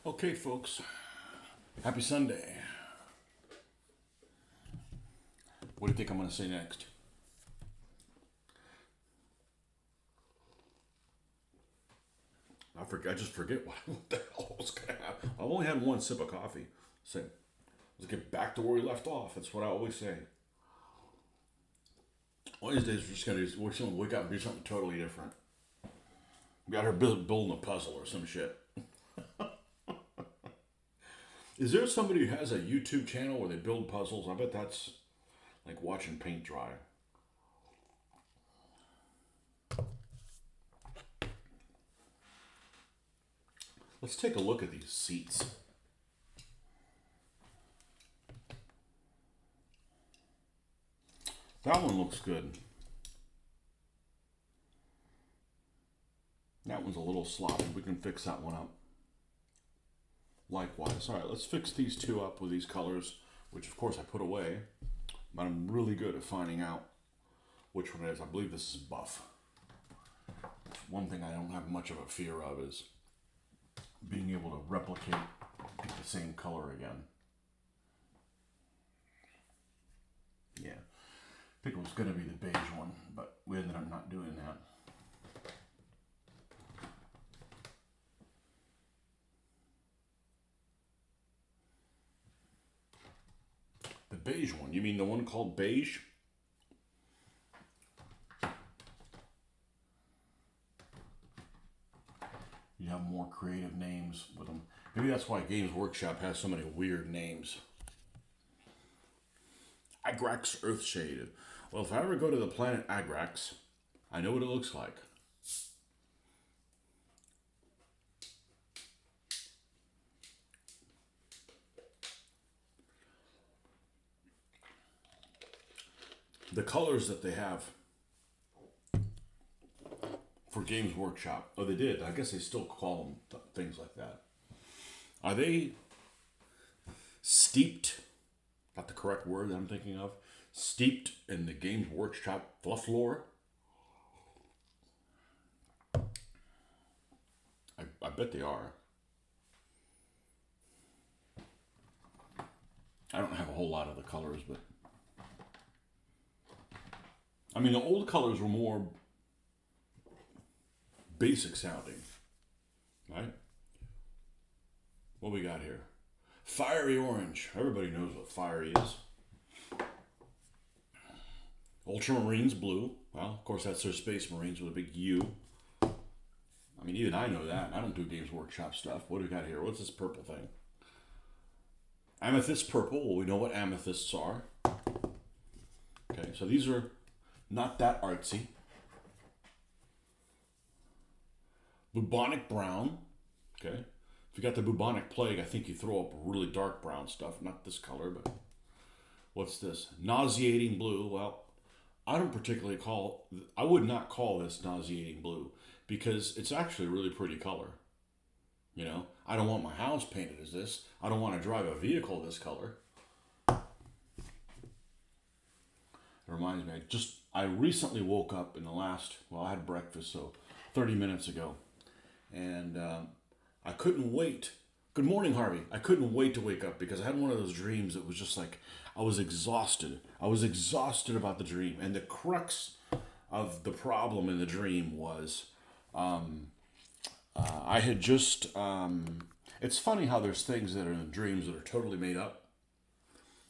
Okay, folks. Happy Sunday. What do you think I'm going to say next? I just forget what the hell was going to happen. I only had one sip of coffee. So let's get back to where we left off. That's what I always say. One of these days we're just going to wake up and do something totally different. We got her building a puzzle or some shit. Is there somebody who has a YouTube channel where they build puzzles? I bet that's like watching paint dry. Let's take a look at these seats. That one looks good. That one's a little sloppy. We can fix that one up. Likewise. All right, let's fix these two up with these colors, which of course I put away. But I'm really good at finding out which one it is. I believe this is buff. One thing I don't have much of a fear of is being able to replicate the same color again. Yeah, I think it was going to be the beige one, but we ended up not doing that. The beige one? You mean the one called beige? You have more creative names with them. Maybe that's why Games Workshop has so many weird names. Agrax Earthshade. Well, if I ever go to the planet Agrax, I know what it looks like. The colors that they have for Games Workshop, oh, they did. I guess they still call them things like that. Are they steeped? Not the correct word that I'm thinking of. Steeped in the Games Workshop fluff lore? I bet they are. I don't have a whole lot of the colors, but I mean, the old colors were more basic sounding, right? What we got here? Fiery orange. Everybody knows what fiery is. Ultramarines blue. Well, of course, that's their Space Marines with a big U. I mean, even I know that. I don't do Games Workshop stuff. What do we got here? What's this purple thing? Amethyst purple. Well, we know what amethysts are. Okay, so these are not that artsy. Bubonic brown. Okay. If you got the bubonic plague, I think you throw up really dark brown stuff. Not this color, but what's this? Nauseating blue. Well, I would not call this nauseating blue because it's actually a really pretty color. You know, I don't want my house painted as this. I don't want to drive a vehicle this color. It reminds me, I recently woke up in I had breakfast, so 30 minutes ago. And I couldn't wait. Good morning, Harvey. I couldn't wait to wake up because I had one of those dreams that was just like, I was exhausted. I was exhausted about the dream. And the crux of the problem in the dream was I had just, it's funny how there's things that are in dreams that are totally made up.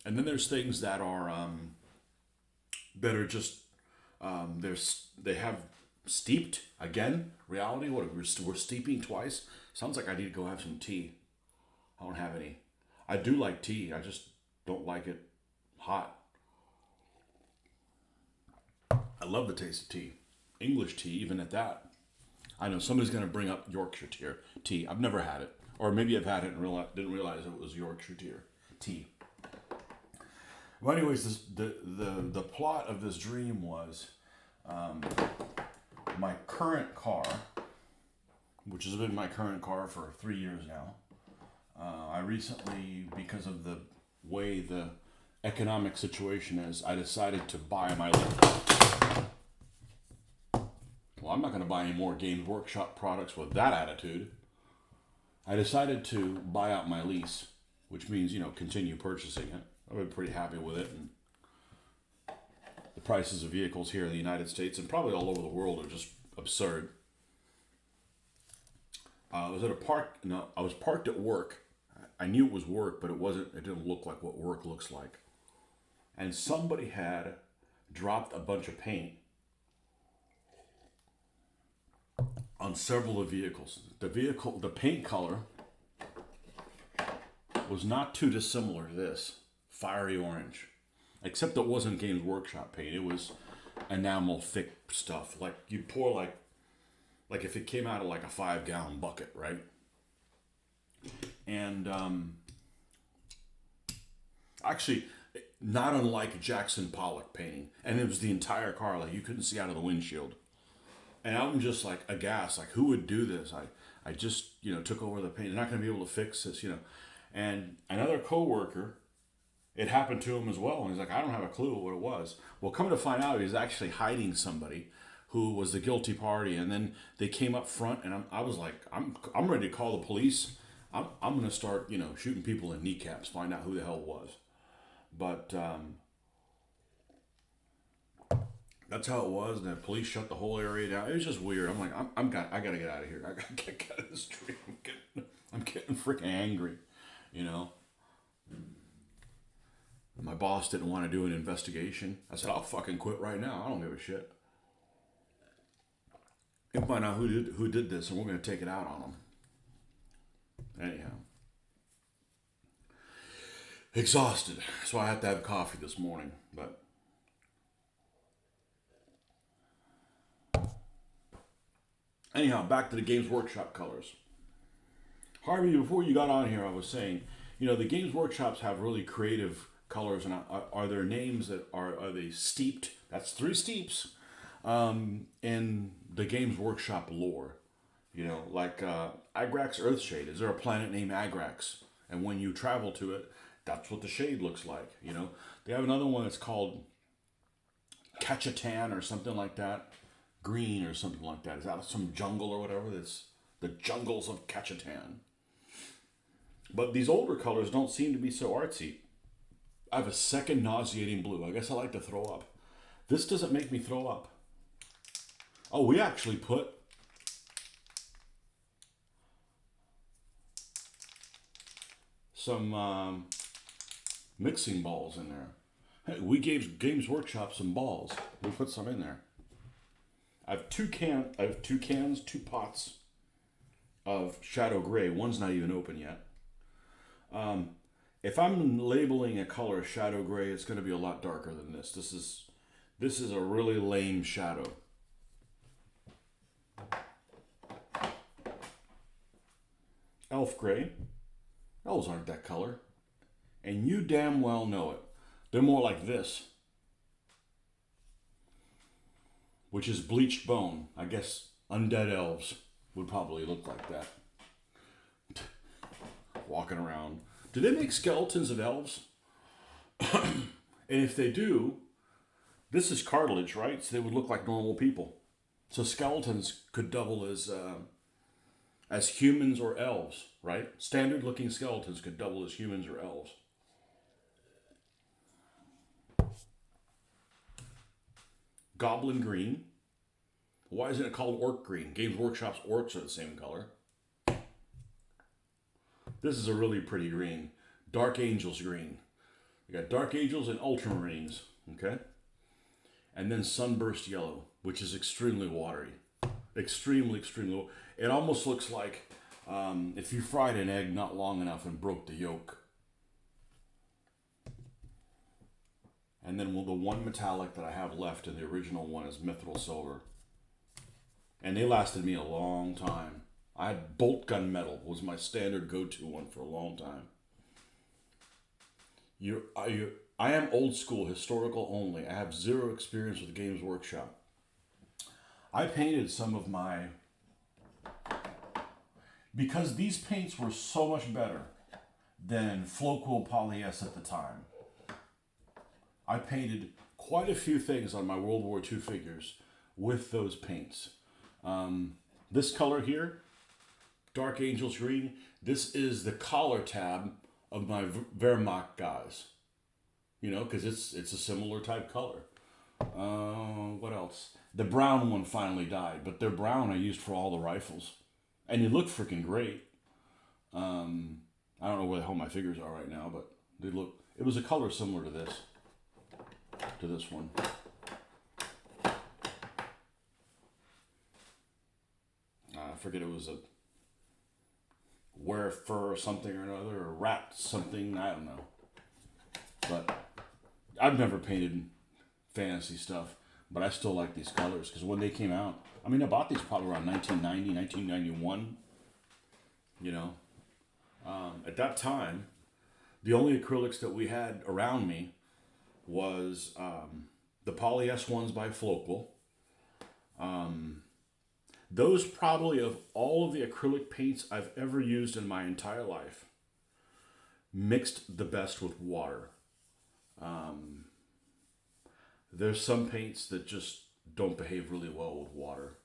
And then there's things that are just, they have steeped, again, reality. What, we're steeping twice? Sounds like I need to go have some tea. I don't have any. I do like tea, I just don't like it hot. I love the taste of tea. English tea, even at that. I know somebody's going to bring up Yorkshire tea. I've never had it. Or maybe I've had it and didn't realize it was Yorkshire tea. Well, anyways, the plot of this dream was my current car, which has been my current car for 3 years now. I recently, because of the way the economic situation is, I decided to buy my Well, I'm not going to buy any more Games Workshop products with that attitude. I decided to buy out my lease, which means, you know, continue purchasing it. I've been pretty happy with it, and the prices of vehicles here in the United States and probably all over the world are just absurd. I was at a park. No, I was parked at work. I knew it was work, but it wasn't. It didn't look like what work looks like. And somebody had dropped a bunch of paint on several of the vehicles. The paint color was not too dissimilar to this fiery orange, except it wasn't Games Workshop paint. It was enamel thick stuff, like you pour like if it came out of like a 5-gallon bucket, right? And actually, not unlike Jackson Pollock painting, and it was the entire car, like you couldn't see out of the windshield. And I'm just like aghast, like who would do this? I just, you know, took over the paint. They're not going to be able to fix this, you know. And another coworker, it happened to him as well, and he's like, I don't have a clue what it was. Well, come to find out, he was actually hiding somebody who was the guilty party, and then they came up front, and I was like, I'm ready to call the police. I'm going to start, you know, shooting people in kneecaps, find out who the hell it was. But that's how it was. And the police shut the whole area down. It was just weird. I'm like, I gotta get out of here. I gotta get out of the street. I'm getting freaking angry, you know. My boss didn't want to do an investigation. I said, I'll fucking quit right now. I don't give a shit. And find out who did this, and we're gonna take it out on them. Anyhow, exhausted, so I had to have coffee this morning. But anyhow, back to the Games Workshop colors. Harvey, before you got on here, I was saying, you know, the Games Workshops have really creative colors, and are there names that are they steeped? That's 3 steeps in the Games Workshop lore. You know, like Agrax Earthshade. Is there a planet named Agrax? And when you travel to it, that's what the shade looks like. You know, they have another one that's called Cachatan or something like that. Green or something like that. Is that some jungle or whatever? That's the jungles of Cachatan. But these older colors don't seem to be so artsy. I have a second nauseating blue. I guess I like to throw up. This doesn't make me throw up. Oh, we actually put some mixing balls in there. Hey, we gave Games Workshop some balls. We put some in there. I have two cans, 2 pots of Shadow Gray. One's not even open yet. If I'm labeling a color Shadow Gray, it's going to be a lot darker than this. This is a really lame shadow. Elf Gray. Elves aren't that color. And you damn well know it. They're more like this, which is bleached bone. I guess undead elves would probably look like that. Walking around. Do they make skeletons of elves? And if they do, this is cartilage, right? So they would look like normal people. So skeletons could double as humans or elves, right? Standard looking skeletons could double as humans or elves. Goblin green. Why isn't it called orc green? Games Workshop's orcs are the same color. This is a really pretty green. Dark Angels green. We got Dark Angels and Ultramarines, okay? And then Sunburst yellow, which is extremely watery. Extremely. It almost looks like if you fried an egg not long enough and broke the yolk. And then the one metallic that I have left in the original one is Mithril Silver. And they lasted me a long time. I had bolt gun metal was my standard go-to one for a long time. I am old school, historical only. I have zero experience with Games Workshop. I painted some of my... Because these paints were so much better than Floquil Polyester at the time, I painted quite a few things on my World War II figures with those paints. This color here, Dark Angels Green. This is the collar tab of my Wehrmacht guys. You know, because it's a similar type color. What else? The brown one finally died, but their brown I used for all the rifles, and they look freaking great. I don't know where the hell my figures are right now, but they look. It was a color similar to this one. I forget, it was a wear fur or something or another, or rat something. I don't know, but I've never painted fantasy stuff, but I still like these colors because when they came out, I mean, I bought these probably around 1990, 1991. You know, at that time, the only acrylics that we had around me was the Poly S ones by Flocal. Those probably, of all of the acrylic paints I've ever used in my entire life, mixed the best with water. There's some paints that just don't behave really well with water.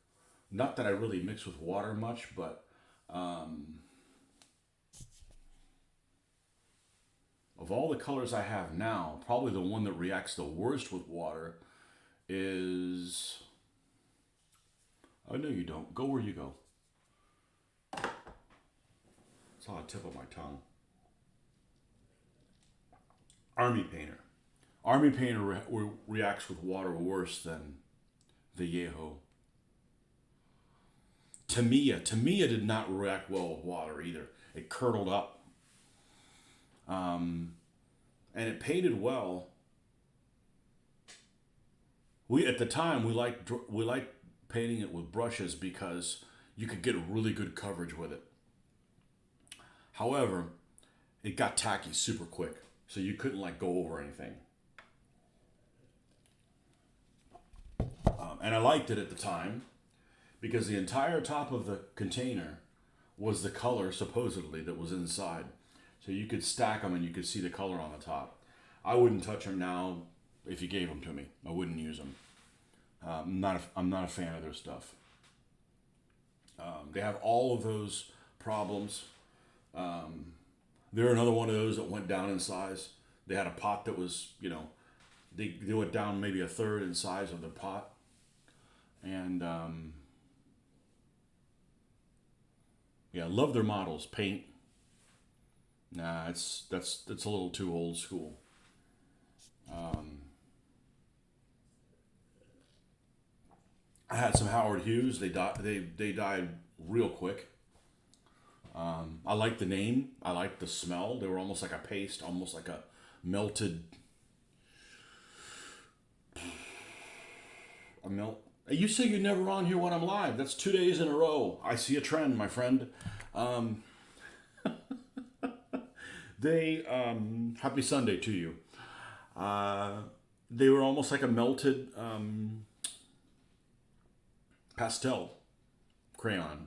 Not that I really mix with water much, but of all the colors I have now, probably the one that reacts the worst with water is... Oh, no, you don't. Go where you go. It's on the tip of my tongue. Army Painter. Army Painter reacts with water worse than Vallejo. Tamiya did not react well with water either. It curdled up. And it painted well. At the time we liked painting it with brushes because you could get really good coverage with it. However, it got tacky super quick, so you couldn't go over anything. And I liked it at the time because the entire top of the container was the color supposedly that was inside. So you could stack them and you could see the color on the top. I wouldn't touch them now if you gave them to me. I wouldn't use them. I'm not a fan of their stuff. They have all of those problems. They're another one of those that went down in size. They had a pot that was, they went down maybe a third in size of the pot. And yeah, love their models. Paint. Nah, that's a little too old school. I had some Howard Hughes. They died real quick. I like the name. I like the smell. They were almost like a paste, almost like a melted. You say you're never on here when I'm live. That's 2 days in a row. I see a trend, my friend. Happy Sunday to you. They were almost like a melted pastel crayon.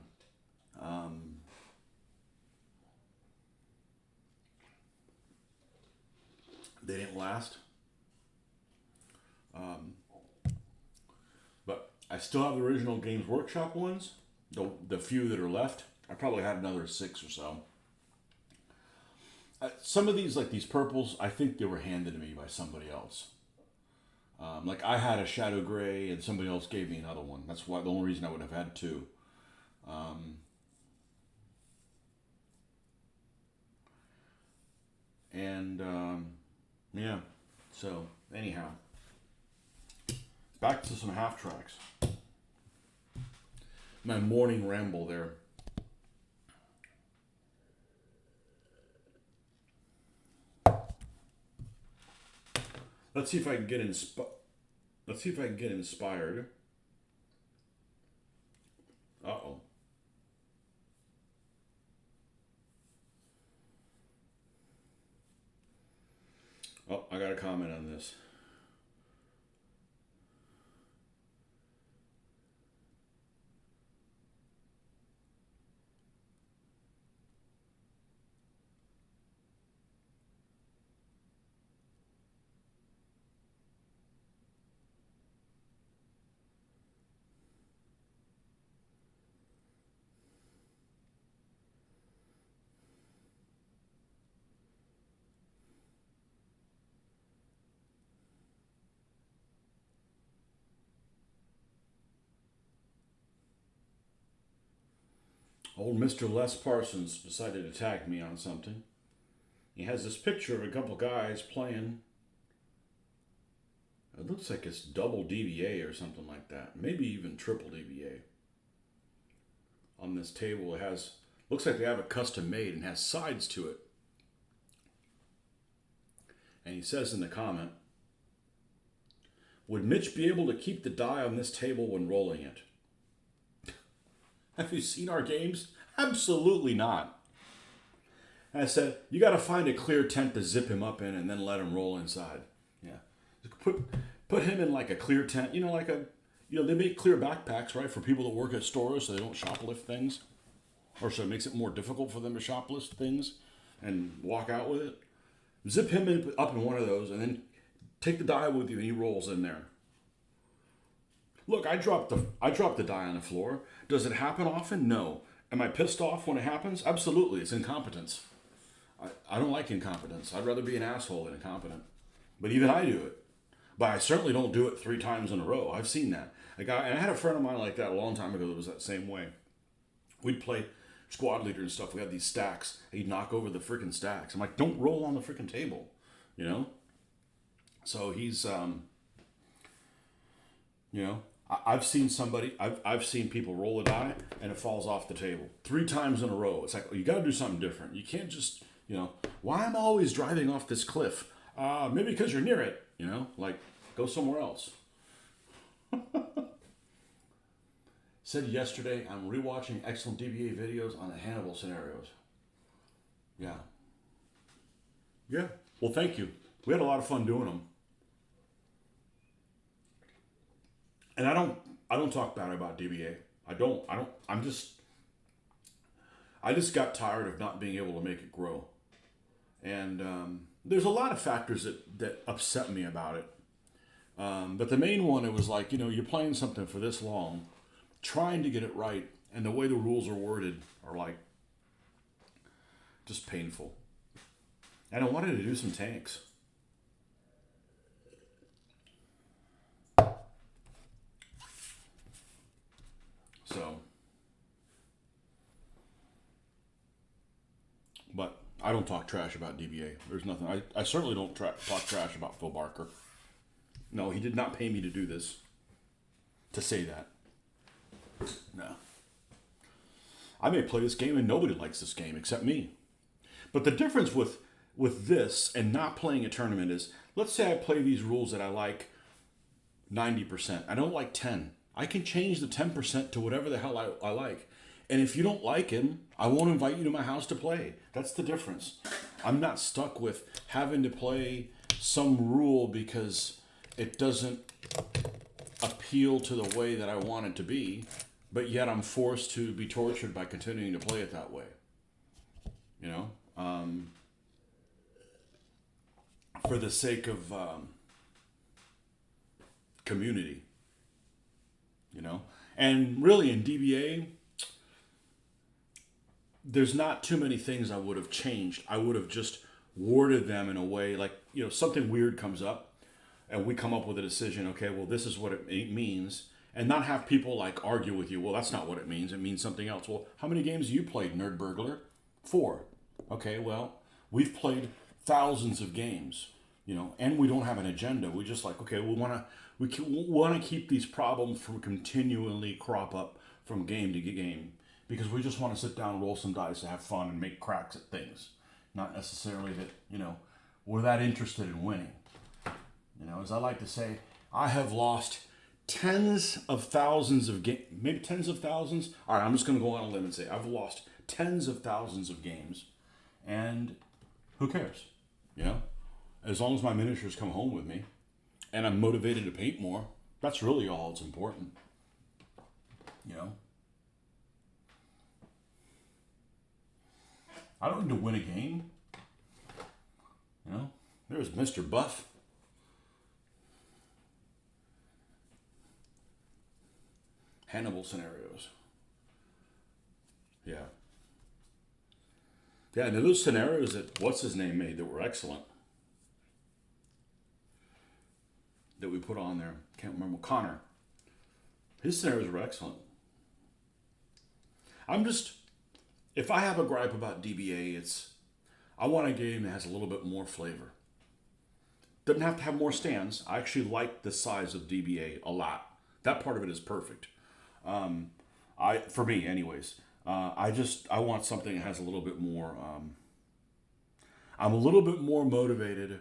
They didn't last. But I still have the original Games Workshop ones. The few that are left. I probably had another 6 or so. Some of these, like these purples, I think they were handed to me by somebody else. Like I had a Shadow Gray and somebody else gave me another one. That's the only reason I would have had 2. Yeah, so anyhow, back to some half tracks. My morning ramble there. Let's see if I can get inspired. Uh-oh. Oh, I got a comment on this. Old Mr. Les Parsons decided to tag me on something. He has this picture of a couple guys playing. It looks like it's double DBA or something like that. Maybe even triple DBA. On this table, it has, looks like they have it custom made and has sides to it. And he says in the comment, would Mitch be able to keep the die on this table when rolling it? Have you seen our games? Absolutely not. And I said, you got to find a clear tent to zip him up in and then let him roll inside. Yeah. Put him in like a clear tent, like they make clear backpacks, right, for people that work at stores so they don't shoplift things. Or so it makes it more difficult for them to shoplift things and walk out with it. Zip him up in one of those and then take the die with you and he rolls in there. Look, I dropped the die on the floor. Does it happen often? No. Am I pissed off when it happens? Absolutely. It's incompetence. I don't like incompetence. I'd rather be an asshole than incompetent. But even I do it. But I certainly don't do it 3 times in a row. I've seen that. And I had a friend of mine like that a long time ago that was that same way. We'd play squad leader and stuff. We had these stacks. He'd knock over the freaking stacks. I'm like, don't roll on the freaking table. So he's, I've seen I've seen people roll a die and it falls off the table 3 times in a row. It's like, you got to do something different. You can't just, why am I always driving off this cliff? Maybe because you're near it, go somewhere else. Said yesterday, I'm rewatching excellent DBA videos on the Hannibal scenarios. Yeah. Yeah. Well, thank you. We had a lot of fun doing them. And I don't talk bad about DBA. I just got tired of not being able to make it grow. And there's a lot of factors that upset me about it. But the main one, it was like, you're playing something for this long, trying to get it right, and the way the rules are worded are like just painful. And I wanted to do some tanks. So, but I don't talk trash about DBA. There's nothing. I certainly don't talk trash about Phil Barker. No, he did not pay me to do this. To say that. No. I may play this game and nobody likes this game except me. But the difference with this and not playing a tournament is, let's say I play these rules that I like 90%. I don't like 10. I can change the 10% to whatever the hell I like. And if you don't like him, I won't invite you to my house to play. That's the difference. I'm not stuck with having to play some rule because it doesn't appeal to the way that I want it to be, but yet I'm forced to be tortured by continuing to play it that way. For the sake of community. And really in DBA, there's not too many things I would have changed. I would have just worded them in a way like, something weird comes up and we come up with a decision. Okay, well, this is what it means. And not have people like argue with you. Well, that's not what it means. It means something else. Well, how many games have you played, Nerd Burglar? 4. Okay, well, we've played thousands of games, and we don't have an agenda. We just like, okay, we want to keep these problems from continually crop up from game to game because we just want to sit down and roll some dice and have fun and make cracks at things. Not necessarily that, we're that interested in winning. As I like to say, I have lost tens of thousands of games, maybe tens of thousands. All right, I'm just going to go on a limb and say I've lost tens of thousands of games, and who cares? As long as my miniatures come home with me, and I'm motivated to paint more, that's really all that's important. I don't need to win a game. There's Mr. Buff. Hannibal scenarios. Yeah. Yeah, and those scenarios that what's-his-name made that were excellent. That we put on there. Can't remember. Connor. His scenarios were excellent. I'm just if I have a gripe about DBA, it's I want a game that has a little bit more flavor. Doesn't have to have more stands. I actually like the size of DBA a lot. That part of it is perfect. For me, anyways. I want something that has a little bit more. I'm a little bit more motivated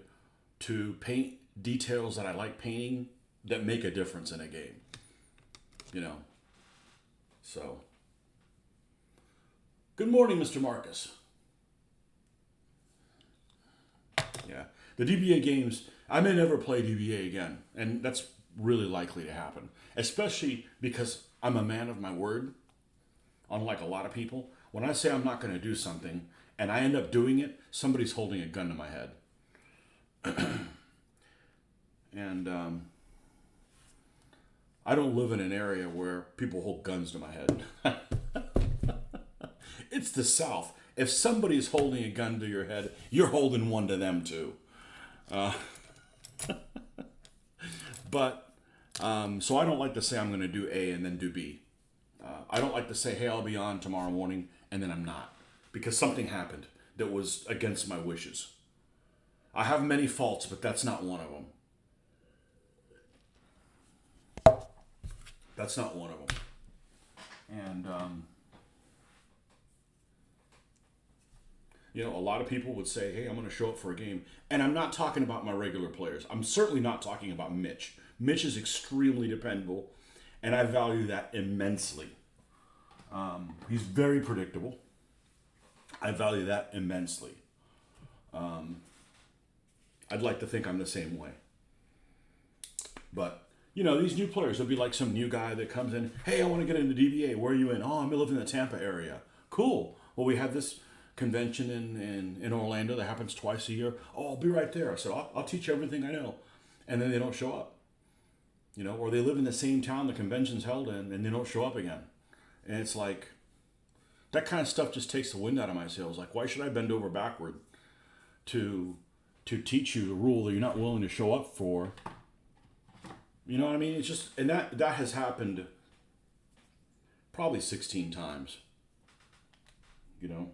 to paint details that I like painting that make a difference in a game. You know. So. Good morning, Mr. Marcus. Yeah. The DBA games, I may never play DBA again, and that's really likely to happen, especially because I'm a man of my word, unlike a lot of people. When I say I'm not going to do something and I end up doing it, somebody's holding a gun to my head. And I don't live in an area where people hold guns to my head. It's the South. If somebody's holding a gun to your head, you're holding one to them too. But so I don't like to say I'm going to do A and then do B. I don't like to say, hey, I'll be on tomorrow morning, and then I'm not. Because something happened that was against my wishes. I have many faults, but that's not one of them. That's not one of them. And, you know, a lot of people would say, hey, I'm going to show up for a game. And I'm not talking about my regular players. I'm certainly not talking about Mitch. Mitch is extremely dependable, and I value that immensely. He's very predictable. I value that immensely. I'd like to think I'm the same way. But, you know, these new players, there'll be like some new guy that comes in, hey, I want to get into DBA. Where are you in? Oh, I'm living in the Tampa area. Cool. Well, we have this convention in Orlando that happens twice a year. Oh, I'll be right there. I said, I'll teach you everything I know. And then they don't show up. You know, or they live in the same town the convention's held in, and they don't show up again. And it's like, that kind of stuff just takes the wind out of my sails. Like, why should I bend over backward to teach you the rule that you're not willing to show up for? You know what I mean? It's just, and that has happened probably 16 times. You know?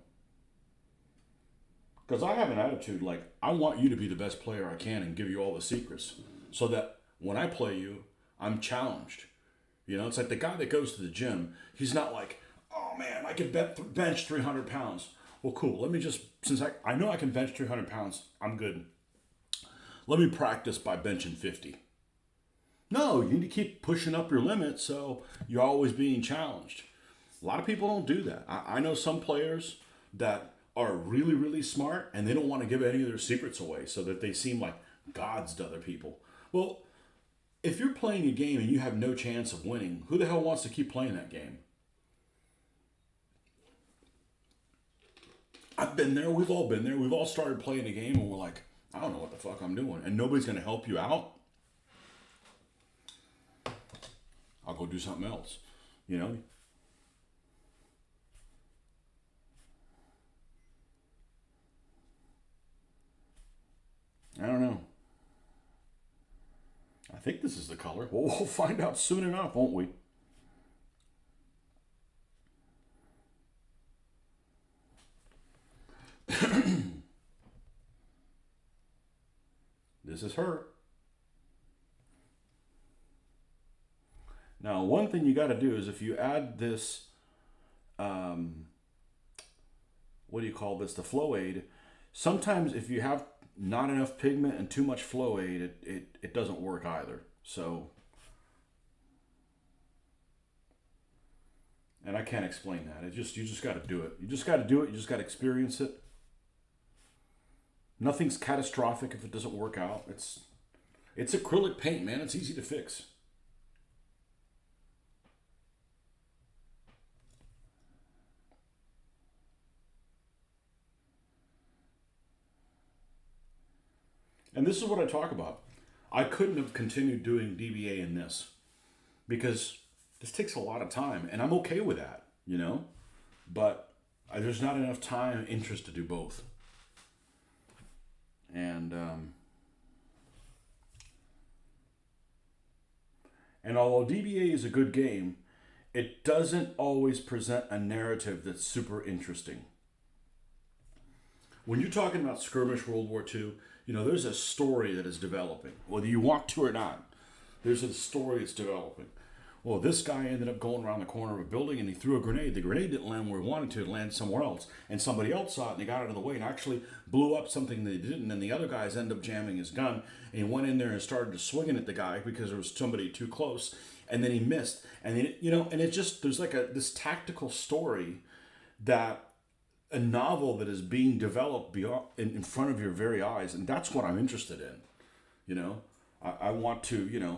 Because I have an attitude like, I want you to be the best player I can and give you all the secrets so that when I play you, I'm challenged. You know, it's like the guy that goes to the gym, he's not like, oh man, I can bench 300 pounds. Well, cool. Let me just, since I know I can bench 300 pounds, I'm good. Let me practice by benching 50. No, you need to keep pushing up your limit so you're always being challenged. A lot of people don't do that. I know some players that are really, really smart and they don't want to give any of their secrets away so that they seem like gods to other people. Well, if you're playing a game and you have no chance of winning, who the hell wants to keep playing that game? I've been there. We've all been there. We've all started playing a game and we're like, I don't know what the fuck I'm doing. And nobody's going to help you out. I'll go do something else. You know? I don't know. I think this is the color. Well, we'll find out soon enough, won't we? This is her. Now, one thing you got to do is if you add this, what do you call this? The flow aid. Sometimes if you have not enough pigment and too much flow aid, it doesn't work either. So, and I can't explain that. You just got to do it. You just got to do it. You just got to experience it. Nothing's catastrophic if it doesn't work out. It's acrylic paint, man. It's easy to fix. And this is what I talk about. I couldn't have continued doing DBA in this because this takes a lot of time, and I'm okay with that, you know? But there's not enough time and interest to do both. And although DBA is a good game, it doesn't always present a narrative that's super interesting. When you're talking about skirmish World War II, there's a story that is developing, whether you want to or not. There's a story that's developing. Well, this guy ended up going around the corner of a building and he threw a grenade. The grenade didn't land where he wanted to, it landed somewhere else. And somebody else saw it and they got out of the way and actually blew up something they didn't. And the other guys ended up jamming his gun and he went in there and started to swinging at the guy because there was somebody too close. And then he missed. And then, and it just, there's like this tactical story that a novel that is being developed beyond, in front of your very eyes. And that's what I'm interested in. I want to,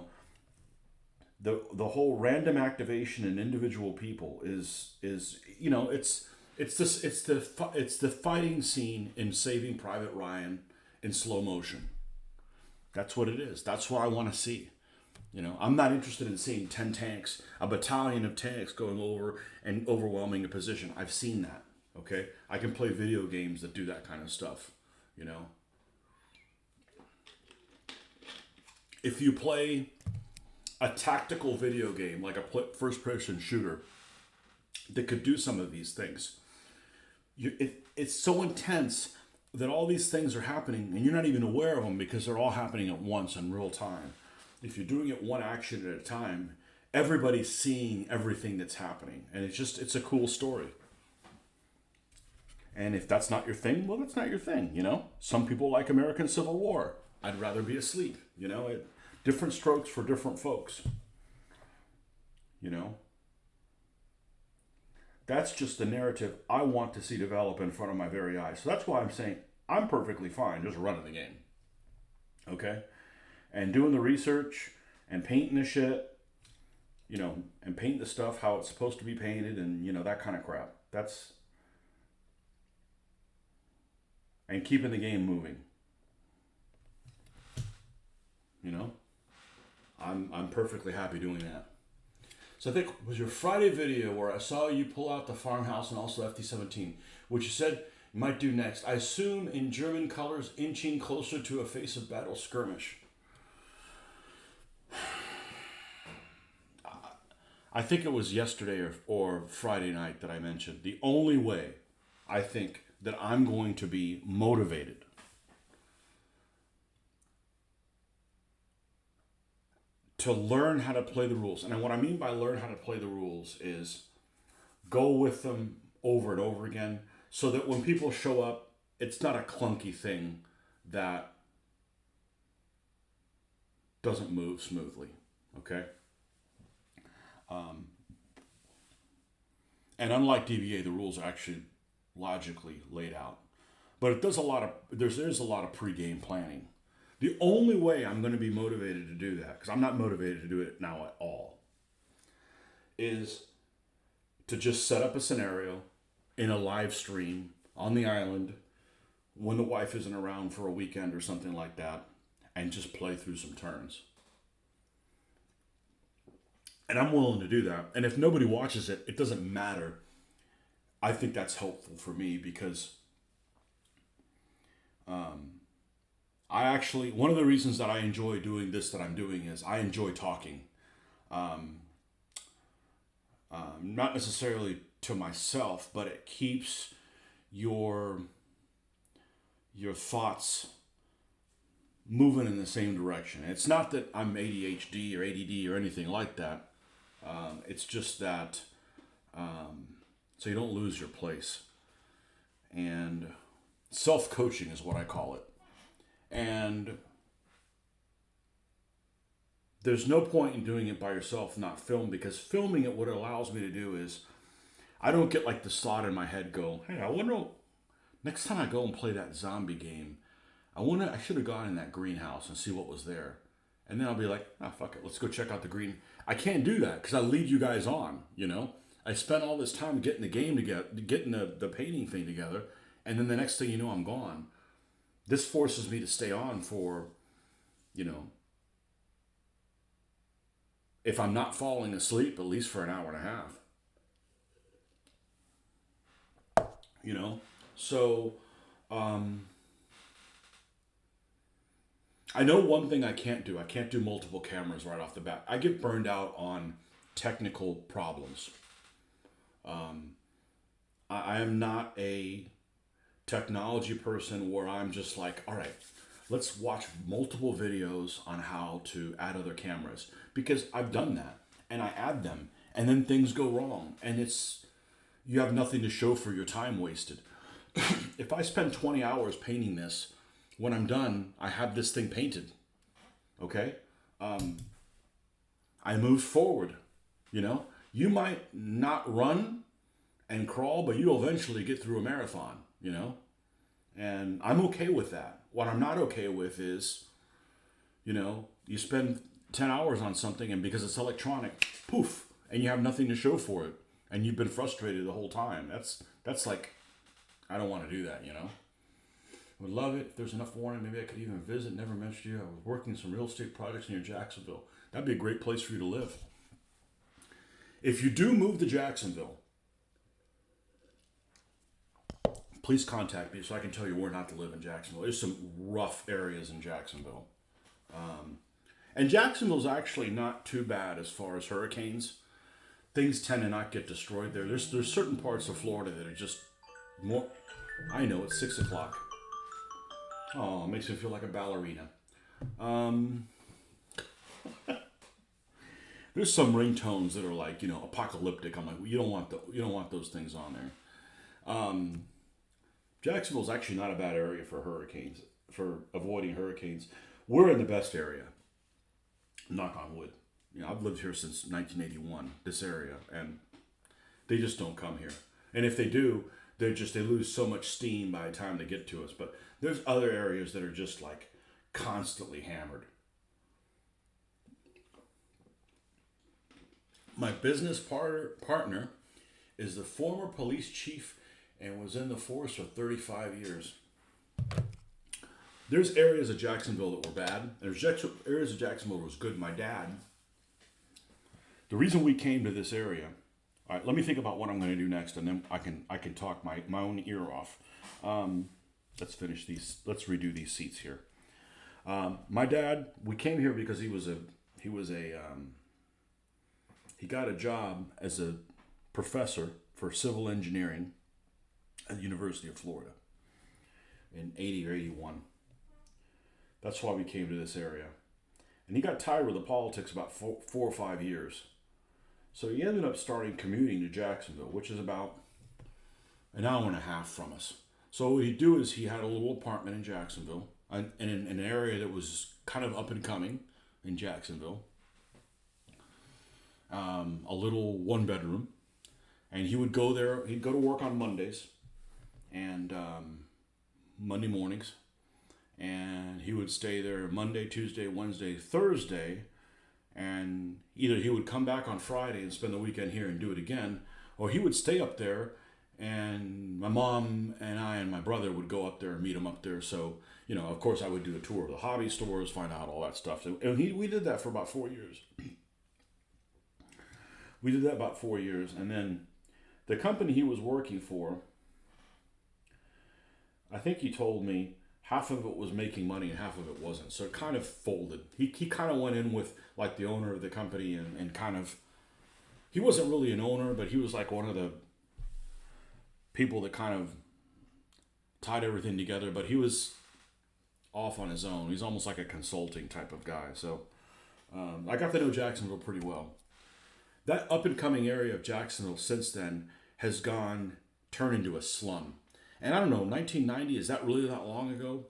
the whole random activation in individual people is it's the fighting scene in Saving Private Ryan in slow motion. That's what it is. That's what I want to see. I'm not interested in seeing 10 tanks, a battalion of tanks going over and overwhelming a position. I've seen that. Okay, I can play video games that do that kind of stuff. If you play a tactical video game, like a first-person shooter, that could do some of these things. It's so intense that all these things are happening, and you're not even aware of them because they're all happening at once in real time. If you're doing it one action at a time, everybody's seeing everything that's happening, and it's a cool story. And if that's not your thing, well, that's not your thing. Some people like American Civil War. I'd rather be asleep. Different strokes for different folks. That's just the narrative I want to see develop in front of my very eyes. So that's why I'm saying I'm perfectly fine just running the game. Okay? And doing the research and painting the shit, and painting the stuff how it's supposed to be painted and, that kind of crap. And keeping the game moving. I'm perfectly happy doing that. So I think it was your Friday video where I saw you pull out the farmhouse and also FT-17, which you said you might do next. I assume in German colors, inching closer to a face of battle skirmish. I think it was yesterday or Friday night that I mentioned. The only way I think that I'm going to be motivated to learn how to play the rules. And what I mean by learn how to play the rules is go with them over and over again so that when people show up, it's not a clunky thing that doesn't move smoothly. Okay? And unlike DBA, the rules are actually logically laid out. But it does there's a lot of pre-game planning. The only way I'm going to be motivated to do that, because I'm not motivated to do it now at all, is to just set up a scenario in a live stream on the island when the wife isn't around for a weekend or something like that, and just play through some turns. And I'm willing to do that. And if nobody watches it, it doesn't matter. I think that's helpful for me because one of the reasons that I enjoy doing this that I'm doing is I enjoy talking. Not necessarily to myself, but it keeps your thoughts moving in the same direction. It's not that I'm ADHD or ADD or anything like that. It's just that so you don't lose your place. And self-coaching is what I call it. And there's no point in doing it by yourself, not film, because filming it, what it allows me to do is I don't get like the thought in my head go, hey, I wonder, next time I go and play that zombie game, I should have gone in that greenhouse and see what was there. And then I'll be like, fuck it, let's go check out the green. I can't do that because I lead you guys on, I spent all this time getting the game together, getting the painting thing together, and then the next thing you know, I'm gone. This forces me to stay on for, if I'm not falling asleep, at least for an hour and a half. So, I know one thing I can't do. I can't do multiple cameras right off the bat. I get burned out on technical problems. I am not a technology person where I'm just like, all right, let's watch multiple videos on how to add other cameras, because I've done that and I add them and then things go wrong and you have nothing to show for your time wasted. If I spend 20 hours painting this, when I'm done, I have this thing painted. Okay? I moved forward. You know, you might not run and crawl, but you'll eventually get through a marathon, you know? And I'm okay with that. What I'm not okay with is, you know, you spend 10 hours on something and because it's electronic, poof, and you have nothing to show for it. And you've been frustrated the whole time. That's like, I don't want to do that, you know? Would love it if there's enough warning. Maybe I could even visit. Never mentioned you. I was working some real estate projects near Jacksonville. That'd be a great place for you to live. If you do move to Jacksonville, please contact me so I can tell you where not to live in Jacksonville. There's some rough areas in Jacksonville. And Jacksonville's actually not too bad as far as hurricanes. Things tend to not get destroyed there. There's certain parts of Florida that are just more... I know, it's 6 o'clock. Oh, it makes me feel like a ballerina. There's some ringtones that are like, you know, apocalyptic. I'm like, well, you don't want those things on there. Jacksonville's actually not a bad area for hurricanes, for avoiding hurricanes. We're in the best area. Knock on wood. You know, I've lived here since 1981, this area, and they just don't come here. And if they do, they lose so much steam by the time they get to us. But there's other areas that are just like constantly hammered. My business partner is the former police chief and was in the force for 35 years. There's areas of Jacksonville that were bad. There's areas of Jacksonville that was good. My dad, the reason we came to this area, all right, let me think about what I'm going to do next, and then I can talk my own ear off. Let's finish these. Let's redo these seats here. My dad, we came here because he got a job as a professor for civil engineering at the University of Florida in 80 or 81. That's why we came to this area. And he got tired with the politics about 4 or 5 years. So he ended up starting commuting to Jacksonville, which is about an hour and a half from us. So what he'd do is he had a little apartment in Jacksonville, in an area that was kind of up and coming in Jacksonville. A little 1-bedroom. And he would go there, he'd go to work on Mondays and Monday mornings. And he would stay there Monday, Tuesday, Wednesday, Thursday. And either he would come back on Friday and spend the weekend here and do it again, or he would stay up there, and my mom and I and my brother would go up there and meet him up there. So, you know, of course, I would do a tour of the hobby stores, find out all that stuff. And we did that for about 4 years. We did that about 4 years, and then the company he was working for, I think he told me, half of it was making money and half of it wasn't. So it kind of folded. He kind of went in with like the owner of the company and kind of, he wasn't really an owner, but he was like one of the people that kind of tied everything together. But he was off on his own. He's almost like a consulting type of guy. So I got to know Jacksonville pretty well. That up and coming area of Jacksonville since then has turned into a slum. And I don't know, 1990, is that really that long ago?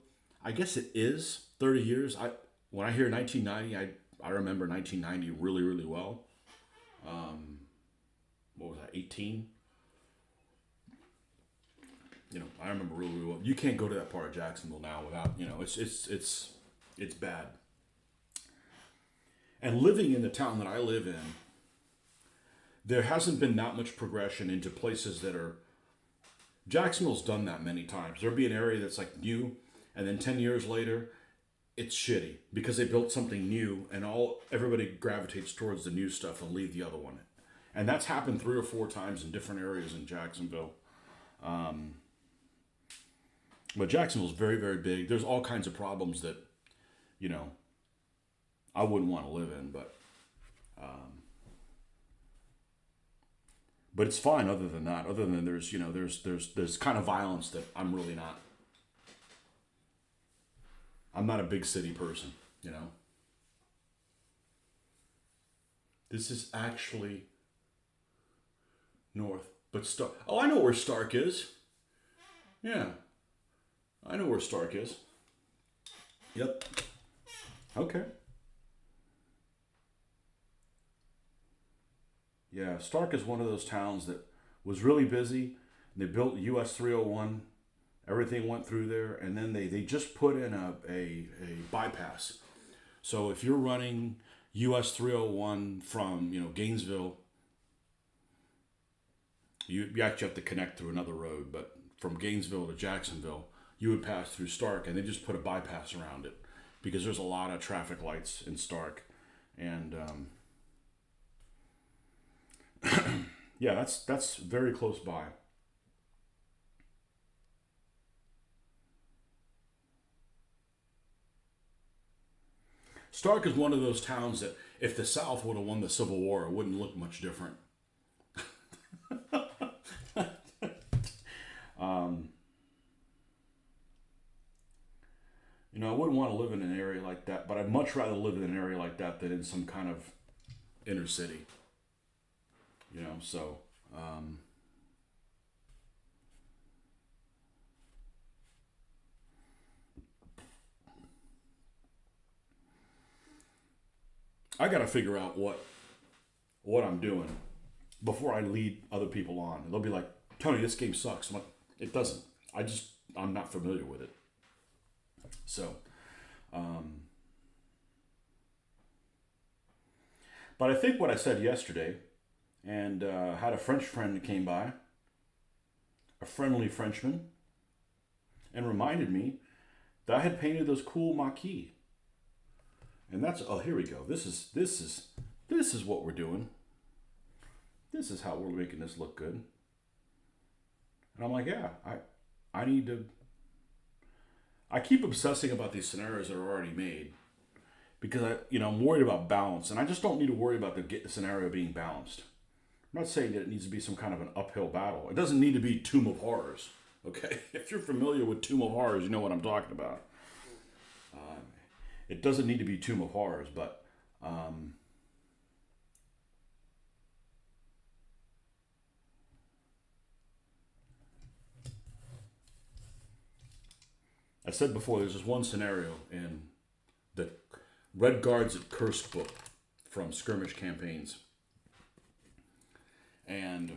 I guess it is, 30 years. When I hear 1990, I remember 1990 really, really well. What was that, 18? You know, I remember really, really well. You can't go to that part of Jacksonville now without, you know, it's bad. And living in the town that I live in, there hasn't been that much progression into places that are... Jacksonville's done that many times. There'll be an area that's like new, and then 10 years later, it's shitty because they built something new, and everybody gravitates towards the new stuff and leave the other one. And that's happened 3 or 4 times in different areas in Jacksonville. But Jacksonville's very, very big. There's all kinds of problems that, you know, I wouldn't want to live in, but But it's fine other than that. Other than there's, you know, there's kind of violence that I'm really not. I'm not a big city person, you know. This is actually north. But Stark. Oh, I know where Stark is. Yeah. I know where Stark is. Yep. Okay. Yeah, Stark is one of those towns that was really busy. They built US 301. Everything went through there, and then they just put in a bypass. So if you're running US 301 from, you know, Gainesville, you actually have to connect through another road, but from Gainesville to Jacksonville, you would pass through Stark, and they just put a bypass around it because there's a lot of traffic lights in Stark, and yeah, that's very close by. Stark is one of those towns that if the South would have won the Civil War, it wouldn't look much different. Um, you know, I wouldn't want to live in an area like that, but I'd much rather live in an area like that than in some kind of inner city. You know, so I got to figure out what I'm doing before I lead other people on. And they'll be like, Tony, this game sucks. I'm like, it doesn't. I'm not familiar with it. So, um, but I think what I said yesterday, and had a French friend that came by, a friendly Frenchman, and reminded me that I had painted those cool maquis. And that's, oh, here we go. This is what we're doing. This is how we're making this look good. And I'm like, yeah, I need to. I keep obsessing about these scenarios that are already made because I'm worried about balance, and I just don't need to worry about the scenario being balanced. I'm not saying that it needs to be some kind of an uphill battle. It doesn't need to be Tomb of Horrors. Okay, if you're familiar with Tomb of Horrors, you know what I'm talking about. Uh, it doesn't need to be Tomb of Horrors, but I said before, there's this one scenario in the Red Guards at Kursk book from Skirmish Campaigns. And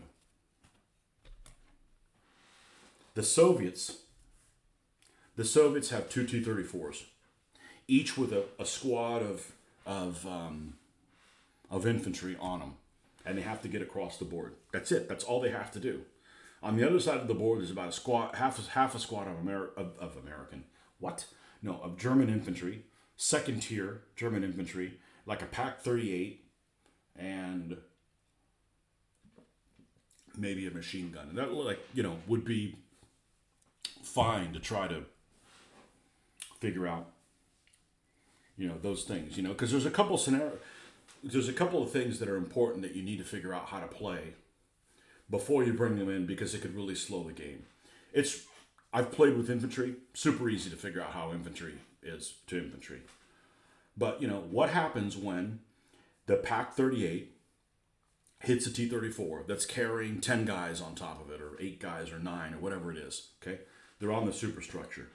the Soviets, the Soviets have two T-34s, each with a squad of infantry on them, and they have to get across the board. That's it. That's all they have to do. On the other side of the board, there's about a squad, half a squad of American, what? No, of German infantry, second tier German infantry, like a Pack 38, and maybe a machine gun. And that, like, would be fine to try to figure out, those things, because there's a couple of things that are important that you need to figure out how to play before you bring them in, because it could really slow the game. I've played with infantry, super easy to figure out how infantry is to infantry. But, what happens when the Pack 38 hits a T-34 that's carrying 10 guys on top of it, or 8 guys, or 9, or whatever it is, okay? They're on the superstructure.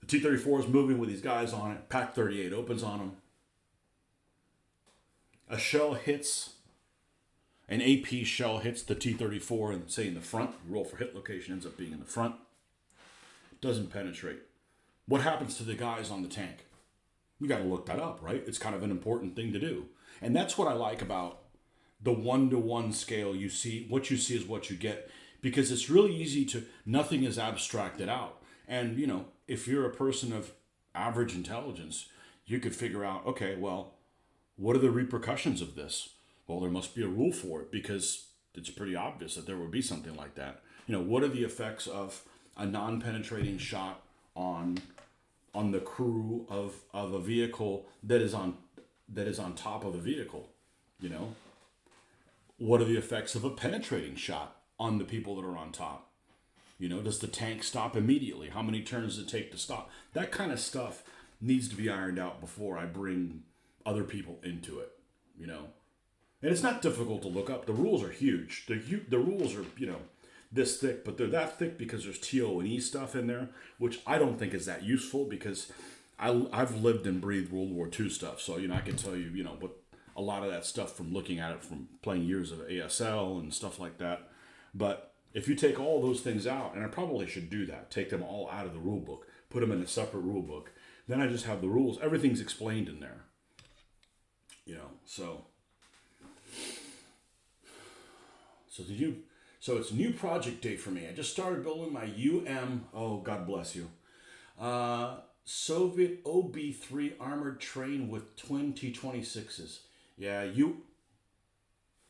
The T-34 is moving with these guys on it. Pack 38 opens on them. An AP shell hits the T-34 and, say, in the front. You roll for hit location, ends up being in the front. Doesn't penetrate. What happens to the guys on the tank? You got to look that up, right? It's kind of an important thing to do. And that's what I like about the 1-to-1 scale. What you see is what you get, because it's really easy nothing is abstracted out. And, if you're a person of average intelligence, you could figure out, okay, well, what are the repercussions of this? Well, there must be a rule for it, because it's pretty obvious that there would be something like that. What are the effects of a non-penetrating shot on the crew of a vehicle that is on top of the vehicle? what are the effects of a penetrating shot on the people that are on top? You know, does the tank stop immediately? How many turns does it take to stop? That kind of stuff needs to be ironed out before I bring other people into it, you know. And it's not difficult to look up. The rules are huge. The rules are, you know, this thick, but they're that thick because there's TO&E stuff in there, which I don't think is that useful because I've lived and breathed World War II stuff. So, you know, I can tell you, you know, what a lot of that stuff from looking at it from playing years of ASL and stuff like that. But if you take all those things out, and I probably should do that, take them all out of the rule book, put them in a separate rule book, then I just have the rules. Everything's explained in there. You know, so it's new project day for me. I just started building my oh, God bless you, Soviet OB-3 armored train with twin T-26s. Yeah,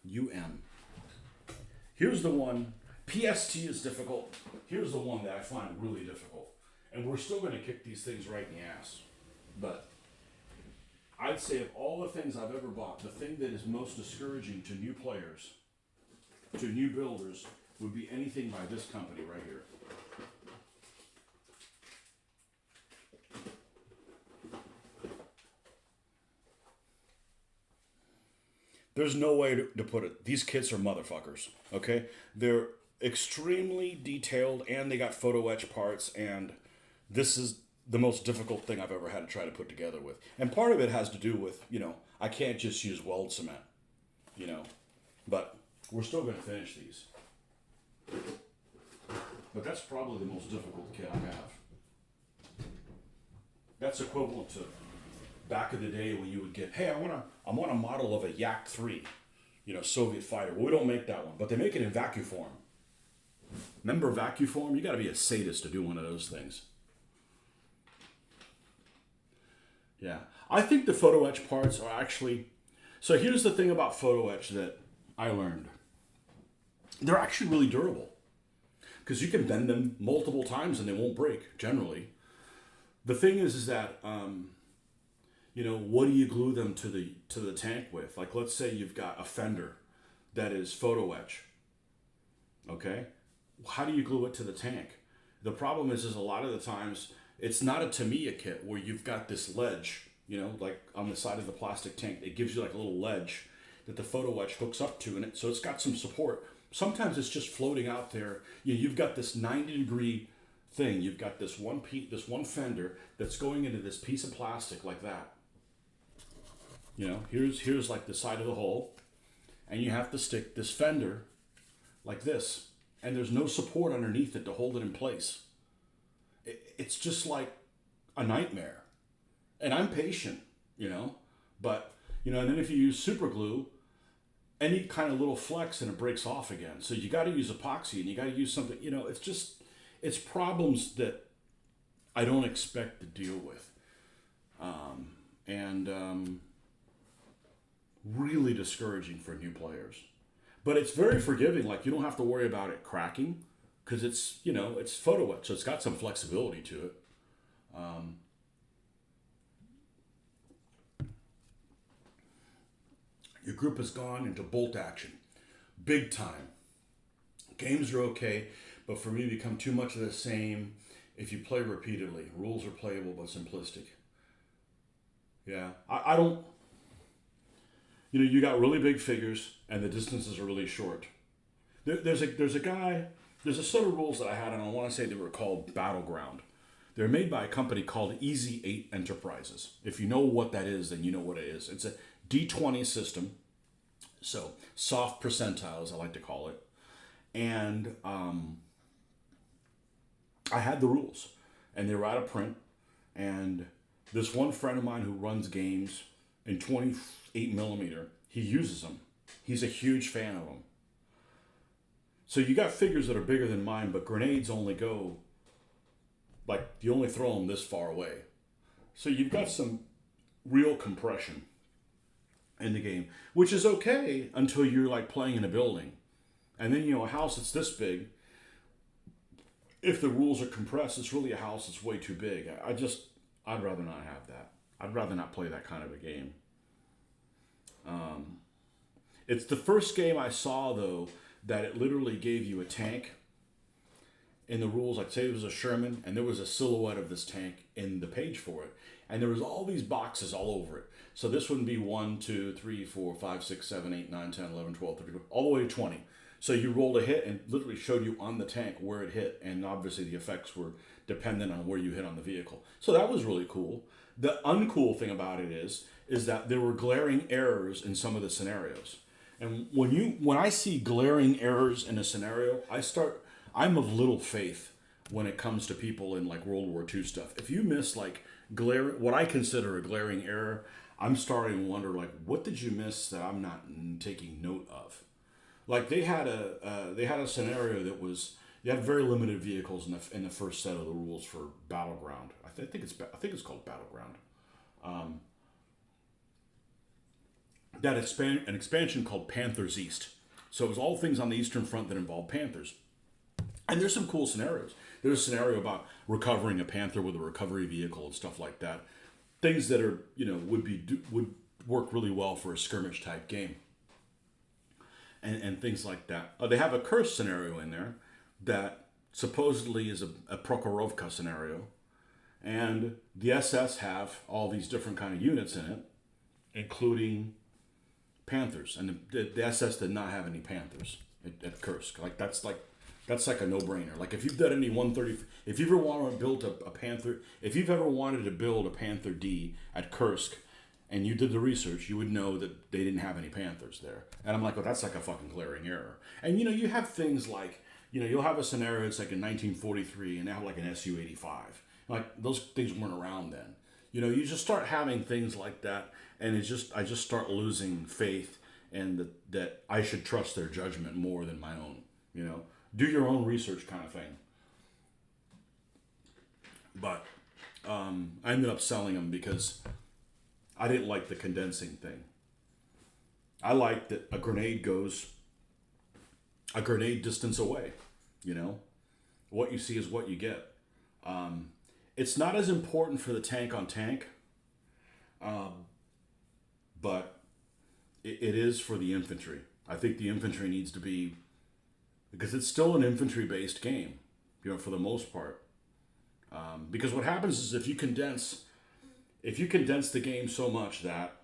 UM. Here's the one. PST is difficult. Here's the one that I find really difficult. And we're still going to kick these things right in the ass. But I'd say of all the things I've ever bought, the thing that is most discouraging to new players, to new builders, would be anything by this company right here. There's no way to put it. These kits are motherfuckers, okay? They're extremely detailed, and they got photo etch parts, and this is the most difficult thing I've ever had to try to put together with. And part of it has to do with, you know, I can't just use weld cement, you know. But we're still going to finish these. But that's probably the most difficult kit I have. That's equivalent to back in the day when you would get, hey, I want a model of a Yak-3, you know, Soviet fighter. Well, we don't make that one, but they make it in vacuum form. Remember vacuum form? You got to be a sadist to do one of those things. Yeah, I think the photo etch parts are actually. So here's the thing about photo etch that I learned. They're actually really durable because you can bend them multiple times and they won't break generally. The thing is that. You know, what do you glue them to the tank with? Like, let's say you've got a fender that is photo etch. Okay, how do you glue it to the tank? The problem is a lot of the times it's not a Tamiya kit where you've got this ledge, you know, like on the side of the plastic tank. It gives you like a little ledge that the photo etch hooks up to, and so it's got some support. Sometimes it's just floating out there. You've got this 90-degree thing. You've got this one fender that's going into this piece of plastic like that. You know, here's like the side of the hole, and you have to stick this fender like this, and there's no support underneath it to hold it in place. It's just like a nightmare. And I'm patient, you know, but, you know, and then if you use super glue, any kind of little flex and it breaks off again. So you got to use epoxy and you got to use something, you know, it's problems that I don't expect to deal with. Really discouraging for new players. But it's very forgiving. Like, you don't have to worry about it cracking because it's, you know, it's photo etch, so it's got some flexibility to it. Your group has gone into bolt action. Big time. Games are okay, but for me, become too much of the same if you play repeatedly. Rules are playable but simplistic. Yeah, I don't... You know, you got really big figures, and the distances are really short. There's a set of rules that I had, and I want to say they were called Battleground. They're made by a company called Easy 8 Enterprises. If you know what that is, then you know what it is. It's a D20 system, so soft percentiles, I like to call it. And I had the rules, and they were out of print. And this one friend of mine who runs games in 28 millimeter, he uses them. He's a huge fan of them. So you got figures that are bigger than mine, but grenades only go, like, you only throw them this far away. So you've got some real compression in the game, which is okay until you're like playing in a building. And then, you know, a house that's this big, if the rules are compressed, it's really a house that's way too big. I'd rather not have that. I'd rather not play that kind of a game. It's the first game I saw, though, that it literally gave you a tank in the rules. Like, say it was a Sherman, and there was a silhouette of this tank in the page for it. And there was all these boxes all over it. So this wouldn't be 1, 2, 3, 4, 5, 6, 7, 8, 9, 10, 11, 12, 13, all the way to 20. So you rolled a hit and literally showed you on the tank where it hit. And obviously the effects were dependent on where you hit on the vehicle. So that was really cool. The uncool thing about it is that there were glaring errors in some of the scenarios. And when I see glaring errors in a scenario, I'm of little faith when it comes to people in like World War II stuff. If you miss like what I consider a glaring error, I'm starting to wonder like, what did you miss that I'm not taking note of? Like they had a scenario that was, you had very limited vehicles in the first set of the rules for Battleground. I think it's called Battleground. That an expansion called Panthers East. So it was all things on the Eastern Front that involved Panthers. And there's some cool scenarios. There's a scenario about recovering a Panther with a recovery vehicle and stuff like that. Things that are, would work really well for a skirmish type game. And things like that. They have a curse scenario in there that supposedly is a Prokhorovka scenario. And the SS have all these different kind of units in it, including Panthers. And the SS did not have any Panthers at Kursk. That's like a no-brainer. Like if you've done any 130, if you've ever wanted to build a Panther, if you've ever wanted to build a Panther D at Kursk, and you did the research, you would know that they didn't have any Panthers there. And I'm like, oh, that's like a fucking glaring error. And you have things like, you'll have a scenario, it's like in 1943, and they have like an Su-85. Like those things weren't around then. You just start having things like that, and I just start losing faith and that I should trust their judgment more than my own. Do your own research kind of thing. But I ended up selling them because I didn't like the condensing thing. I like that a grenade goes a grenade distance away. What you see is what you get. It's not as important for the tank on tank, but it is for the infantry. I think the infantry needs to be, because it's still an infantry-based game, for the most part. Because what happens is if you condense the game so much that,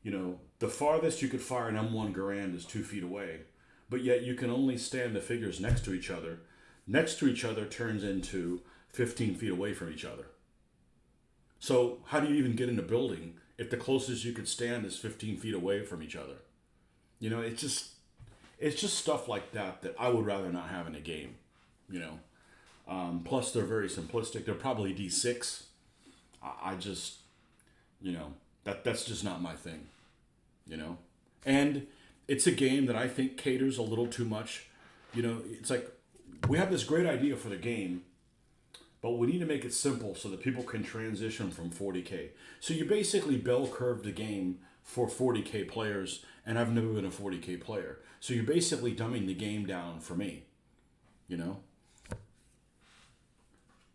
the farthest you could fire an M1 Garand is 2 feet away, but yet you can only stand the figures next to each other. Next to each other turns into 15 feet away from each other. So how do you even get in a building if the closest you could stand is 15 feet away from each other? It's just stuff like that I would rather not have in a game, Plus they're very simplistic. They're probably D6. I just, that's just not my thing, And it's a game that I think caters a little too much. It's like, we have this great idea for the game, but we need to make it simple so that people can transition from 40K. So you basically bell curve the game for 40K players, and I've never been a 40K player. So you're basically dumbing the game down for me,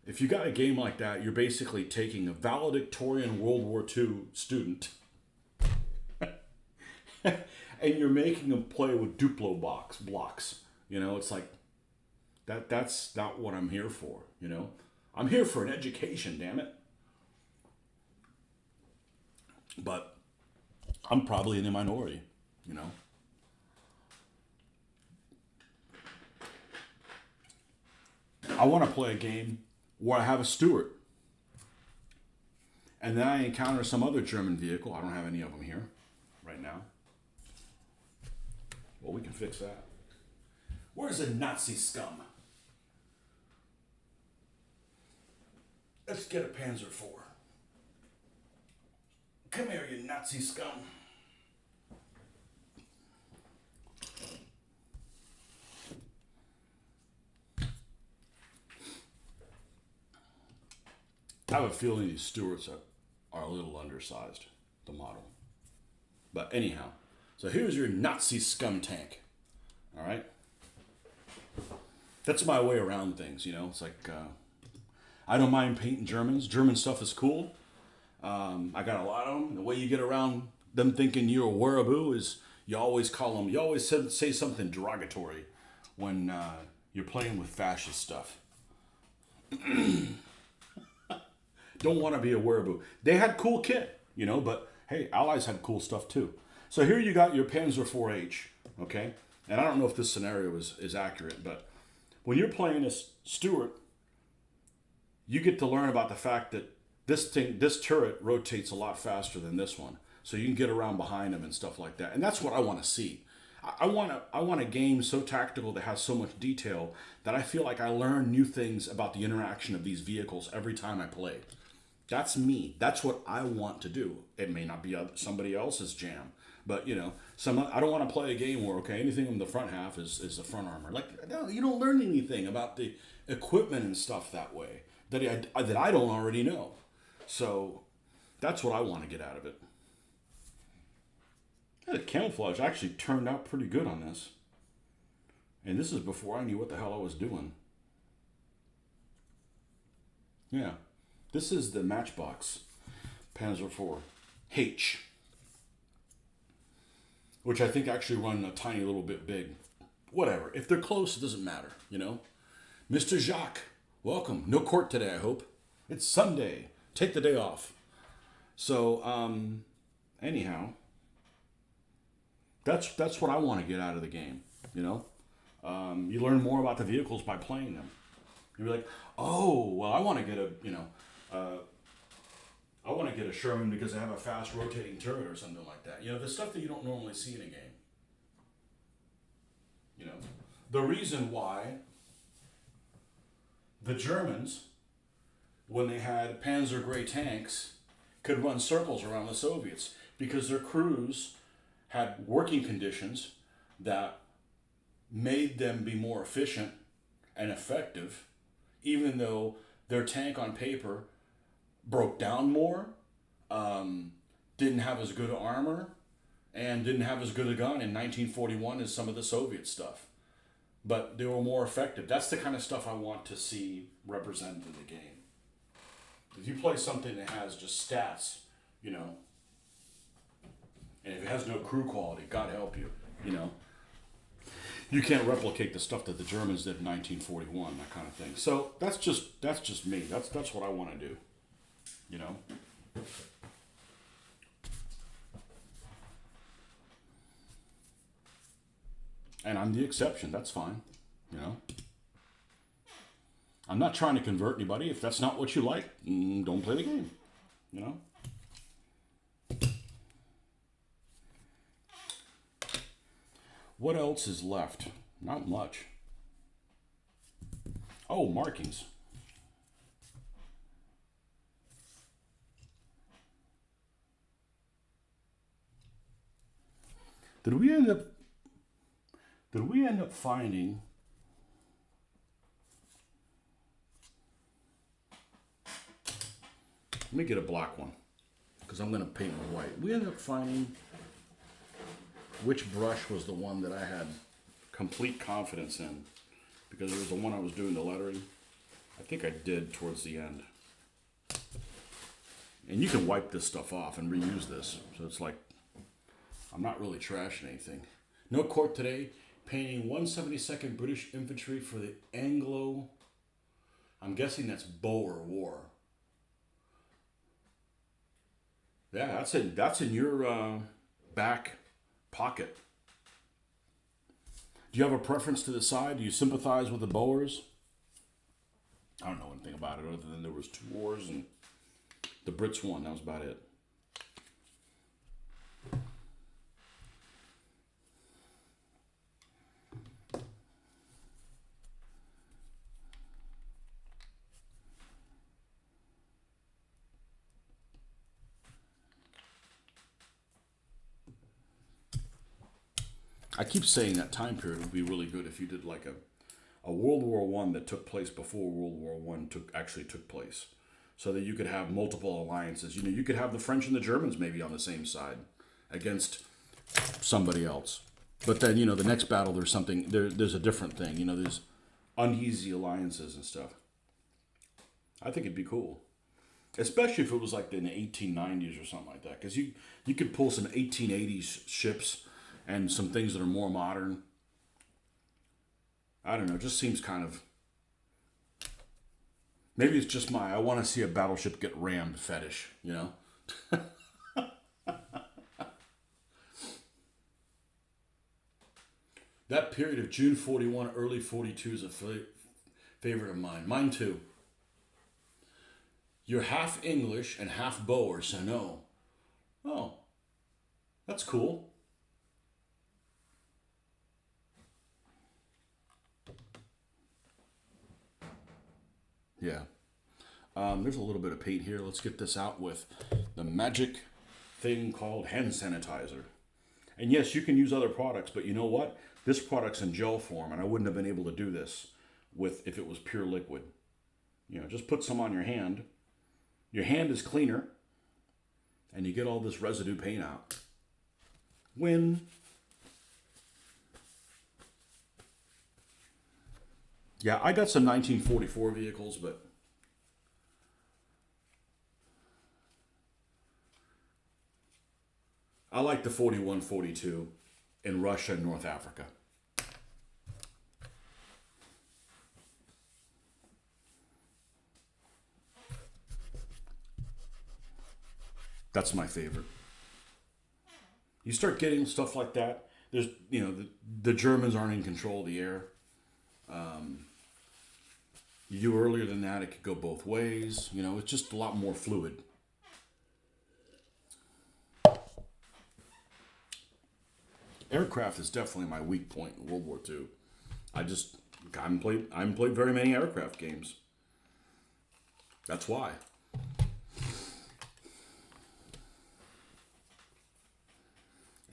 If you got a game like that, you're basically taking a valedictorian World War II student and you're making them play with Duplo blocks. It's like, that's not what I'm here for, I'm here for an education, damn it. But I'm probably in the minority, I want to play a game where I have a Stuart, and then I encounter some other German vehicle. I don't have any of them here right now. Well, we can fix that. Where's the Nazi scum? Let's get a Panzer IV. Come here, you Nazi scum. I have a feeling these Stuarts are a little undersized, the model. But anyhow, so here's your Nazi scum tank. All right? That's my way around things, It's like, I don't mind painting Germans. German stuff is cool. I got a lot of them. The way you get around them thinking you're a wereaboo is You always call them. You always say something derogatory when you're playing with fascist stuff. Don't want to be a wereaboo. They had cool kit, but hey, Allies had cool stuff too. So here you got your Panzer IV-H, okay? And I don't know if this scenario is accurate, but when you're playing as Stuart, you get to learn about the fact that this turret rotates a lot faster than this one. So you can get around behind them and stuff like that. And that's what I want to see. I want a game so tactical that has so much detail that I feel like I learn new things about the interaction of these vehicles every time I play. That's me. That's what I want to do. It may not be somebody else's jam, but I don't want to play a game where anything in the front half is the front armor. Like, no, you don't learn anything about the equipment and stuff that way that I don't already know. So that's what I want to get out of it. The camouflage actually turned out pretty good on this. And this is before I knew what the hell I was doing. Yeah. This is the Matchbox Panzer IV-H. Which I think actually run a tiny little bit big. Whatever. If they're close, it doesn't matter, Mr. Jacques, welcome. No court today, I hope. It's Sunday. Take the day off. So, anyhow, that's what I want to get out of the game, You learn more about the vehicles by playing them. You'll be like, oh, well, I want to get I want to get a Sherman because I have a fast rotating turret or something like that. The stuff that you don't normally see in a game. The reason why the Germans, when they had Panzer Gray tanks, could run circles around the Soviets because their crews had working conditions that made them be more efficient and effective, even though their tank on paper broke down more, didn't have as good armor, and didn't have as good a gun in 1941 as some of the Soviet stuff. But they were more effective. That's the kind of stuff I want to see represented in the game. If you play something that has just stats, and if it has no crew quality, God help you, you can't replicate the stuff that the Germans did in 1941, that kind of thing. So that's just me. That's what I want to do, And I'm the exception. That's fine, I'm not trying to convert anybody. If that's not what you like, don't play the game, What else is left? Not much. Oh, markings. Did we end up finding Let me get a black one because I'm going to paint with white. We ended up finding which brush was the one that I had complete confidence in because it was the one I was doing the lettering. I think I did towards the end. And you can wipe this stuff off and reuse this. So it's like, I'm not really trashing anything. No court today. Painting 172nd British Infantry for the Anglo... I'm guessing that's Boer War. Yeah, that's in your back pocket. Do you have a preference to the side? Do you sympathize with the Boers? I don't know anything about it other than there was 2 wars and the Brits won. That was about it. I keep saying that time period would be really good if you did like a World War One that took place before World War One actually took place, so that you could have multiple alliances. You could have the French and the Germans maybe on the same side against somebody else, but then the next battle there's something there's a different thing. There's uneasy alliances and stuff. I think it'd be cool, especially if it was like in the 1890s or something like that, because you could pull some 1880s ships and some things that are more modern. I don't know, it just seems kind of, maybe it's just I want to see a battleship get rammed fetish, you know? That period of June 41, early 42 is a favorite of mine. Mine too. You're half English and half Boer, so no. Oh, that's cool. Yeah. There's a little bit of paint here. Let's get this out with the magic thing called hand sanitizer. And yes, you can use other products, but you know what? This product's in gel form, and I wouldn't have been able to do this with if it was pure liquid. You know, just put some on your hand. Your hand is cleaner, and you get all this residue paint out. Win. Yeah, I got some 1944 vehicles, but I like the 41, 42 in Russia and North Africa. That's my favorite. You start getting stuff like that. There's, you know, the Germans aren't in control of the air. You do earlier than that, it could go both ways. You know, it's just a lot more fluid. Aircraft is definitely my weak point in World War II. I haven't played very many aircraft games. That's why.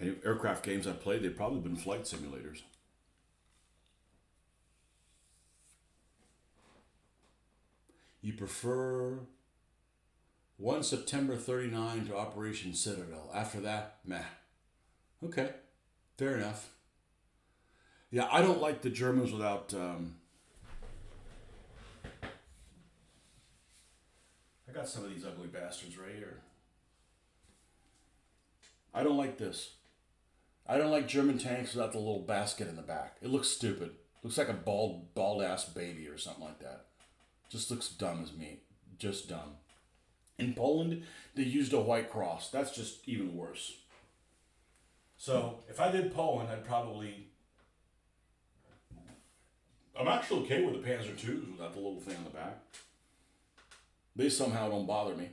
Any aircraft games I've played, they've probably been flight simulators. You prefer 1 September 39 to Operation Citadel. After that, meh. Okay, fair enough. Yeah, I don't like the Germans without... I got some of these ugly bastards right here. I don't like this. I don't like German tanks without the little basket in the back. It looks stupid. Looks like a bald ass baby or something like that. Just looks dumb as me. Just dumb. In Poland, they used a white cross. That's just even worse. So, if I did Poland, I'd probably... I'm actually okay with the Panzer IIs without the little thing on the back. They somehow don't bother me.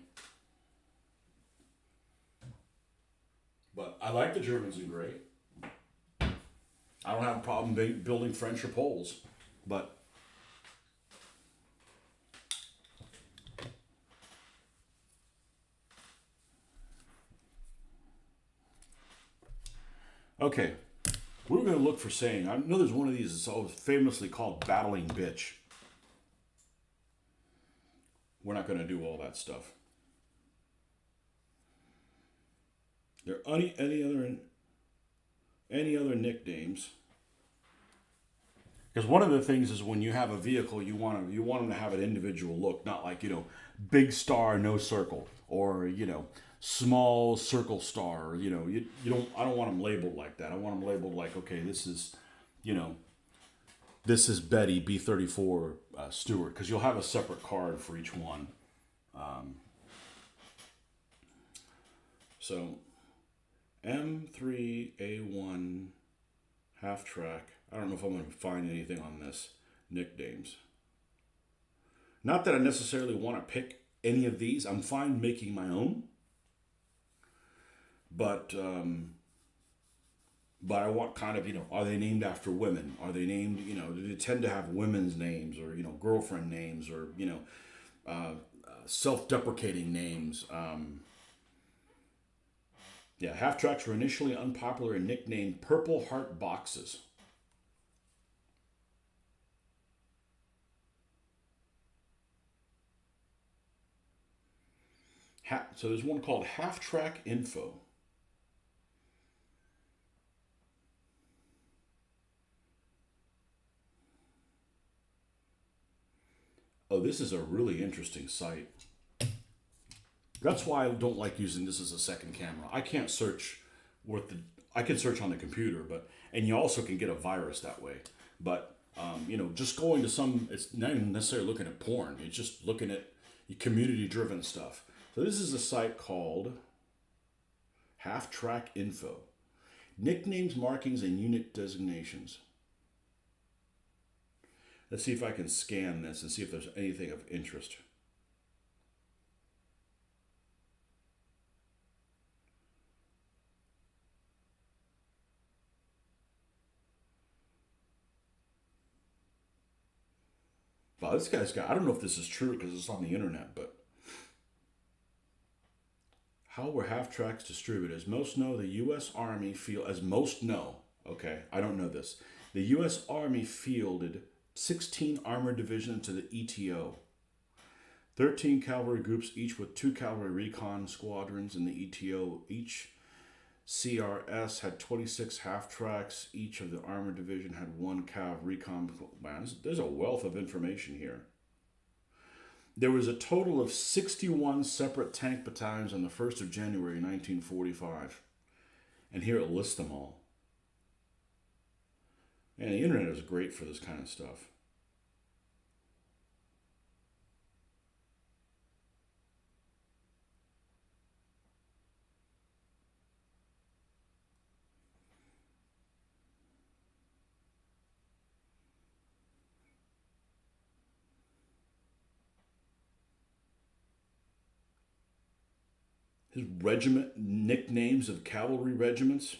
But I like the Germans in gray. I don't have a problem building French or Poles. But okay, we were going to look for saying, I know there's one of these that's always famously called Battling Bitch. We're not going to do all that stuff. There are any other nicknames? Because one of the things is when you have a vehicle, you want them to have an individual look, not like, you know, big star, no circle, or, you know, small circle star, or, you know, you don't. I don't want them labeled like that. I want them labeled like, okay, this is, you know, this is Betty B34 Stewart, because you'll have a separate card for each one. So M3A1 half track. I don't know if I'm going to find anything on this nicknames. Not that I necessarily want to pick any of these. I'm fine making my own. But I want kind of, you know, are they named after women? Are they named, you know, do they tend to have women's names or, you know, girlfriend names or, you know, self-deprecating names? Yeah, half tracks were initially unpopular and nicknamed Purple Heart boxes. So there's one called Half Track Info. Oh, this is a really interesting site. That's why I don't like using this as a second camera. I can't search with I can search on the computer, but and you also can get a virus that way. But just going to some, it's not even necessarily looking at porn. It's just looking at community-driven stuff. So this is a site called Half Track Info. Nicknames, markings, and unit designations. Let's see if I can scan this and see if there's anything of interest. Wow, this guy's got, I don't know if this is true because it's on the internet, but how were half tracks distributed? As most know, the U.S. Army okay, I don't know this. The U.S. Army fielded 16 armored divisions to the ETO, 13 cavalry groups, each with 2 cavalry recon squadrons in the ETO. Each CRS had 26 half tracks. Each of the armored division had 1 cav recon. Man, there's a wealth of information here. There was a total of 61 separate tank battalions on the 1st of January 1945. And here it lists them all. And the internet is great for this kind of stuff. His regiment nicknames of cavalry regiments.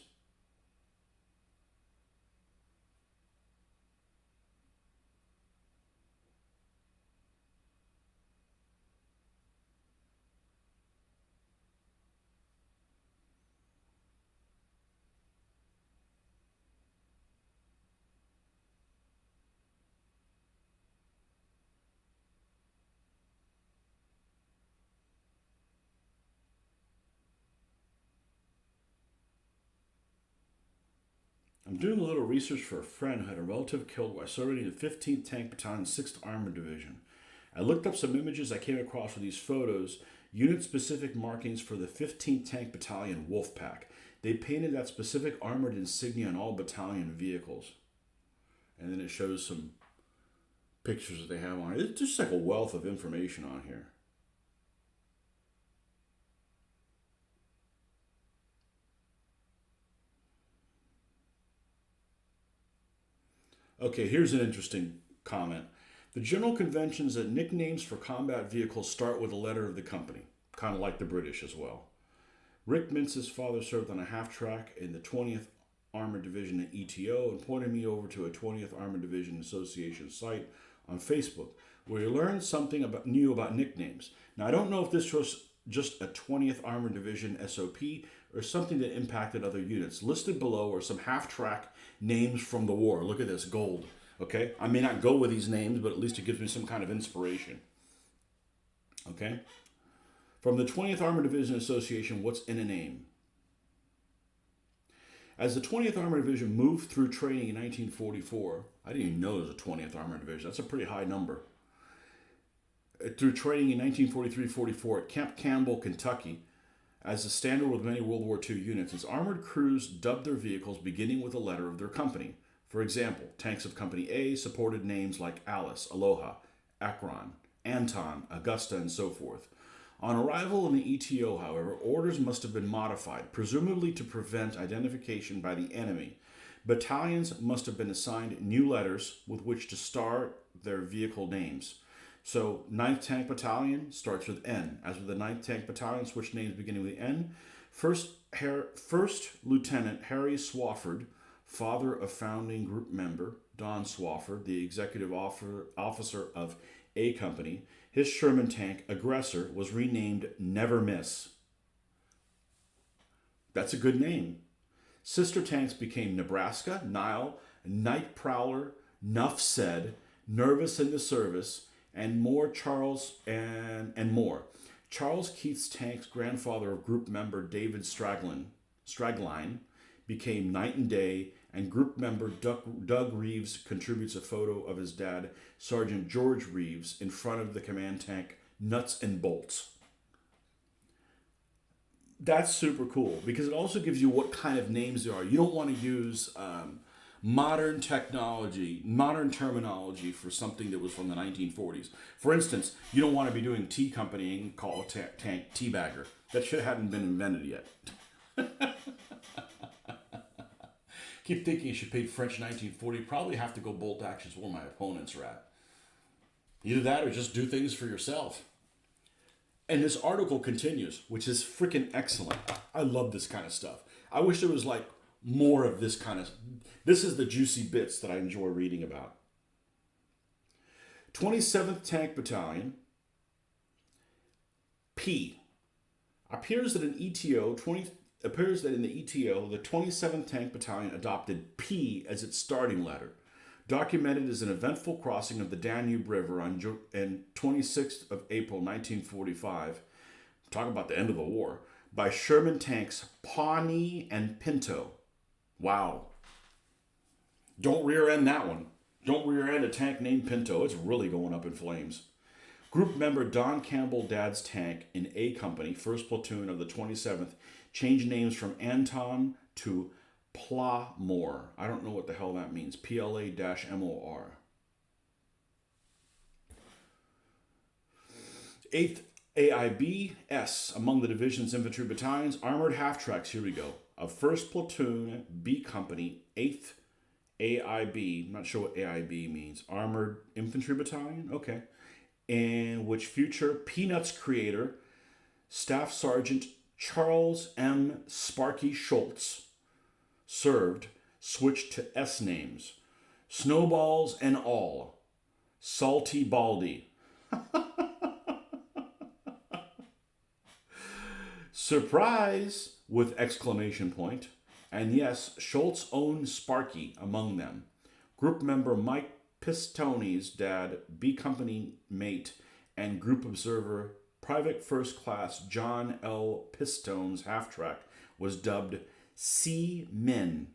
I'm doing a little research for a friend who had a relative killed while serving in the 15th Tank Battalion, 6th Armored Division. I looked up some images I came across with these photos, unit-specific markings for the 15th Tank Battalion Wolfpack. They painted that specific armored insignia on all battalion vehicles. And then it shows some pictures that they have on it. It's just like a wealth of information on here. Okay, here's an interesting comment. The general convention is that nicknames for combat vehicles start with a letter of the company, kind of like the British as well. Rick Mintz's father served on a half track in the 20th Armored Division at ETO and pointed me over to a 20th Armored Division Association site on Facebook where he learned something new about nicknames. Now, I don't know if this was just a 20th Armored Division SOP or something that impacted other units. Listed below are some half-track names from the war. Look at this, gold. Okay, I may not go with these names, but at least it gives me some kind of inspiration. Okay, from the 20th Armored Division Association, what's in a name? As the 20th Armored Division moved through training in 1944, I didn't even know there was a 20th Armored Division. That's a pretty high number. Through training in 1943-44 at Camp Campbell, Kentucky, as a standard with many World War II units, its armored crews dubbed their vehicles beginning with a letter of their company. For example, tanks of Company A supported names like Alice, Aloha, Akron, Anton, Augusta, and so forth. On arrival in the ETO, however, orders must have been modified, presumably to prevent identification by the enemy. Battalions must have been assigned new letters with which to start their vehicle names. So, 9th Tank Battalion starts with N. As with the 9th Tank Battalion, switch names beginning with N. First Lieutenant Harry Swafford, father of founding group member Don Swafford, the executive officer of A Company, his Sherman tank, Aggressor, was renamed Never Miss. That's a good name. Sister tanks became Nebraska, Nile, Night Prowler, Nuff Said, Nervous in the Service, and more. Charles Keith's tank's grandfather of group member David Stragline became Night and Day, and group member Doug Reeves contributes a photo of his dad, Sergeant George Reeves, in front of the command tank Nuts and Bolts. That's super cool because it also gives you what kind of names there are. You don't want to use modern technology, modern terminology for something that was from the 1940s. For instance, you don't want to be doing tea companying called tank teabagger. That shit hadn't been invented yet. Keep thinking you should paint French 1940. Probably have to go bolt actions where my opponents are at. Either that or just do things for yourself. And this article continues, which is freaking excellent. I love this kind of stuff. I wish there was like more of this kind of. This is the juicy bits that I enjoy reading about. 27th Tank Battalion, P. Appears that in the ETO, the 27th Tank Battalion adopted P as its starting letter. Documented as an eventful crossing of the Danube River on 26th of April 1945, talk about the end of the war, by Sherman tanks Pawnee and Pinto. Wow. Don't rear end that one. Don't rear end a tank named Pinto. It's really going up in flames. Group member Don Campbell Dad's tank in A Company, 1st Platoon of the 27th, changed names from Anton to Plamor. I don't know what the hell that means. PLA-MOR. 8th AIB-S, among the division's infantry battalions, armored half-tracks, here we go, of 1st Platoon, B Company, 8th AIB, I'm not sure what AIB means, Armored Infantry Battalion, okay, and which future Peanuts creator, Staff Sergeant Charles M. Sparky Schultz, served, switched to S names. Snowballs and all. Salty Baldy. Surprise! With exclamation point. And yes, Schultz owned Sparky among them. Group member Mike Pistone's dad, B Company mate, and group observer Private First Class John L. Pistone's half-track was dubbed C-Min.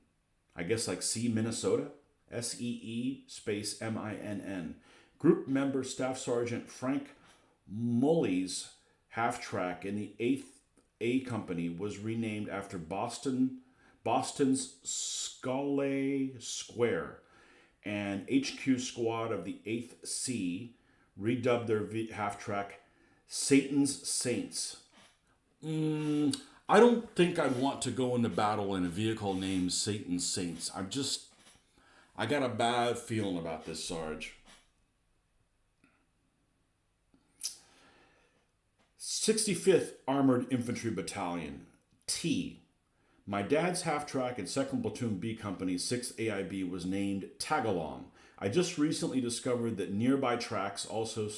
I guess like C, Minnesota? S-E-E space M-I-N-N. Group member Staff Sergeant Frank Mully's half-track in the 8th A Company was renamed after Boston's Scollay Square, and HQ squad of the 8th C redubbed their half-track Satan's Saints. I don't think I'd want to go into battle in a vehicle named Satan's Saints. I got a bad feeling about this, Sarge. 65th Armored Infantry Battalion, T. My dad's half-track and 2nd Platoon B Company, 6th AIB, was named Tagalong. I just recently discovered that nearby tracks also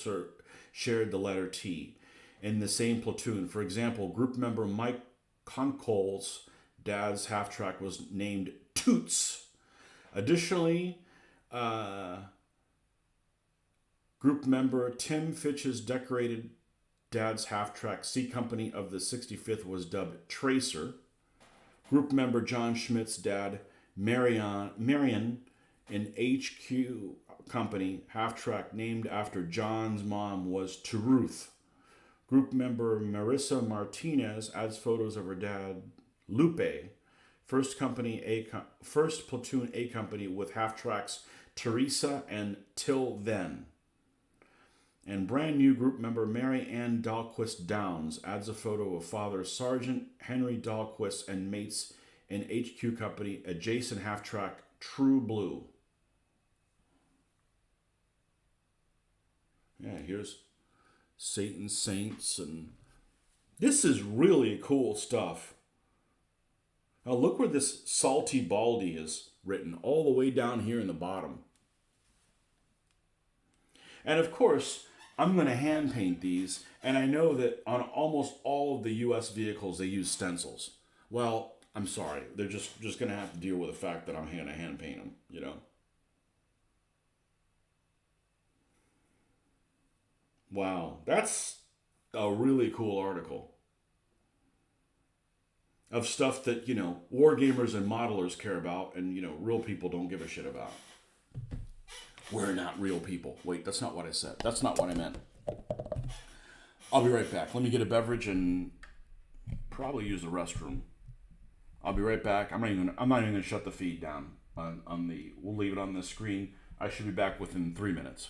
shared the letter T in the same platoon. For example, group member Mike Concole's dad's half-track was named Toots. Additionally, group member Tim Fitch's decorated dad's half-track C Company of the 65th was dubbed Tracer. Group member John Schmidt's dad, Marion, in HQ Company, half-track named after John's mom, was Teruth. Group member Marissa Martinez adds photos of her dad, Lupe. 1st Platoon A Company with half-tracks Teresa and Till Then. And brand new group member Mary Ann Dahlquist Downs adds a photo of Father Sergeant Henry Dahlquist and mates in HQ Company, adjacent half-track True Blue. Yeah, here's Satan's Saints, and this is really cool stuff. Now look where this Salty Baldy is written, all the way down here in the bottom. And of course, I'm going to hand paint these, and I know that on almost all of the U.S. vehicles they use stencils. Well, I'm sorry, they're just going to have to deal with the fact that I'm going to hand paint them, you know. Wow, that's a really cool article of stuff that, you know, war gamers and modelers care about and, you know, real people don't give a shit about. We're not real people. Wait, that's not what I said. That's not what I meant. I'll be right back. Let me get a beverage and probably use the restroom. I'll be right back. I'm not even gonna shut the feed down on the. We'll leave it on the screen. I should be back within 3 minutes.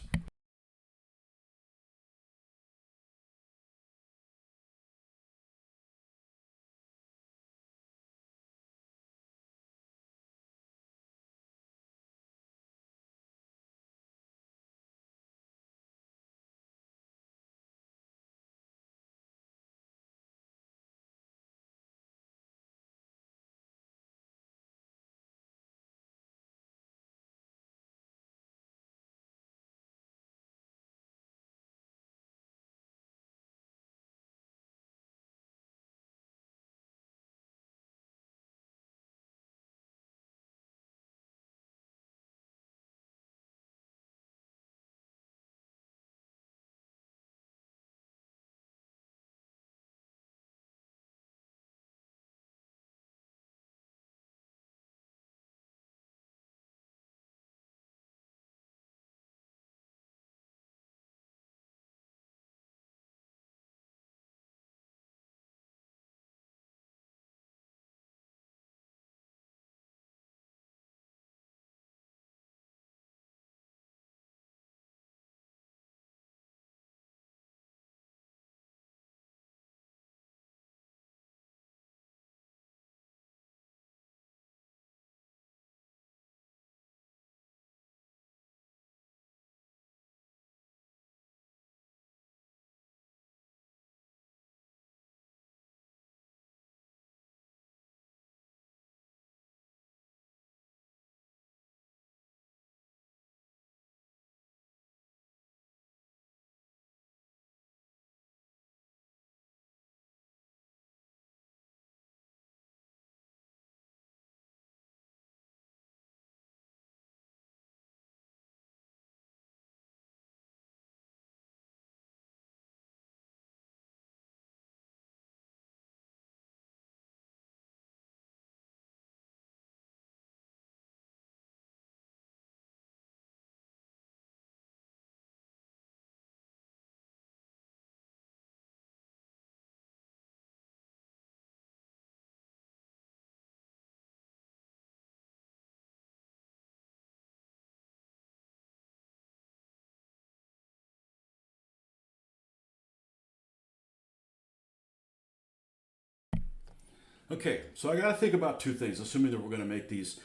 Okay, so I got to think about two things. Assuming that we're going to make these,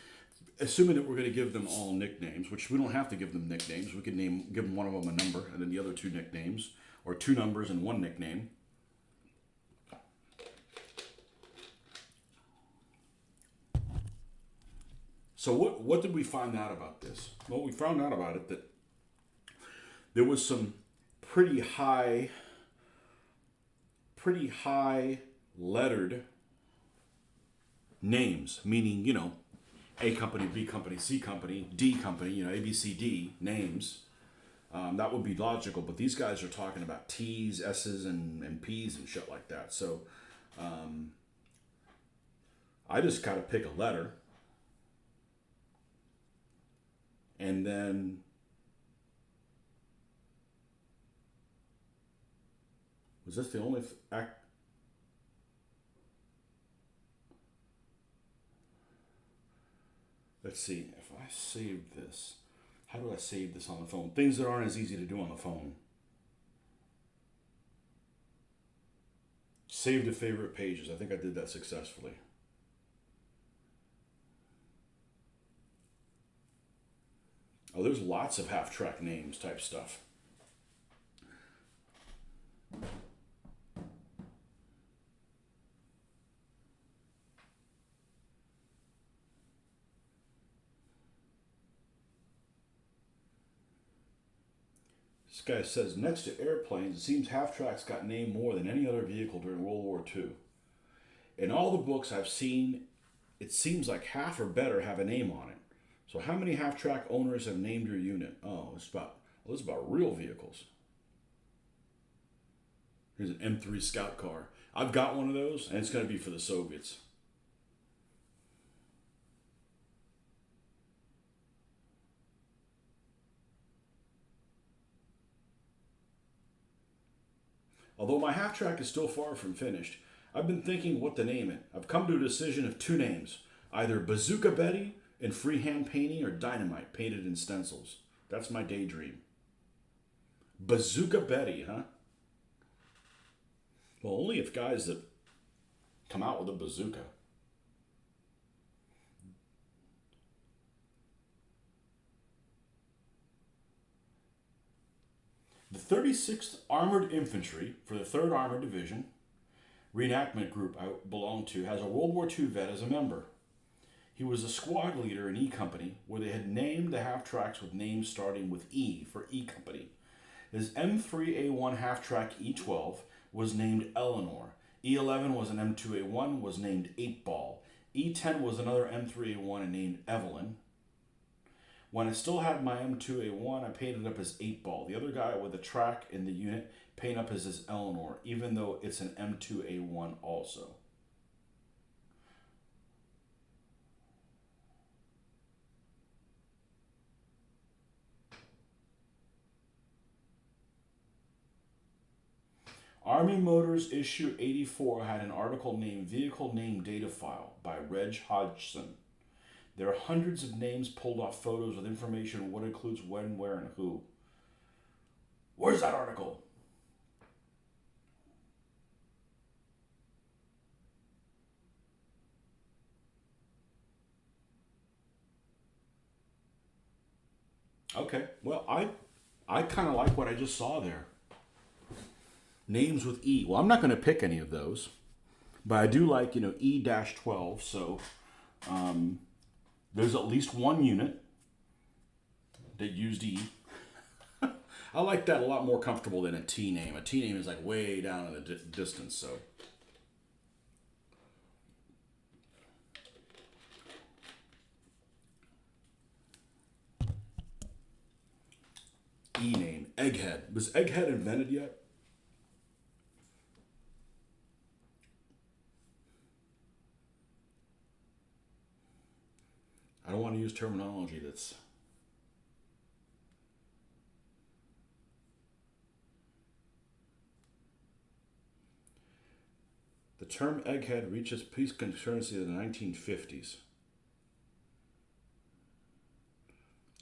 assuming that we're going to give them all nicknames, which we don't have to give them nicknames. We could give them one of them a number, and then the other two nicknames, or two numbers and one nickname. So what did we find out about this? Well, we found out about it that there was some pretty high, pretty high lettered names, meaning, A company, B company, C company, D company, A, B, C, D names. That would be logical, but these guys are talking about T's, S's, and P's and shit like that. So I just got to pick a letter, and then was this the only act? Let's see, if I save this, how do I save this on the phone? Things that aren't as easy to do on the phone. Save to favorite pages. I think I did that successfully. Oh, there's lots of half-track names type stuff. This guy says, next to airplanes, it seems half-tracks got named more than any other vehicle during World War II. In all the books I've seen, it seems like half or better have a name on it. So how many half-track owners have named your unit? It's about real vehicles. Here's an M3 Scout car. I've got one of those, and it's going to be for the Soviets. Although my half-track is still far from finished, I've been thinking what to name it. I've come to a decision of two names, either Bazooka Betty in freehand painting or Dynamite painted in stencils. That's my daydream. Bazooka Betty, huh? Well, only if guys that come out with a bazooka. The 36th Armored Infantry for the 3rd Armored Division reenactment group I belonged to has a World War II vet as a member. He was a squad leader in E Company, where they had named the half tracks with names starting with E for E Company. His M3A1 half track E12 was named Eleanor. E11 was an M2A1, was named 8 Ball. E10 was another M3A1 and named Evelyn. When I still had my M2A1, I painted up as 8 Ball. The other guy with the track in the unit paint up as his Eleanor, even though it's an M2A1 also. Army Motors issue 84 had an article named Vehicle Name Data File by Reg Hodgson. There are hundreds of names pulled off photos with information on what includes when, where, and who. Where's that article? Okay, well, I kind of like what I just saw there. Names with E. Well, I'm not going to pick any of those, but I do like, E-12. So there's at least one unit that used E. I like that a lot more comfortable than a T name. A T name is like way down in the distance, so. E name, Egghead. Was Egghead invented yet? I don't want to use terminology that's... The term egghead reaches peace concurrency in the 1950s.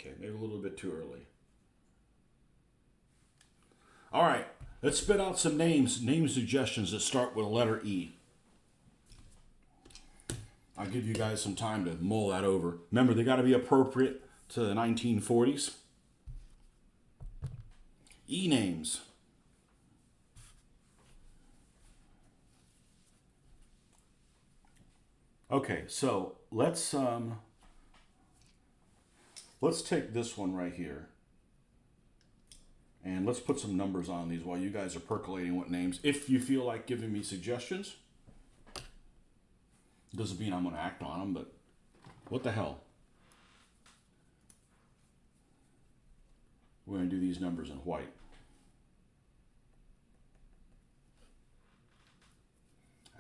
Okay, maybe a little bit too early. All right, let's spit out some names, name suggestions that start with a letter E. I'll give you guys some time to mull that over. Remember, they got to be appropriate to the 1940s. E names. Okay, so let's take this one right here. And let's put some numbers on these while you guys are percolating what names. If you feel like giving me suggestions. Doesn't mean I'm going to act on them, but what the hell? We're going to do these numbers in white.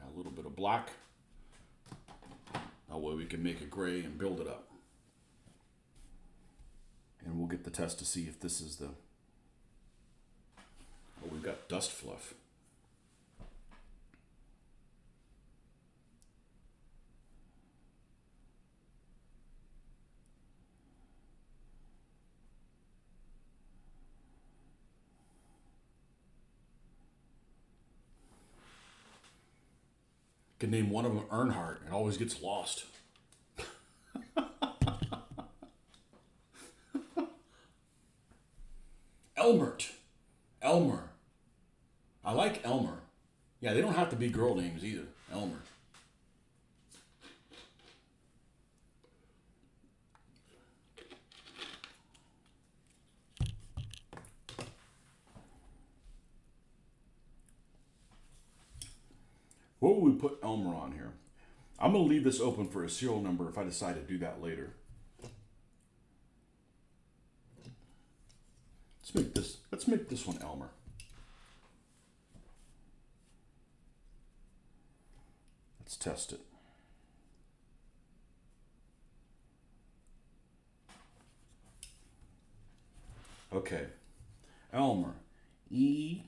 Add a little bit of black. That way we can make it gray and build it up. And we'll get the test to see if this is the... Oh, we've got dust fluff. Can name one of them Earnhardt. It always gets lost. Elmert. Elmer. I like Elmer. Yeah, they don't have to be girl names either. Elmer. What would we put Elmer on here? I'm going to leave this open for a serial number if I decide to do that later. Let's make this one Elmer. Let's test it. Okay. Elmer. E-L-M-E-R.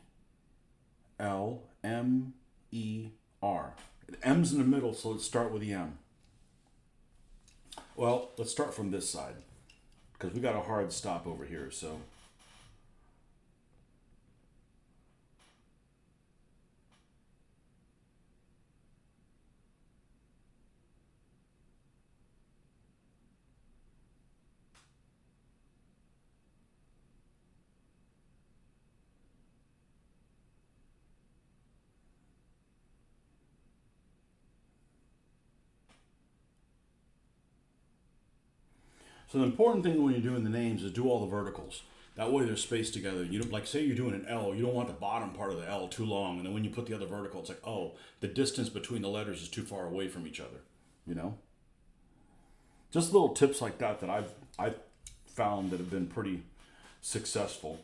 R. M's in the middle, so let's start with the M. Well, let's start from this side, because we got a hard stop over here, so. So the important thing when you're doing the names is do all the verticals. That way they're spaced together. You don't, like say you're doing an L, you don't want the bottom part of the L too long, and then when you put the other vertical, it's like, oh, the distance between the letters is too far away from each other. You know? Just little tips like that that I've found that have been pretty successful.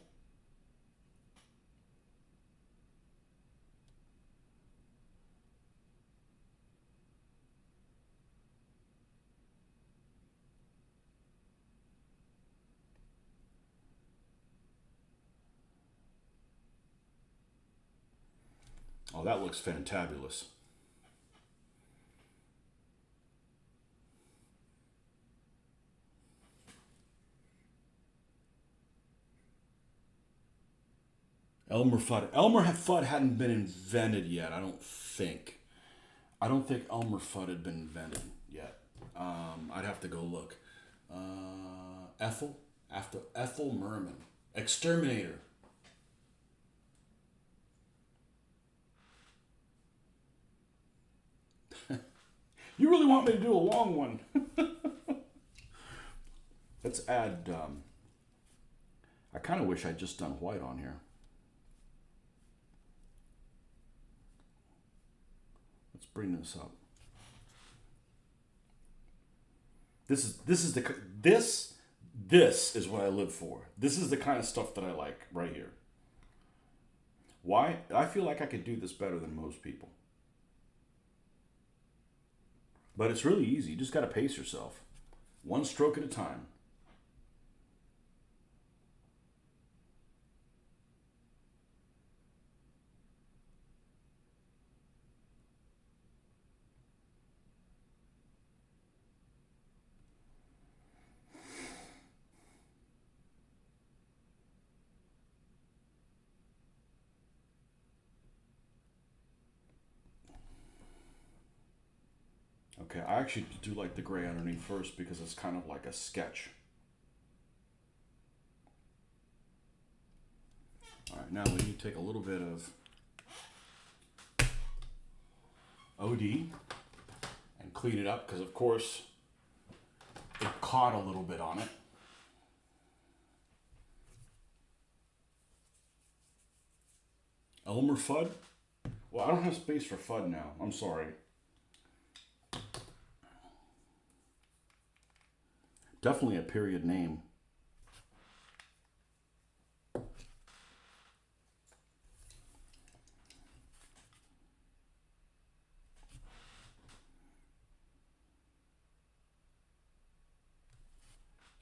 Oh, that looks fantabulous. Elmer Fudd. Elmer Fudd hadn't been invented yet, I don't think. I don't think Elmer Fudd had been invented yet. I'd have to go look. Ethel? After Ethel Merman. Exterminator. You really want me to do a long one? Let's add. I kind of wish I'd just done white on here. Let's bring this up. This is what I live for. This is the kind of stuff that I like right here. Why? I feel like I could do this better than most people. But it's really easy. You just got to pace yourself. One stroke at a time. Okay, I actually do like the gray underneath first because it's kind of like a sketch. All right, now we need to take a little bit of OD and clean it up because, of course, it caught a little bit on it. Elmer Fudd? Well, I don't have space for Fudd now. I'm sorry. Definitely a period name.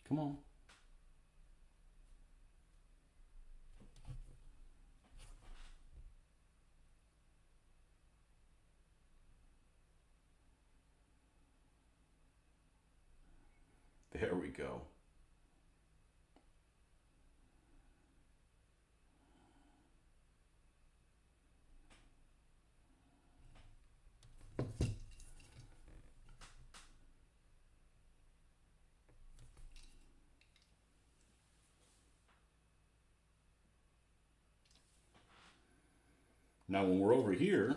Come on. There we go. Now when we're over here,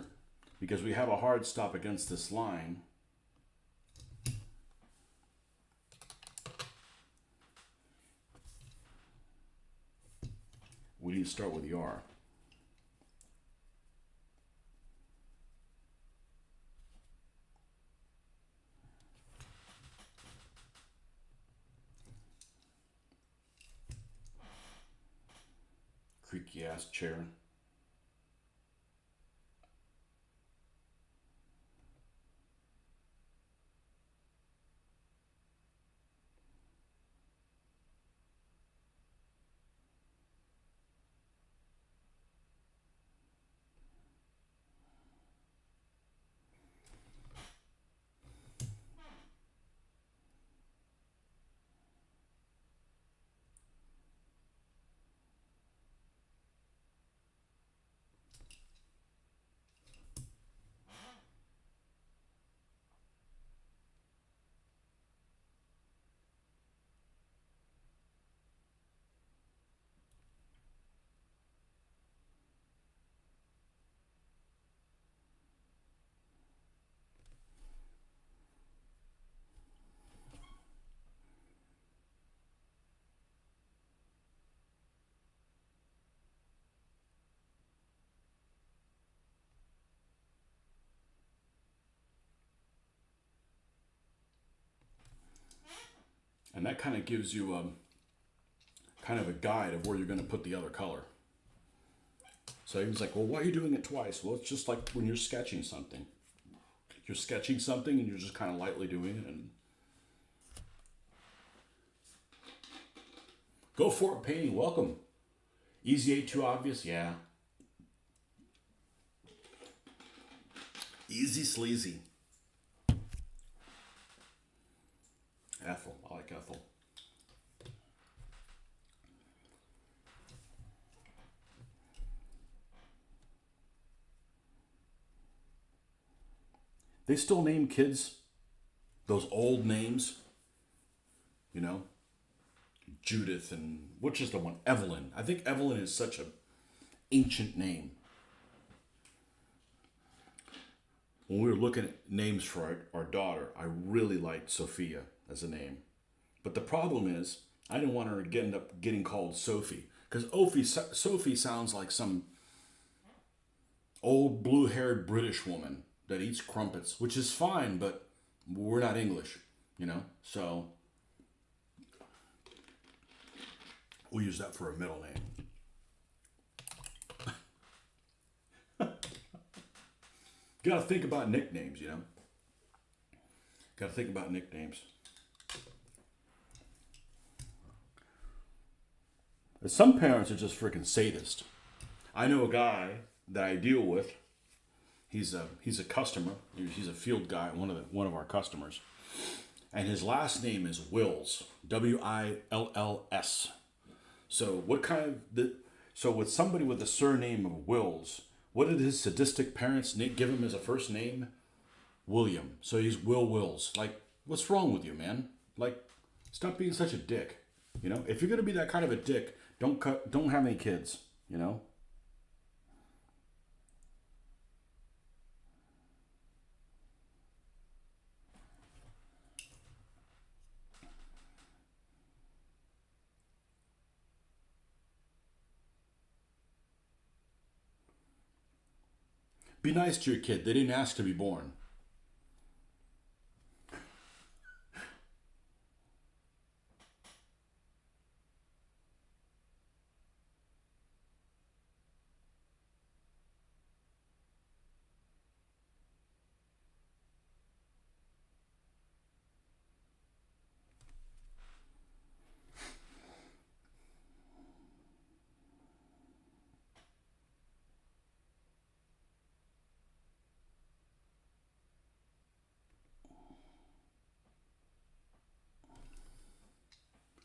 because we have a hard stop against this line, we need to start with the R. Creaky ass chair. And that kind of gives you kind of a guide of where you're going to put the other color. So he was like, well, why are you doing it twice? Well, it's just like when you're sketching something. You're sketching something and you're just kind of lightly doing it. And go for it, painting. Welcome. Easy ain't too obvious? Yeah. Easy sleazy. Ethel. I like Ethel. They still name kids those old names, you know, Judith and which is the one? Evelyn. I think Evelyn is such an ancient name. When we were looking at names for our daughter, I really liked Sophia as a name. But the problem is, I didn't want her to end up getting called Sophie. Because Sophie sounds like some old blue-haired British woman that eats crumpets, which is fine, but we're not English, you know? So we'll use that for a middle name. You gotta think about nicknames, you know? Gotta think about nicknames. Some parents are just freaking sadist. I know a guy that I deal with. He's a customer. He's a field guy, one of our customers, and his last name is Wills. Wills. So so with somebody with the surname of Wills, what did his sadistic parents give him as a first name? William. So he's Will Wills. Like, what's wrong with you, man? Like, stop being such a dick. You know, if you're gonna be that kind of a dick, don't have any kids. You know. Be nice to your kid. They didn't ask to be born.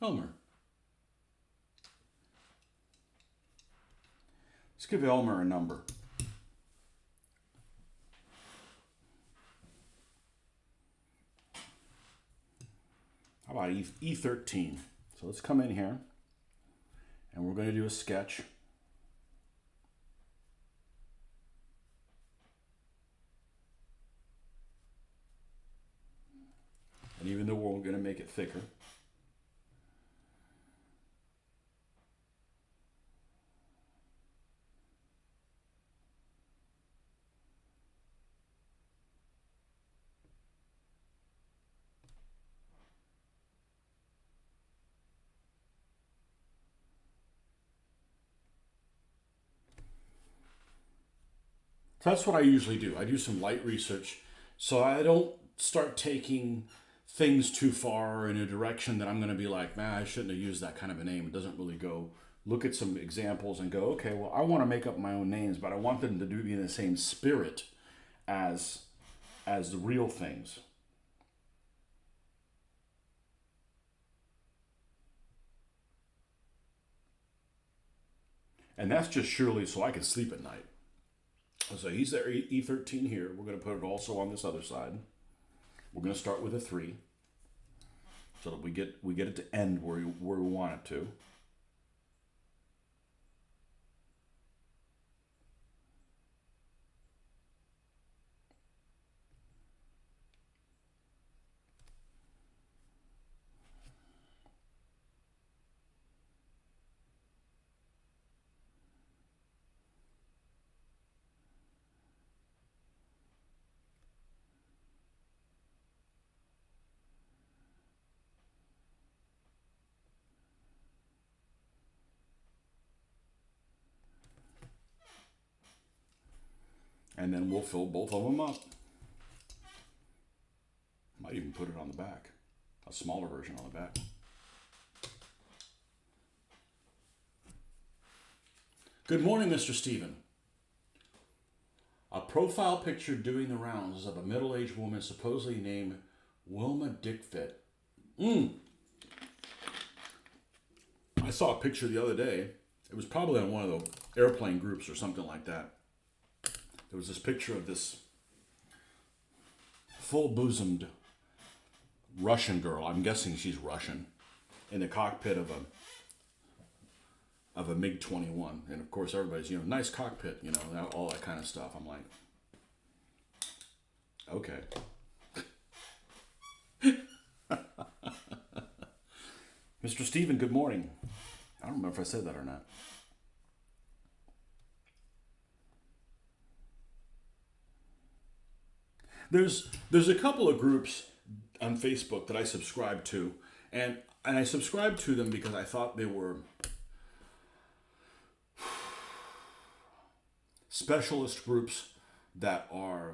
Elmer. Let's give Elmer a number. How about E13? So let's come in here and we're going to do a sketch. And even though we're going to make it thicker, so that's what I usually do. I do some light research so I don't start taking things too far in a direction that I'm going to be like, man, I shouldn't have used that kind of a name. It doesn't really go. Look at some examples and go, okay, well, I want to make up my own names, but I want them to be in the same spirit as the real things. And that's just surely so I can sleep at night. So he's there, E13 here. We're going to put it also on this other side. We're going to start with a 3 so that we get it to end where we want it to. And then we'll fill both of them up. Might even put it on the back. A smaller version on the back. Good morning, Mr. Steven. A profile picture doing the rounds is of a middle-aged woman supposedly named Wilma Dickfit. I saw a picture the other day. It was probably on one of the airplane groups or something like that. There was this picture of this full-bosomed Russian girl. I'm guessing she's Russian, in the cockpit of a MiG-21. And of course, everybody's, nice cockpit, all that kind of stuff. I'm like, okay. Mr. Steven, good morning. I don't remember if I said that or not. There's a couple of groups on Facebook that I subscribe to, and I subscribed to them because I thought they were specialist groups that are,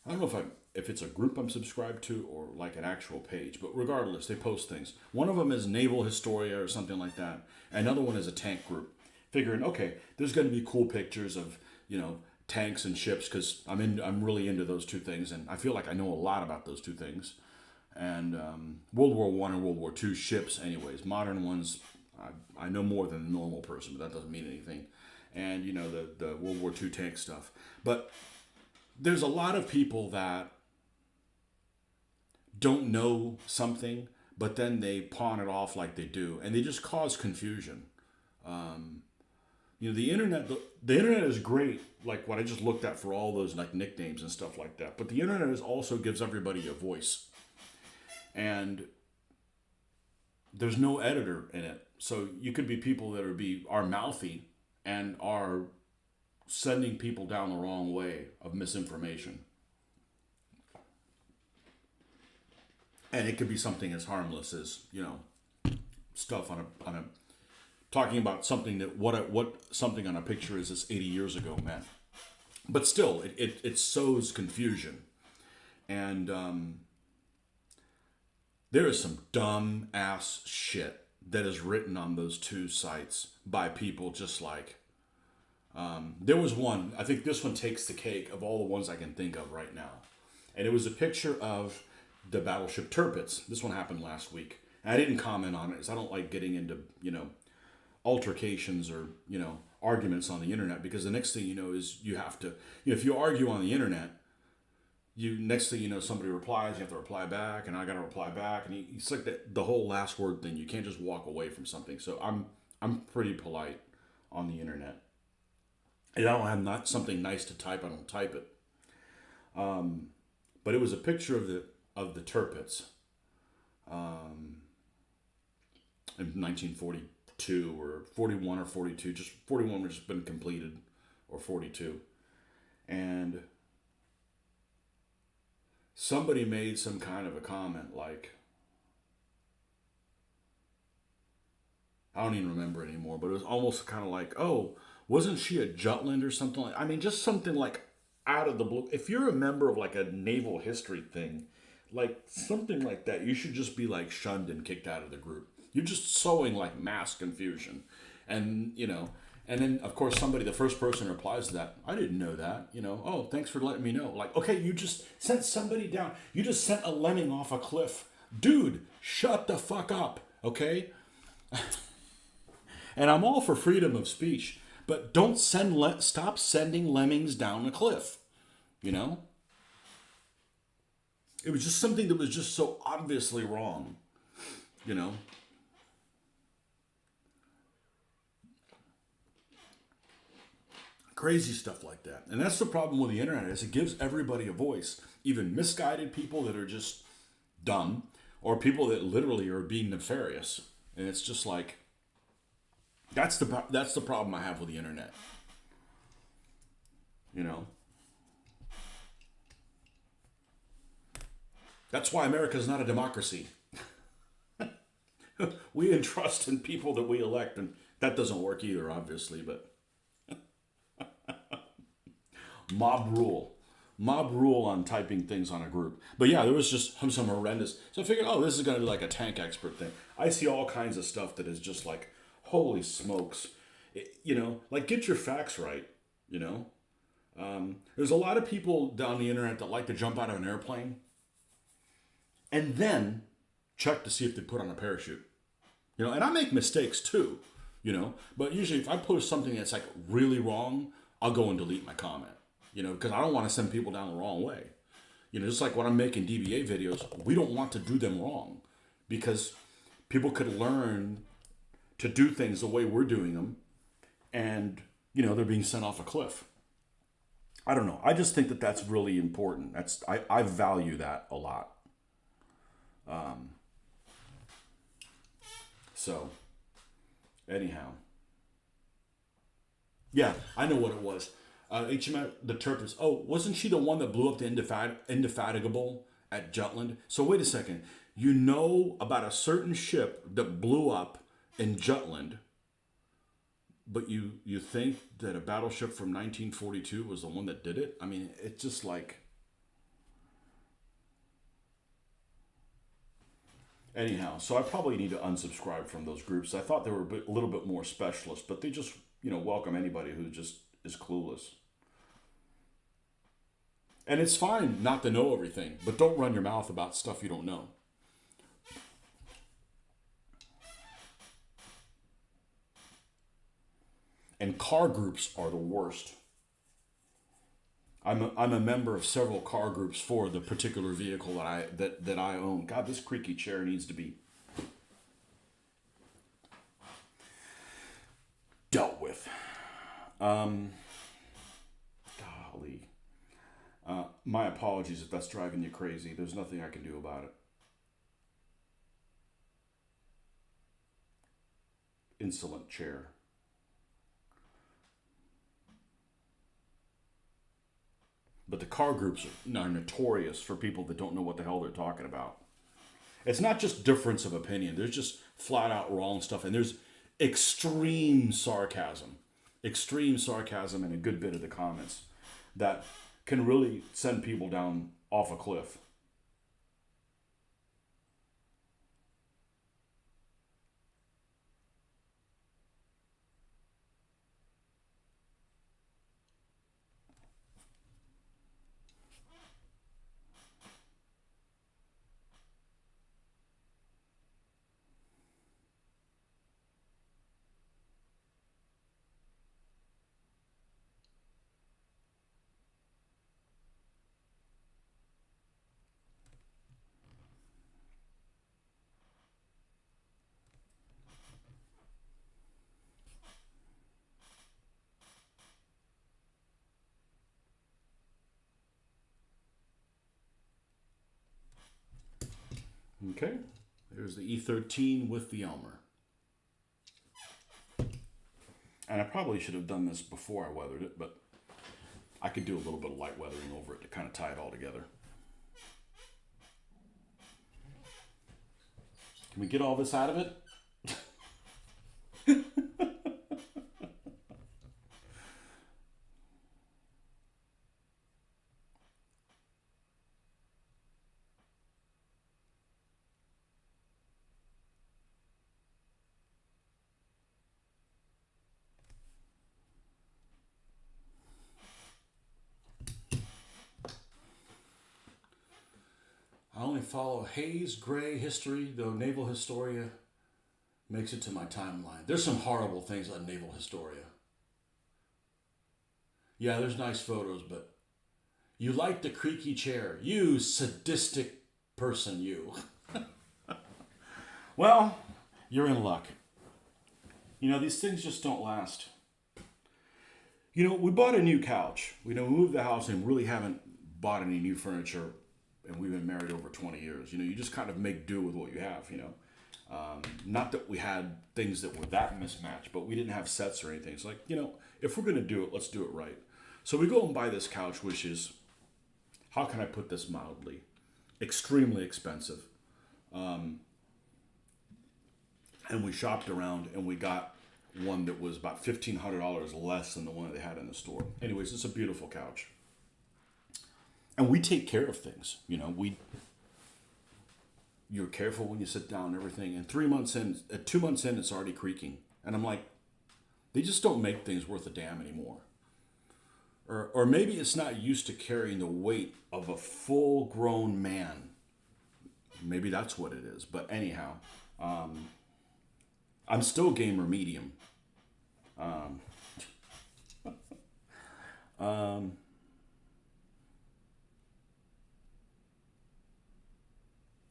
I don't know if it's a group I'm subscribed to or like an actual page, but regardless, they post things. One of them is Naval Historia or something like that. Another one is a tank group. Figuring, okay, there's going to be cool pictures of, tanks and ships, because I'm really into those two things, and I feel like I know a lot about those two things. And World War I and World War II ships, anyways. Modern ones, I know more than a normal person, but that doesn't mean anything. And the World War II tank stuff. But there's a lot of people that don't know something, but then they pawn it off like they do, and they just cause confusion. The internet is great, like what I just looked at for all those like nicknames and stuff like that. But the internet also gives everybody a voice, and there's no editor in it. So you could be people that are mouthy and are sending people down the wrong way of misinformation. And it could be something as harmless as, stuff on a talking about something that what something on a picture is 80 years ago meant. But still, it sows confusion. And there is some dumb ass shit that is written on those two sites by people just like, there was one, I think this one takes the cake of all the ones I can think of right now. And it was a picture of the battleship Tirpitz. This one happened last week. And I didn't comment on it because I don't like getting into, altercations or, arguments on the internet, because the next thing you know is you have to, if you argue on the internet, next thing you know, somebody replies, you have to reply back, and I got to reply back, and it's like the whole last word thing. You can't just walk away from something. So I'm pretty polite on the internet, and I don't have not something nice to type. I don't type it. But it was a picture of the Tirpitz, in 1942 or 41 or 42. Just 41 had just been completed, or 42, and somebody made some kind of a comment like, I don't even remember anymore, but it was almost kind of like, oh, wasn't she a Jutland or something like, just something like out of the blue. If you're a member of like a naval history thing, like something like that, you should just be like shunned and kicked out of the group. You're just sowing like mass confusion. And, and then of course the first person replies to that, I didn't know that, oh, thanks for letting me know. Like, okay, you just sent somebody down. You just sent a lemming off a cliff. Dude, shut the fuck up, okay? And I'm all for freedom of speech, but don't stop sending lemmings down a cliff, It was just something that was just so obviously wrong, Crazy stuff like that. And that's the problem with the internet, is it gives everybody a voice, even misguided people that are just dumb, or people that literally are being nefarious. And it's just like, that's the problem I have with the internet. That's why America is not a democracy. We entrust in people that we elect, and that doesn't work either, obviously, but Mob rule. Mob rule on typing things on a group. But yeah, there was just some horrendous. So I figured, oh, this is going to be like a tank expert thing. I see all kinds of stuff that is just like, holy smokes. Like get your facts right, you know? There's a lot of people down the internet that like to jump out of an airplane and then check to see if they put on a parachute. And I make mistakes too, but usually if I post something that's like really wrong, I'll go and delete my comment, because I don't want to send people down the wrong way. Just like when I'm making DBA videos, we don't want to do them wrong because people could learn to do things the way we're doing them and, they're being sent off a cliff. I don't know. I just think that that's really important. I value that a lot. So, anyhow. Yeah, I know what it was. HMS, the Turpins. Oh, wasn't she the one that blew up the Indefatigable at Jutland? So wait a second. You know about a certain ship that blew up in Jutland, but you think that a battleship from 1942 was the one that did it? I mean, it's just like... Anyhow, so I probably need to unsubscribe from those groups. I thought they were a little bit more specialist, but they just, welcome anybody who just is clueless. And it's fine not to know everything, but don't run your mouth about stuff you don't know. And car groups are the worst. I'm a member of several car groups for the particular vehicle that I own. God, this creaky chair needs to be dealt with. Golly. My apologies if that's driving you crazy. There's nothing I can do about it. Insolent chair. But the car groups are notorious for people that don't know what the hell they're talking about. It's not just difference of opinion. There's just flat out wrong stuff. And there's extreme sarcasm in a good bit of the comments that can really send people down off a cliff. Okay, there's the E13 with the Elmer. And I probably should have done this before I weathered it, but I could do a little bit of light weathering over it to kind of tie it all together. Can we get all this out of it? I only follow Hayes, Gray, History, though Naval Historia makes it to my timeline. There's some horrible things on Naval Historia. Yeah, there's nice photos, but you like the creaky chair. You sadistic person, you. Well, you're in luck. These things just don't last. We bought a new couch. We moved the house and really haven't bought any new furniture, and we've been married over 20 years. You just kind of make do with what you have, Not that we had things that were that mismatched, but we didn't have sets or anything. It's like, if we're going to do it, let's do it right. So we go and buy this couch, which is, how can I put this mildly? Extremely expensive. And we shopped around and we got one that was about $1,500 less than the one they had in the store. Anyways, it's a beautiful couch. And we take care of things. You know, you're careful when you sit down and everything. And 3 months in, 2 months in, it's already creaking. And I'm like, they just don't make things worth a damn anymore. Or maybe it's not used to carrying the weight of a full-grown man. Maybe that's what it is. But anyhow, I'm still gamer medium.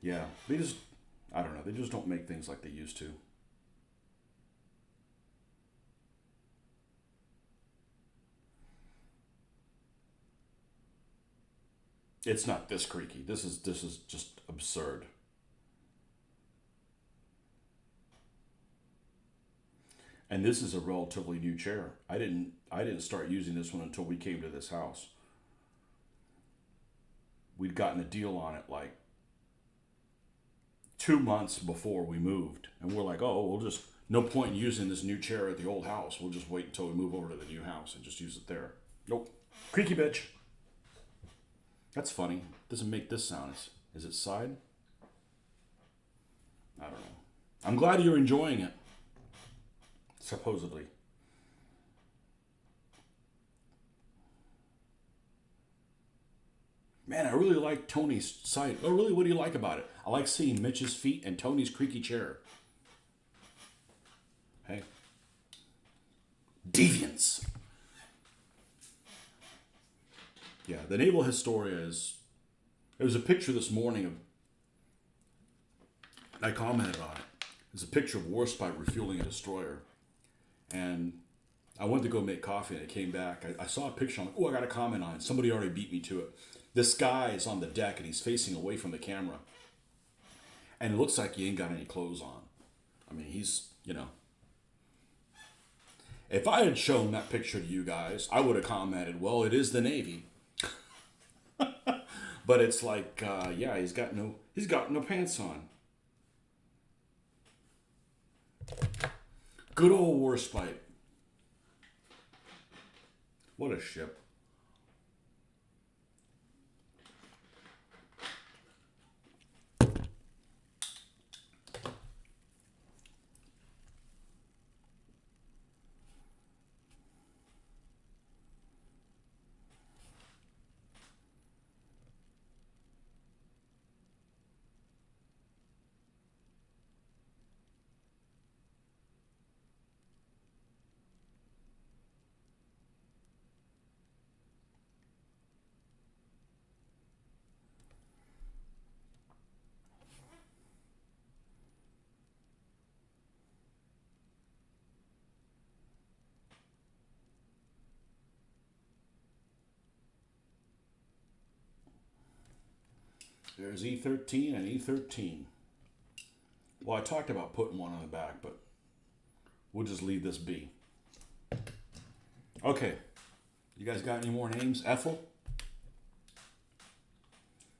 Yeah, I don't know, they just don't make things like they used to. It's not this creaky. This is just absurd. And this is a relatively new chair. I didn't start using this one until we came to this house. We'd gotten a deal on it like 2 months before we moved, and we're like, oh, we'll just no point in using this new chair at the old house. We'll just wait until we move over to the new house and just use it there. Nope, creaky bitch. That's funny. Doesn't make this sound. Is it side? I don't know. I'm glad you're enjoying it. Supposedly. Man, I really like Tony's site. Oh, really? What do you like about it? I like seeing Mitch's feet and Tony's creaky chair. Hey. Deviants. Yeah, the Naval Historia is... There was a picture this morning of... I commented on it. There's a picture of Warspite refueling a destroyer. And I went to go make coffee and I came back. I saw a picture. I'm like, oh, I got to comment on it. Somebody already beat me to it. This guy is on the deck and he's facing away from the camera. And it looks like he ain't got any clothes on. I mean, he's, you know. If I had shown that picture to you guys, I would have commented, well, it is the Navy. But it's like, yeah, he's got no pants on. Good old Warspite. What a ship. There's E13 and E13. Well, I talked about putting one on the back, but we'll just leave this be. Okay. You guys got any more names? Ethel?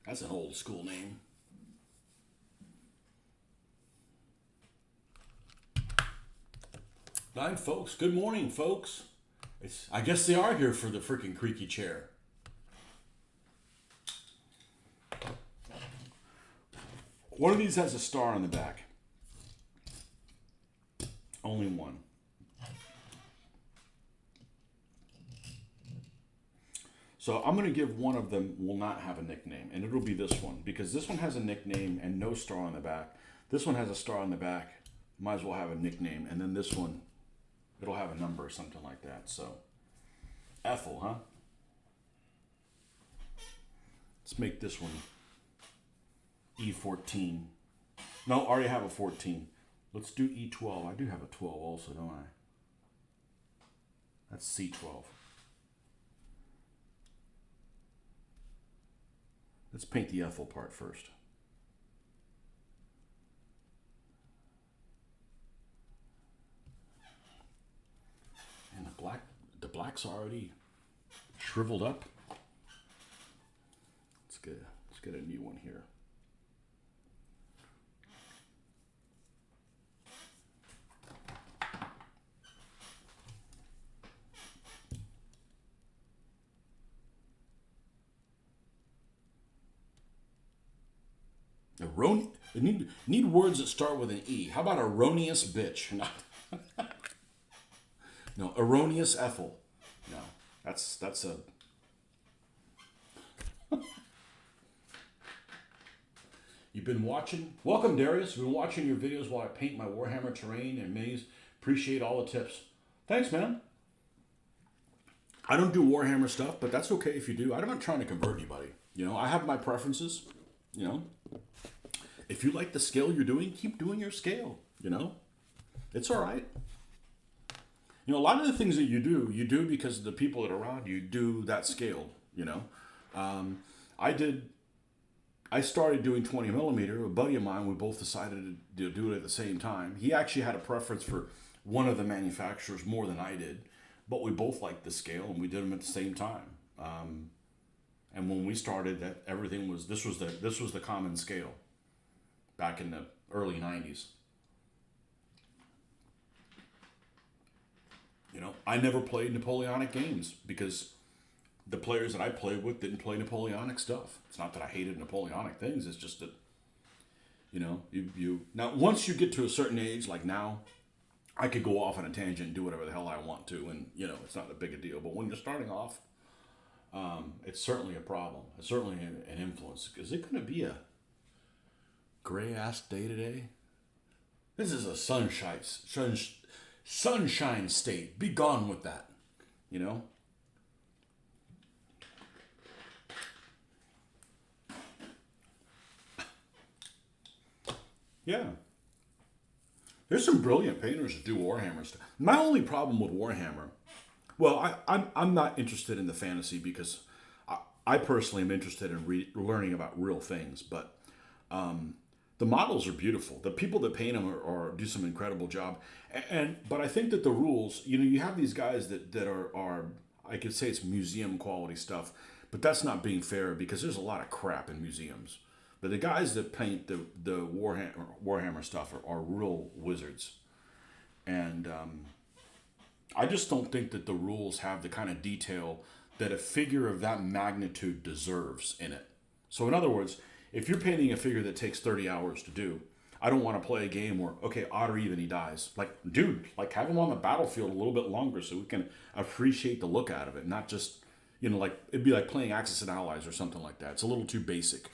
That's an old school name. Hi, folks. Good morning, folks. I guess they are here for the freaking creaky chair. One of these has a star on the back. Only one. So I'm going to give one of them will not have a nickname, and it'll be this one, because this one has a nickname and no star on the back. This one has a star on the back. Might as well have a nickname. And then this one, it'll have a number or something like that. So, Ethel, huh? Let's make this one E14. No, I already have a 14. Let's do E12. I do have a 12 also, don't I? That's C12. Let's paint the Ethel part first. And the black's already shriveled up. Let's get a new one here. Need words that start with an E. How about erroneous bitch? No, erroneous Ethel. No, that's a. You've been watching. Welcome, Darius. We've been watching your videos while I paint my Warhammer terrain and minis. Appreciate all the tips. Thanks, man. I don't do Warhammer stuff, but that's okay if you do. I'm not trying to convert anybody. You know, I have my preferences. You know, if you like the scale you're doing, keep doing your scale. You know, it's all right. You know, a lot of the things that you do because the people that are around you do that scale. You know, I started doing 20 millimeter. A buddy of mine, we both decided to do it at the same time. He actually had a preference for one of the manufacturers more than I did, but we both liked the scale and we did them at the same time. And when we started, that everything was this was the common scale back in the early 90s. You know, I never played Napoleonic games because the players that I played with didn't play Napoleonic stuff. It's not that I hated Napoleonic things. It's just that, you know, you now once you get to a certain age, like now, I could go off on a tangent and do whatever the hell I want to, and you know, it's not that big a deal. But when you're starting off, it's certainly a problem. It's certainly an influence. Is it going to be a gray-ass day today? This is a sunshine state. Be gone with that, you know? Yeah. There's some brilliant painters that do Warhammer stuff. My only problem with Warhammer, well, I'm not interested in the fantasy because I personally am interested in learning about real things, but the models are beautiful. The people that paint them do some incredible job. But I think that the rules, you know, you have these guys that are I could say it's museum quality stuff, but that's not being fair because there's a lot of crap in museums. But the guys that paint the Warhammer stuff are real wizards. And I just don't think that the rules have the kind of detail that a figure of that magnitude deserves in it. So in other words, if you're painting a figure that takes 30 hours to do, I don't want to play a game where, okay, odd or even he dies. Like, dude, like have him on the battlefield a little bit longer so we can appreciate the look out of it, not just, you know, like it'd be like playing Axis and Allies or something like that. It's a little too basic.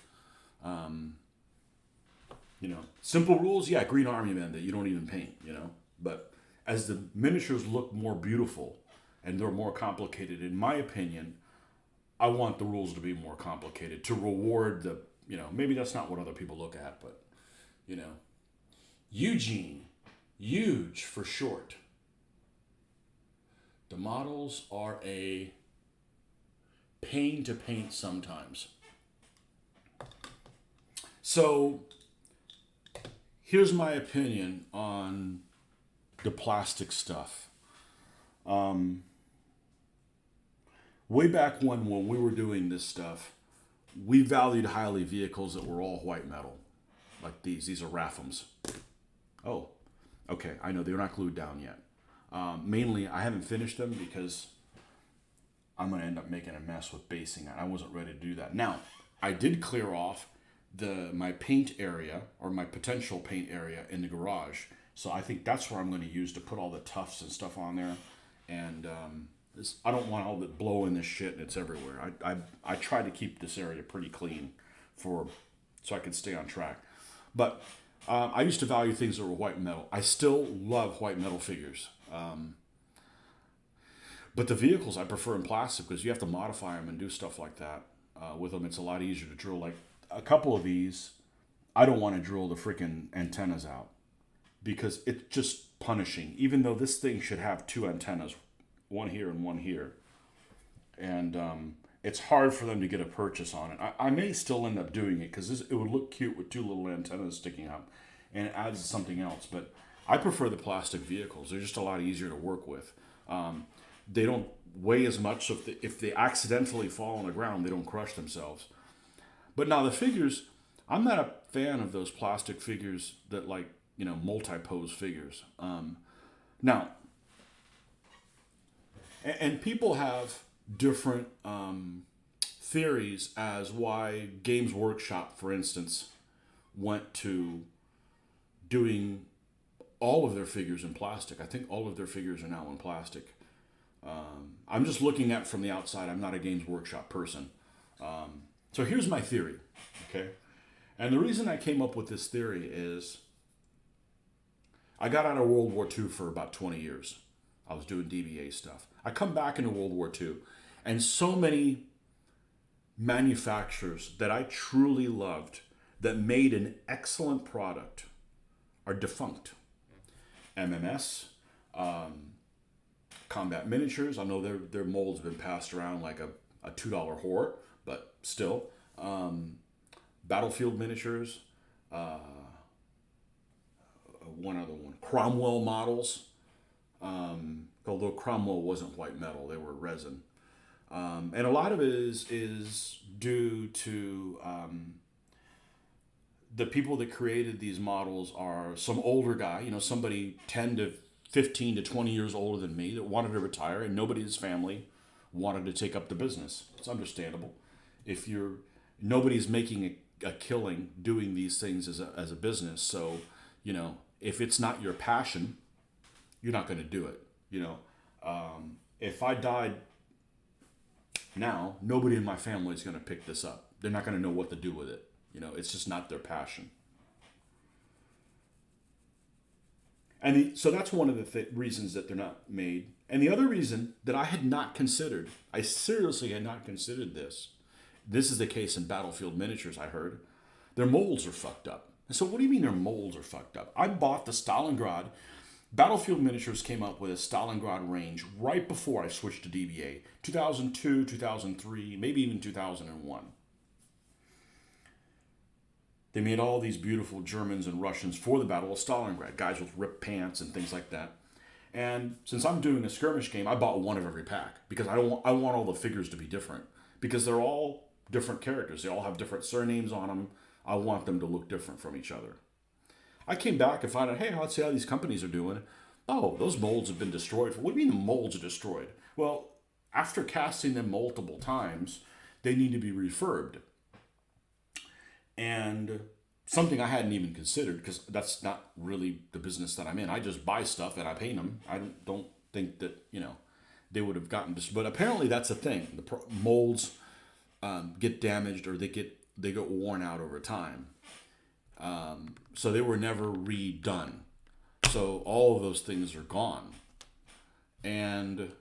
You know, simple rules, yeah, Green Army Men that you don't even paint, you know. But as the miniatures look more beautiful and they're more complicated, in my opinion, I want the rules to be more complicated to reward the, you know, maybe that's not what other people look at, but, you know. Eugene, huge for short. The models are a pain to paint sometimes. So, here's my opinion on the plastic stuff. Way back when we were doing this stuff, we valued highly vehicles that were all white metal. Like these. These are Raphams. Oh, okay. I know they're not glued down yet. Mainly, I haven't finished them because I'm going to end up making a mess with basing it. I wasn't ready to do that. Now, I did clear off my paint area or my potential paint area in the garage, so I think that's where I'm going to use to put all the tufts and stuff on there. And I don't want all the blowing this shit and it's everywhere. I try to keep this area pretty clean so I can stay on track. But I used to value things that were white metal. I still love white metal figures. But the vehicles I prefer in plastic because you have to modify them and do stuff like that with them. It's a lot easier to drill. Like a couple of these, I don't want to drill the freaking antennas out because it's just punishing. Even though this thing should have two antennas, one here and one here. And it's hard for them to get a purchase on it. I may still end up doing it because it would look cute with two little antennas sticking up and it adds something else. But I prefer the plastic vehicles. They're just a lot easier to work with. They don't weigh as much, so if they accidentally fall on the ground, they don't crush themselves. But now the figures, I'm not a fan of those plastic figures that like, you know, multi-pose figures. Now, and people have different theories as why Games Workshop, for instance, went to doing all of their figures in plastic. I think all of their figures are now in plastic. I'm just looking at it from the outside. I'm not a Games Workshop person. So here's my theory, okay? And the reason I came up with this theory is I got out of World War II for about 20 years. I was doing DBA stuff. I come back into World War II, and so many manufacturers that I truly loved that made an excellent product are defunct. MMS, Combat Miniatures. I know their molds have been passed around like a $2 whore, but still. Battlefield Miniatures. One other one. Cromwell models. Although Cromwell wasn't white metal, they were resin. And a lot of it is due to the people that created these models are some older guy, somebody 10 to 15 to 20 years older than me that wanted to retire, and nobody in his family wanted to take up the business. It's understandable. If nobody's making a killing doing these things as a business, so if it's not your passion, you're not going to do it. If I died now, nobody in my family is going to pick this up. They're not going to know what to do with it. It's just not their passion. And so that's one of the reasons that they're not made. And the other reason that I had not considered, I seriously had not considered this. This is the case in Battlefield Miniatures, I heard. Their molds are fucked up. And so what do you mean their molds are fucked up? I bought the Stalingrad. Battlefield Miniatures came up with a Stalingrad range right before I switched to DBA. 2002, 2003, maybe even 2001. They made all these beautiful Germans and Russians for the Battle of Stalingrad, guys with ripped pants and things like that. And since I'm doing a skirmish game, I bought one of every pack because I want all the figures to be different because they're all different characters. They all have different surnames on them. I want them to look different from each other. I came back and found out, hey, let's see how these companies are doing. Oh, those molds have been destroyed. What do you mean the molds are destroyed? Well, after casting them multiple times, they need to be refurbed. And something I hadn't even considered because that's not really the business that I'm in. I just buy stuff and I paint them. I don't think that, they would have gotten but apparently that's a thing. The molds get damaged or they get worn out over time. So they were never redone. So all of those things are gone. And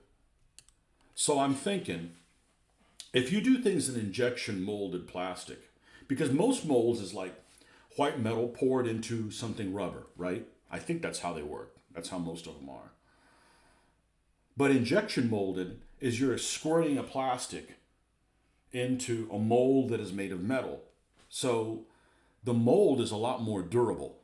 so I'm thinking, if you do things in injection molded plastic, because most molds is like white metal poured into something rubber, right? I think that's how they work. That's how most of them are. But injection molded is you're squirting a plastic into a mold that is made of metal. So the mold is a lot more durable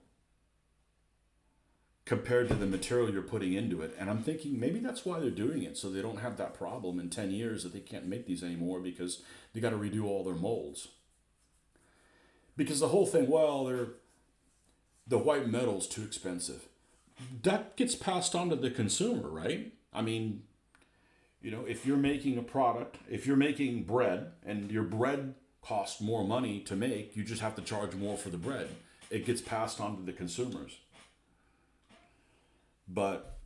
compared to the material you're putting into it. And I'm thinking maybe that's why they're doing it, so they don't have that problem in 10 years that they can't make these anymore because they got to redo all their molds. Because the whole thing, the white metal's too expensive. That gets passed on to the consumer, right? I mean, if you're making a product, if you're making bread and your bread costs more money to make, you just have to charge more for the bread. It gets passed on to the consumers. But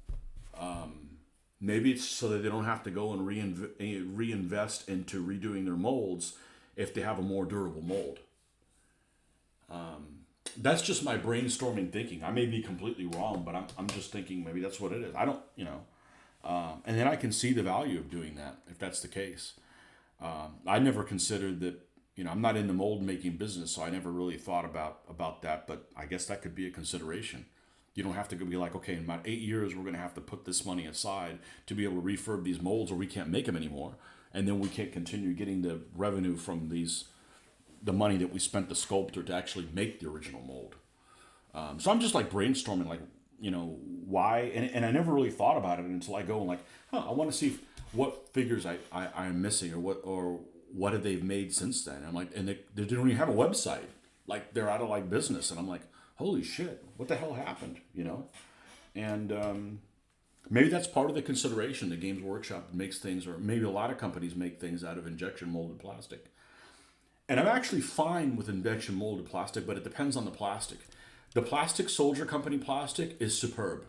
maybe it's so that they don't have to go and reinvest into redoing their molds if they have a more durable mold. That's just my brainstorming thinking. I may be completely wrong, but I'm just thinking maybe that's what it is. I don't, and then I can see the value of doing that if that's the case. I never considered that, I'm not in the mold making business, so I never really thought about that, but I guess that could be a consideration. You don't have to be like, okay, in about 8 years, we're going to have to put this money aside to be able to refurb these molds or we can't make them anymore. And then we can't continue getting the revenue from the money that we spent the sculptor to actually make the original mold. So I'm just like brainstorming, like, why? And I never really thought about it until I go and like, I want to see what figures I'm missing or what have they made since then. I'm like, and they don't even have a website. Like they're out of like business. And I'm like, holy shit, what the hell happened? And maybe that's part of the consideration. The Games Workshop makes things, or maybe a lot of companies make things out of injection molded plastic. And I'm actually fine with injection molded plastic, but it depends on the plastic. The plastic Soldier Company plastic is superb.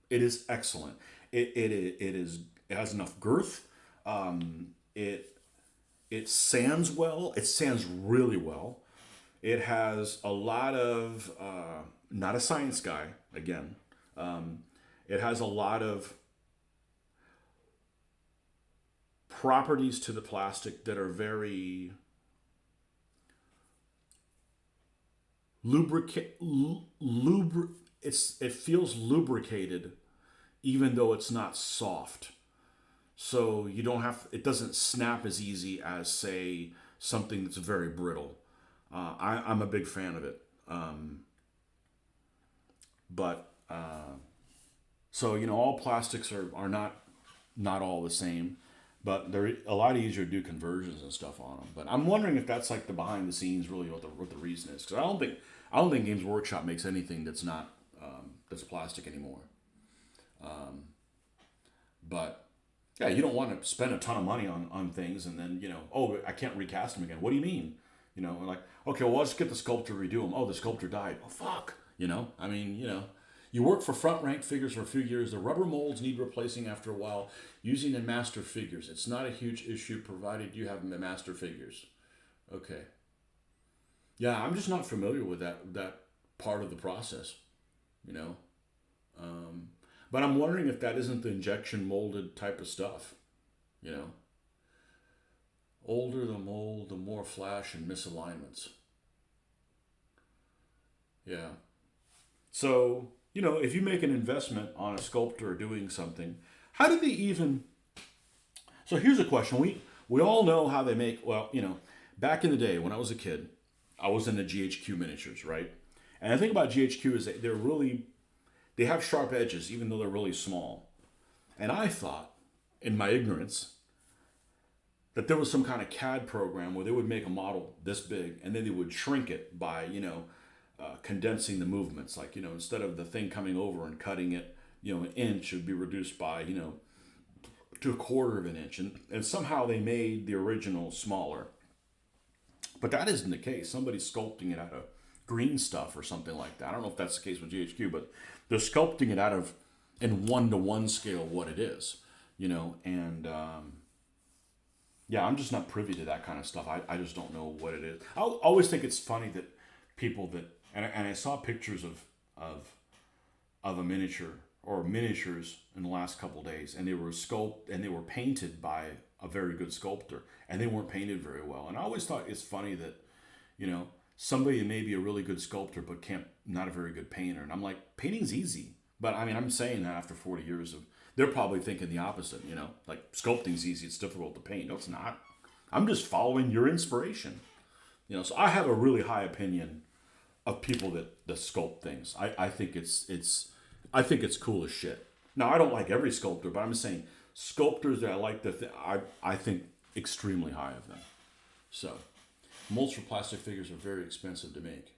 It is excellent. It has enough girth. It it sands well. It sands really well. It has a lot of not a science guy again. Um, it has a lot of properties to the plastic that are very lubricate. It feels lubricated even though it's not soft. So you don't have it doesn't snap as easy as say something that's very brittle. I'm a big fan of it. But so all plastics are not all the same, but they're a lot easier to do conversions and stuff on them. But I'm wondering if that's like the behind the scenes really what the reason is because I don't think Games Workshop makes anything that's not that's plastic anymore. But yeah, you don't want to spend a ton of money on things and then oh, I can't recast them again. What do you mean? Like, okay, well, let's get the sculptor to redo them. Oh, the sculptor died. Oh, fuck. I mean, you work for front rank figures for a few years. The rubber molds need replacing after a while. Using in master figures, it's not a huge issue provided you have the master figures. Okay. Yeah, I'm just not familiar with that part of the process. You know. Um, but I'm wondering if that isn't the injection molded type of stuff. You know. Older the mold, the more flash and misalignments. Yeah. So, if you make an investment on a sculptor or doing something, how do they even. So here's a question. We all know how they make. Well, back in the day when I was a kid, I was into GHQ miniatures, right? And the thing about GHQ is that they have sharp edges, even though they're really small. And I thought, in my ignorance, that there was some kind of CAD program where they would make a model this big and then they would shrink it by, condensing the movements. Like, instead of the thing coming over and cutting it, an inch, it would be reduced by, to a quarter of an inch. And somehow they made the original smaller. But that isn't the case. Somebody's sculpting it out of green stuff or something like that. I don't know if that's the case with GHQ, but they're sculpting it out of, in 1-to-1 scale, what it is, and yeah, I'm just not privy to that kind of stuff. I just don't know what it is. I always think it's funny that people that and I saw pictures of a miniature or miniatures in the last couple of days, and they were painted by a very good sculptor, and they weren't painted very well. And I always thought it's funny that somebody may be a really good sculptor but not a very good painter. And I'm like, painting's easy, but I mean I'm saying that after 40 years of. They're probably thinking the opposite, like sculpting's easy, it's difficult to paint. No, it's not. I'm just following your inspiration. So I have a really high opinion of people that sculpt things. I think it's cool as shit. Now I don't like every sculptor, but I'm saying sculptors that I like I think extremely high of them. So molds for plastic figures are very expensive to make.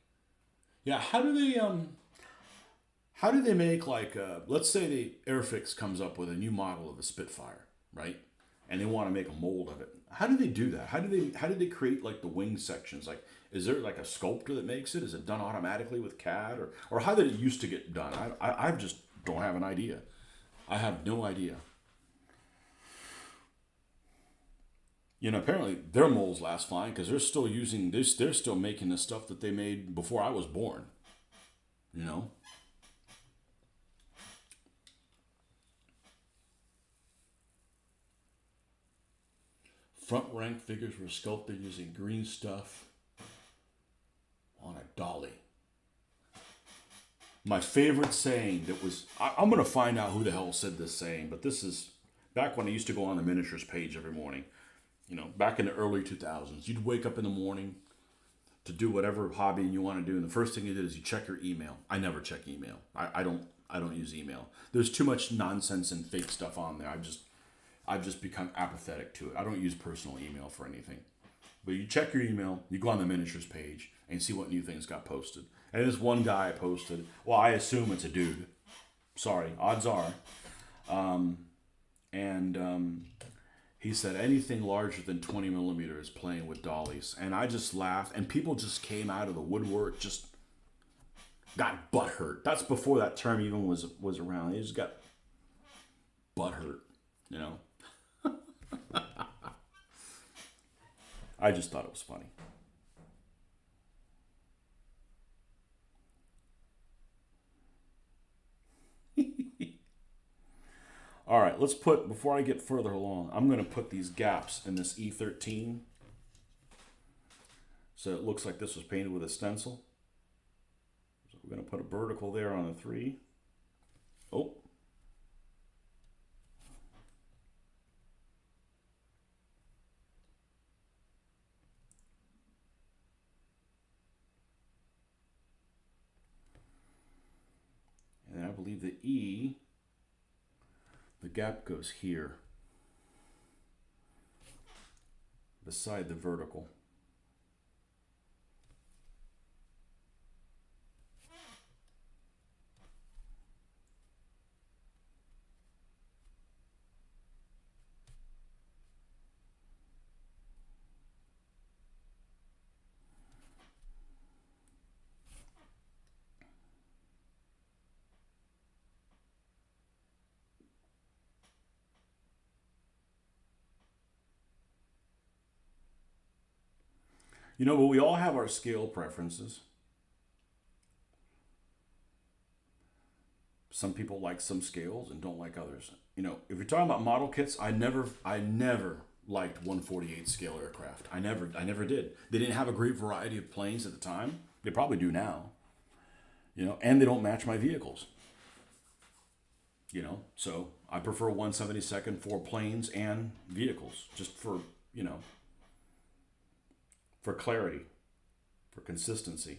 Yeah, how do they make like let's say the Airfix comes up with a new model of a Spitfire, right? And they want to make a mold of it. How do they do that? How do they create like the wing sections? Like, is there like a sculptor that makes it? Is it done automatically with CAD or how did it used to get done? I just don't have an idea. I have no idea. Apparently their molds last fine because they're still using this. They're still making the stuff that they made before I was born. You know. Front rank figures were sculpted using green stuff on a dolly. My favorite saying that was, I'm going to find out who the hell said this saying, but this is back when I used to go on the miniatures page every morning. Back in the early 2000s. You'd wake up in the morning to do whatever hobby you want to do, and the first thing you did is you check your email. I never check email. I don't use email. There's too much nonsense and fake stuff on there. I've just become apathetic to it. I don't use personal email for anything. But you check your email, you go on the miniatures page, and see what new things got posted. And this one guy posted, well, I assume it's a dude. Sorry, odds are. And He said anything larger than 20 millimeters is playing with dollies. And I just laughed, and people just came out of the woodwork, just got butthurt. That's before that term even was around. They just got butthurt, you know? I just thought it was funny. All right, let's put, before I get further along, I'm going to put these gaps in this E13. So it looks like this was painted with a stencil. So we're going to put a vertical there on the 3. Oh. And I believe the E, the gap goes here, beside the vertical. You know, but we all have our scale preferences. Some people like some scales and don't like others. You know, if you're talking about model kits, I never liked 148 scale aircraft. I never did. They didn't have a great variety of planes at the time. They probably do now. You know, and they don't match my vehicles. You know, so I prefer 1/72 for planes and vehicles, just for, you know, for clarity, for consistency.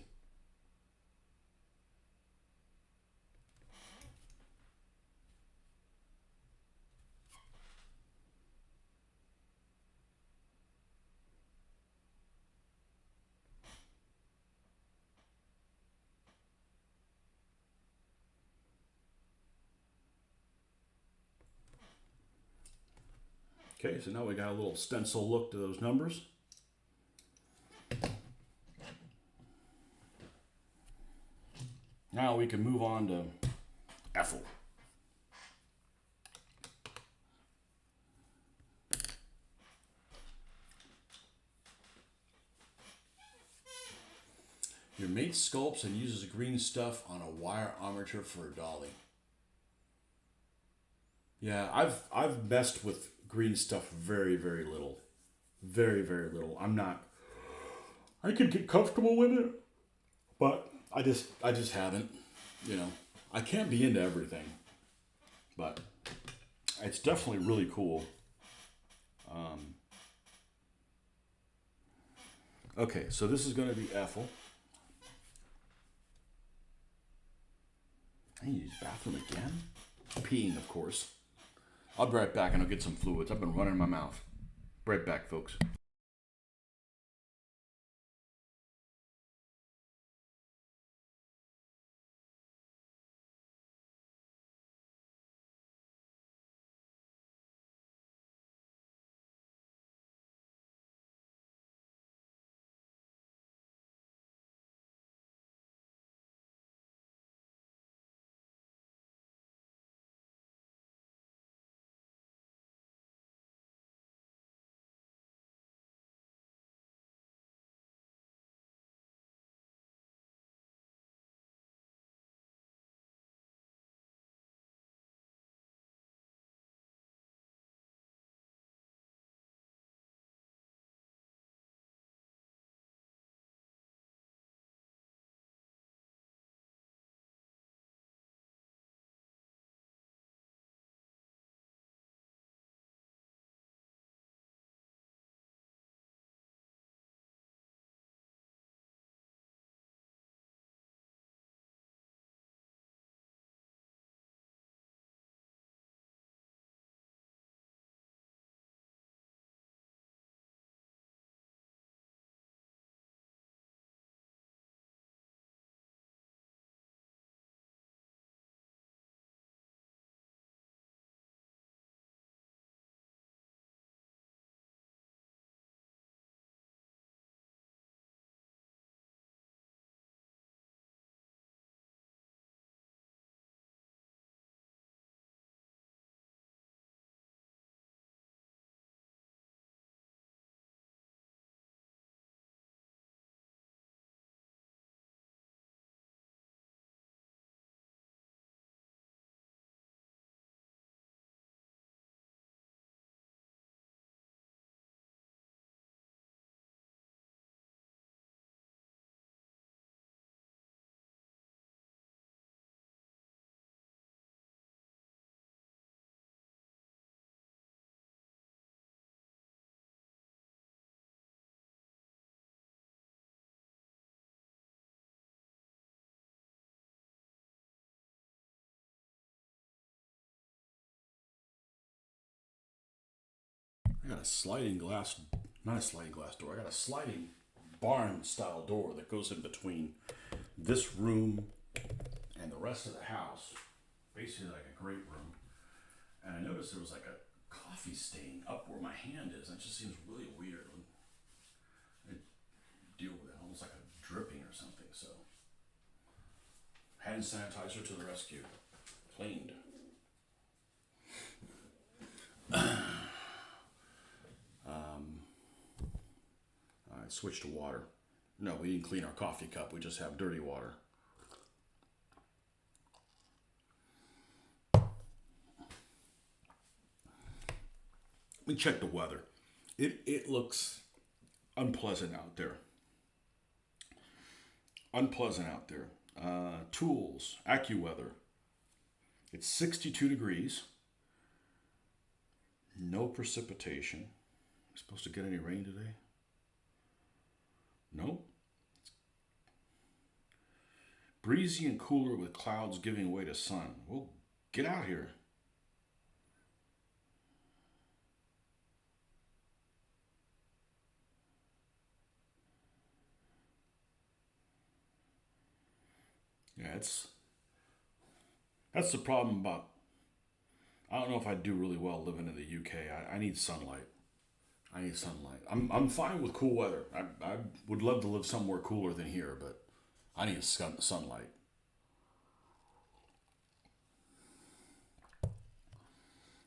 Okay, so now we got a little stencil look to those numbers. Now we can move on to Ethel. Your mate sculpts and uses green stuff on a wire armature for a dolly. Yeah, I've messed with green stuff very little, very little. I'm not. I could get comfortable with it, but I just haven't. You know, I can't be into everything, but it's definitely really cool. Um, okay, so this is going to be Ethel. I need to use the bathroom again. Peeing, of course. I'll be right back and I'll get some fluids. I've been running my mouth. Right back, folks. I got a sliding glass, not a sliding glass door. I got a sliding barn style door that goes in between this room and the rest of the house. Basically like a great room. And I noticed there was like a coffee stain up where my hand is. That just seems really weird. I deal with it almost like a dripping or something. So hand sanitizer to the rescue. Cleaned. I switched to water. No, we didn't clean our coffee cup. We just have dirty water. We check the weather. It looks unpleasant out there. Unpleasant out there. Tools, AccuWeather. It's 62 degrees. No precipitation. Are we supposed to get any rain today? No. Breezy and cooler with clouds giving way to sun. Well, get out here. Yeah, that's the problem about. I don't know if I do really well living in the UK. I need sunlight. I need sunlight. I'm fine with cool weather. I would love to live somewhere cooler than here, but I need sunlight.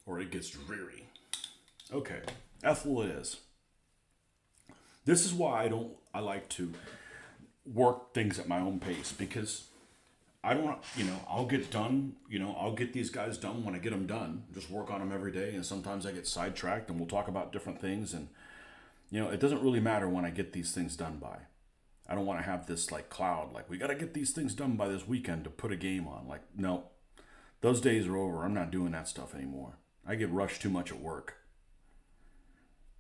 Or it gets dreary. Okay, Ethel it is. This is why I like to work things at my own pace, because I don't, I'll get done, I'll get these guys done when I get them done. Just work on them every day, and sometimes I get sidetracked, and we'll talk about different things, and, it doesn't really matter when I get these things done by. I don't want to have this, like, cloud, like, we got to get these things done by this weekend to put a game on. Like, no, those days are over. I'm not doing that stuff anymore. I get rushed too much at work,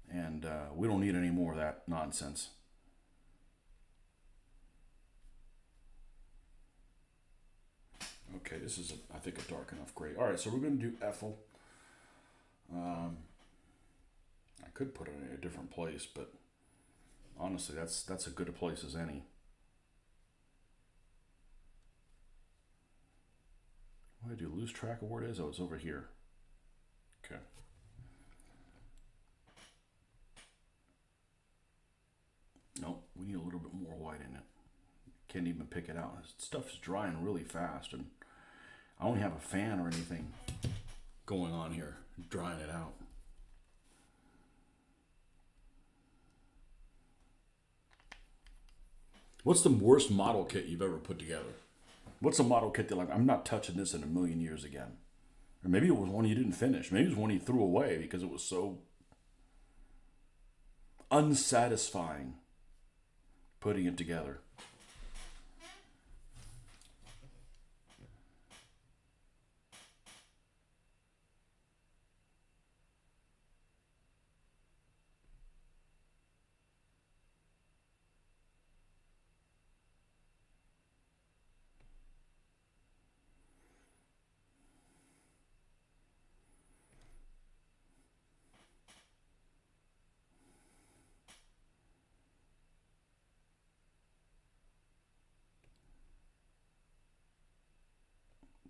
and we don't need any more of that nonsense. Okay, this is, I think, a dark enough gray. All right, so we're going to do Ethel. I could put it in a different place, but honestly, that's as good a place as any. What did I do? Lose track of where it is? Oh, it's over here. Okay. Nope, we need a little bit more white in it. Can't even pick it out. Stuff is drying really fast, and I don't have a fan or anything going on here, drying it out. What's the worst model kit you've ever put together? What's a model kit that, like, I'm not touching this in a million years again? Or maybe it was one you didn't finish. Maybe it was one you threw away because it was so unsatisfying putting it together.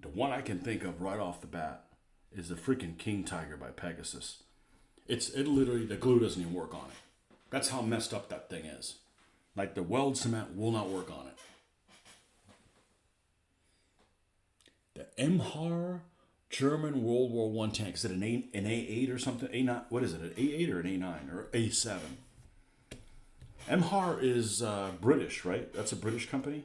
The one I can think of right off the bat is the freaking King Tiger by Pegasus. It literally, the glue doesn't even work on it. That's how messed up that thing is. Like, the weld cement will not work on it. The Emhar German World War One tank. Is it an A8 or something? A9? What is it? An A8 or an A9 or A7? Emhar is British, right? That's a British company.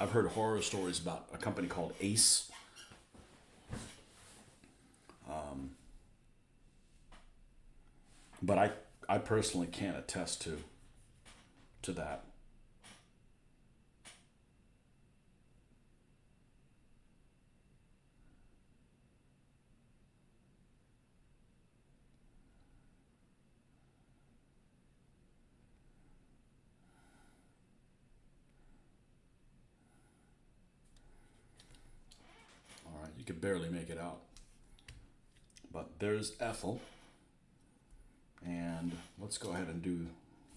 I've heard horror stories about a company called Ace. But I personally can't attest to that. could barely make it out. But there's Ethel. And let's go ahead and do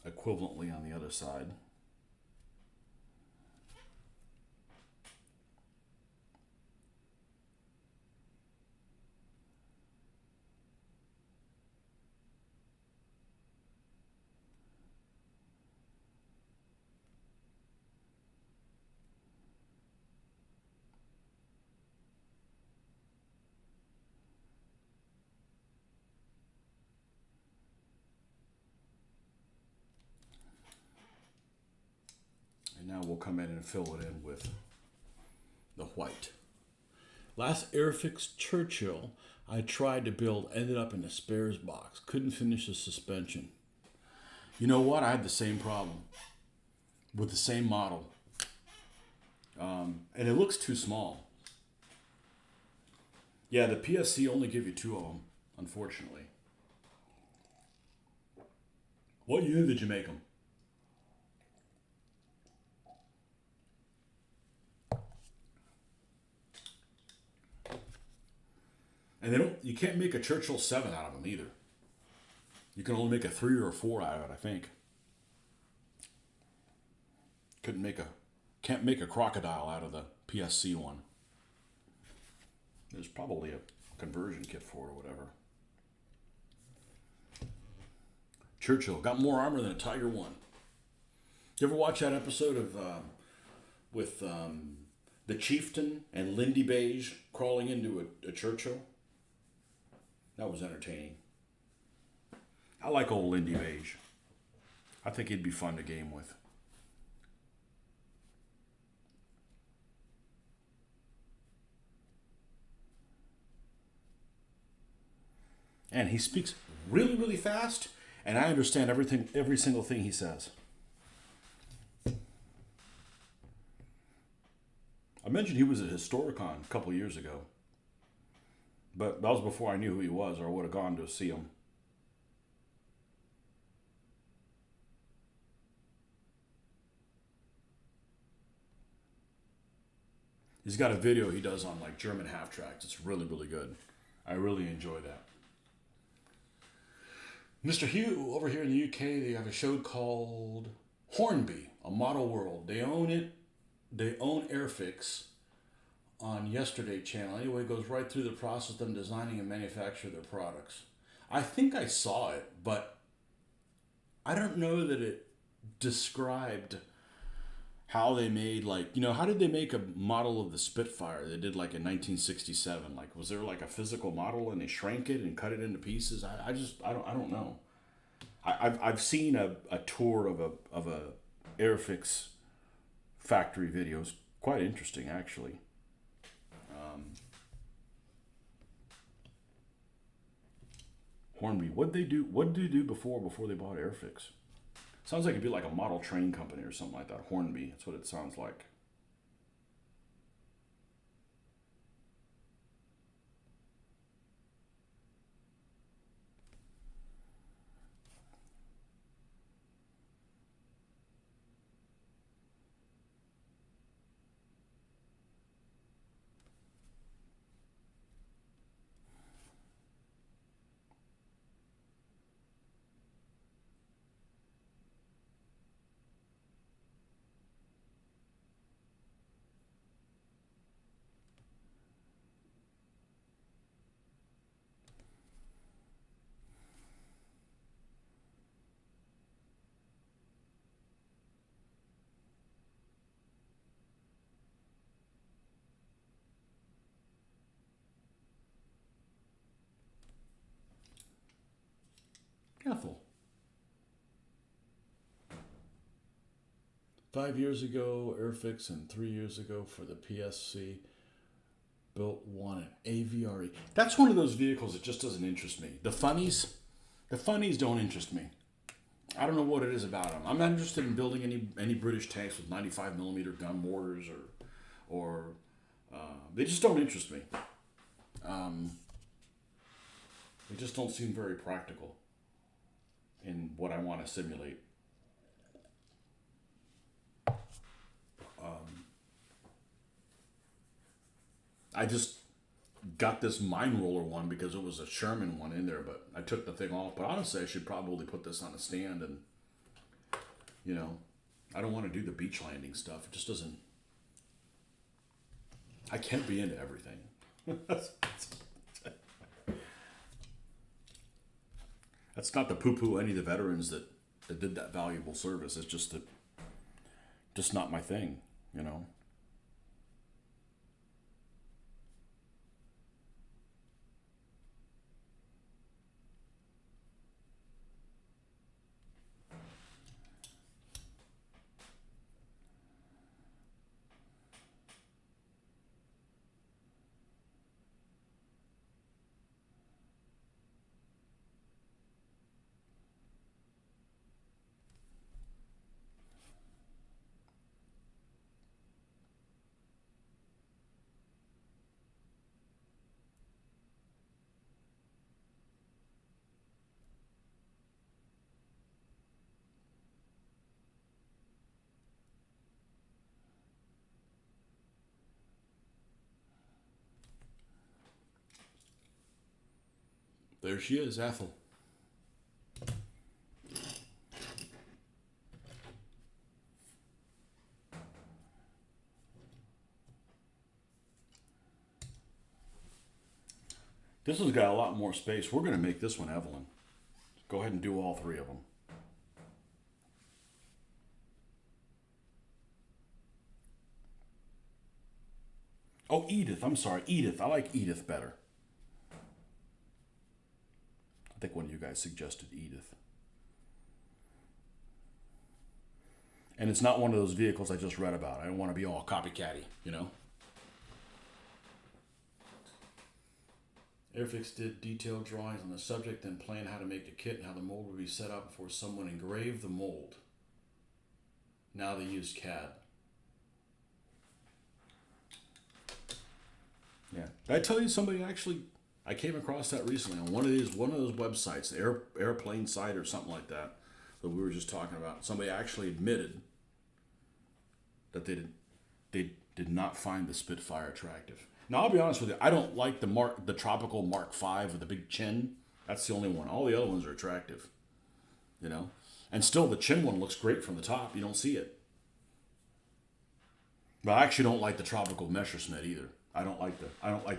equivalently on the other side. And now we'll come in and fill it in with the white. Last Airfix Churchill I tried to build ended up in a spares box. Couldn't finish the suspension. You know what? I had the same problem with the same model. And it looks too small. Yeah, the PSC only give you 2 of them, unfortunately. What year did you make them? And you can't make a Churchill 7 out of them either. You can only make a 3 or a 4 out of it, I think. Can't make a crocodile out of the PSC one. There's probably a conversion kit for it or whatever. Churchill got more armor than a Tiger 1. You ever watch that episode of with the Chieftain and Lindy Beige crawling into a Churchill? That was entertaining. I like old Lindy Beige. I think he'd be fun to game with. And he speaks really, really fast, and I understand every single thing he says. I mentioned he was at Historicon a couple years ago. But that was before I knew who he was, or I would have gone to see him. He's got a video he does on like German half tracks. It's really, really good. I really enjoy that. Mr. Hugh, over here in the UK, they have a show called Hornby, a model world. They own it. They own Airfix on Yesterday Channel. Anyway, it goes right through the process of them designing and manufacturing their products. I think I saw it, but I don't know that it described how they made, like, how did they make a model of the Spitfire? They did like in 1967. Like, was there like a physical model and they shrank it and cut it into pieces? I don't know. I've seen a tour of a Airfix factory videos. Quite interesting, actually. Hornby, what did they do before they bought Airfix? Sounds like it'd be like a model train company or something like that. Hornby, that's what it sounds like. Ethel. 5 years ago, Airfix, and 3 years ago for the PSC, built one at AVRE. That's one of those vehicles that just doesn't interest me. The funnies don't interest me. I don't know what it is about them. I'm not interested in building any British tanks with 95 millimeter gun mortars or they just don't interest me. They just don't seem very practical in what I want to simulate. got this mine roller one because it was a Sherman one in there, but I took the thing off. But honestly, I should probably put this on a stand and, you know, I don't want to do the beach landing stuff. It just doesn't. I can't be into everything. That's not to poo-poo any of the veterans that did that valuable service. It's just not my thing, you know. There she is, Ethel. This one's got a lot more space. We're going to make this one Evelyn. Go ahead and do all three of them. Oh, Edith. I'm sorry. Edith. I like Edith better. I think one of you guys suggested Edith. And it's not one of those vehicles I just read about. I don't want to be all copycatty, you know? Airfix did detailed drawings on the subject, then planned how to make the kit and how the mold would be set up before someone engraved the mold. Now they use CAD. Yeah. Did I tell you somebody actually, I came across that recently on one of those websites, the airplane site or something like that we were just talking about. Somebody actually admitted that they did not find the Spitfire attractive. Now I'll be honest with you, I don't like the tropical Mark V with the big chin. That's the only one. All the other ones are attractive, you know. And still, the chin one looks great from the top. You don't see it. But I actually don't like the tropical Messerschmitt either. I don't like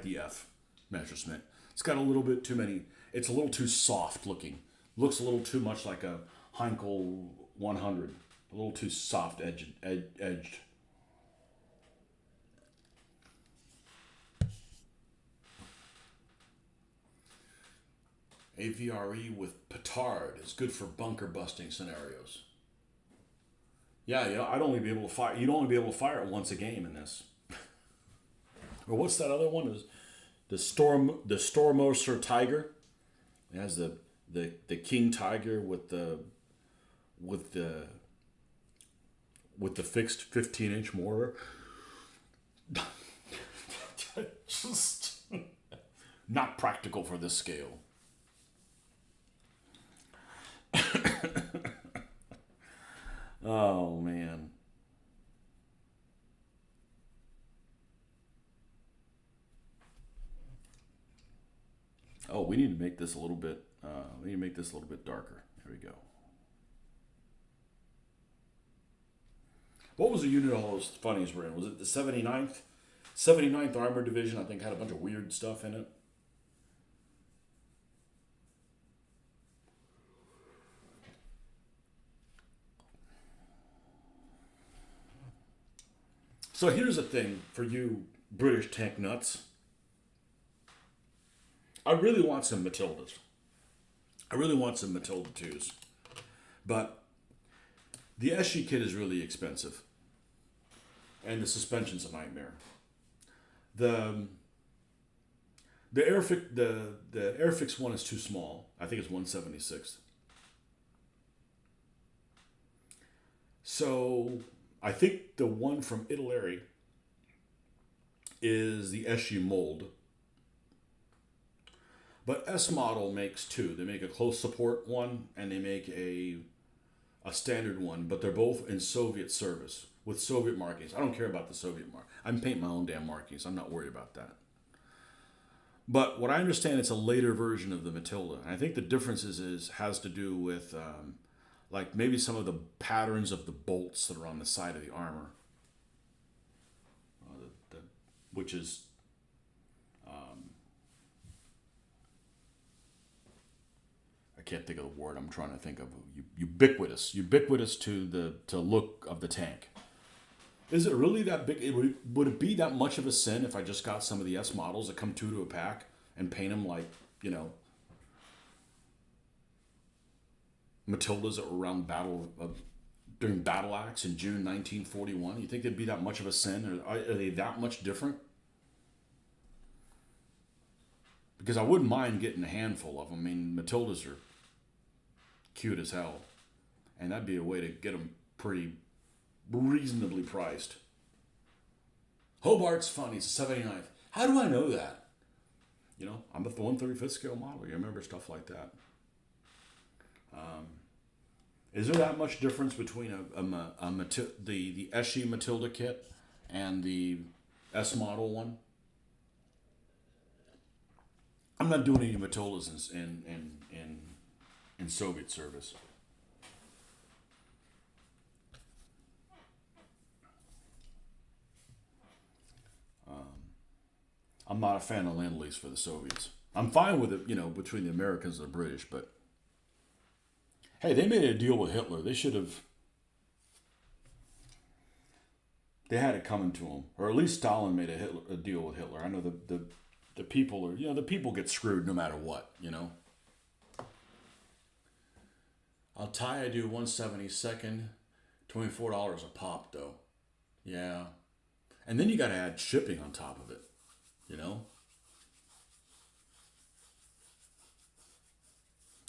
the F Messerschmitt. It's got a little bit too many. It's a little too soft looking. Looks a little too much like a Heinkel 100. A little too soft edged. AVRE with petard is good for bunker busting scenarios. Yeah, I'd only be able to fire. You'd only be able to fire it once a game in this. Or what's that other one? Is the Stormoser Tiger? It has the King Tiger with the fixed 15-inch mortar. Just not practical for this scale. Oh man. Oh, we need to make this a little bit. We need to make this a little bit darker. Here we go. What was the unit all those funnies were in? Was it the 79th? 79th Armored Division, I think, had a bunch of weird stuff in it. So here's the thing for you British tank nuts. I really want some Matildas. I really want some Matilda 2s. But the SG kit is really expensive. And the suspension's a nightmare. The Airfix one is too small. I think it's 1/76. So I think the one from Italy is the SU mold. But S Model makes two. They make a close support one and they make a standard one, but they're both in Soviet service with Soviet markings. I don't care about the Soviet mark. I can paint my own damn markings. I'm not worried about that. But what I understand, it's a later version of the Matilda. And I think the difference has to do with like maybe some of the patterns of the bolts that are on the side of the armor, which is I can't think of the word I'm trying to think of. Ubiquitous to the look of the tank. Is it really that big? Would it be that much of a sin if I just got some of the S models that come two to a pack and paint them like, Matildas that were around during Battle Axe in June 1941? You think it'd be that much of a sin? Are they that much different? Because I wouldn't mind getting a handful of them. I mean, Matildas are cute as hell, and that'd be a way to get them pretty reasonably priced. Hobart's funny. It's a 79th. How do I know that? I'm a 135th scale model. You remember stuff like that. Is there that much difference between the SU Matilda kit and the S model one? I'm not doing any Matildas in Soviet service. I'm not a fan of Lend-Lease for the Soviets. I'm fine with it, between the Americans and the British, but hey, they made a deal with Hitler. They should have. They had it coming to them, or at least Stalin made a deal with Hitler. I know the people are, the people get screwed no matter what. I'll I do 172nd, $24 a pop though. Yeah, and then you got to add shipping on top of it.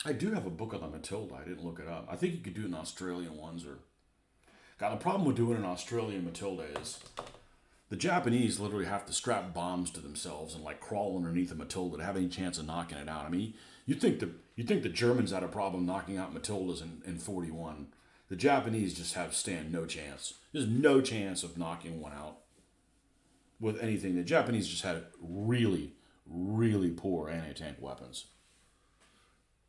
I do have a book on the Matilda. I didn't look it up. I think you could do an Australian ones or. God, the problem with doing an Australian Matilda is the Japanese literally have to strap bombs to themselves and like crawl underneath a Matilda to have any chance of knocking it out. I mean, you think the Germans had a problem knocking out Matildas in 41. The Japanese just stand no chance. There's no chance of knocking one out with anything. The Japanese just had really, really poor anti-tank weapons.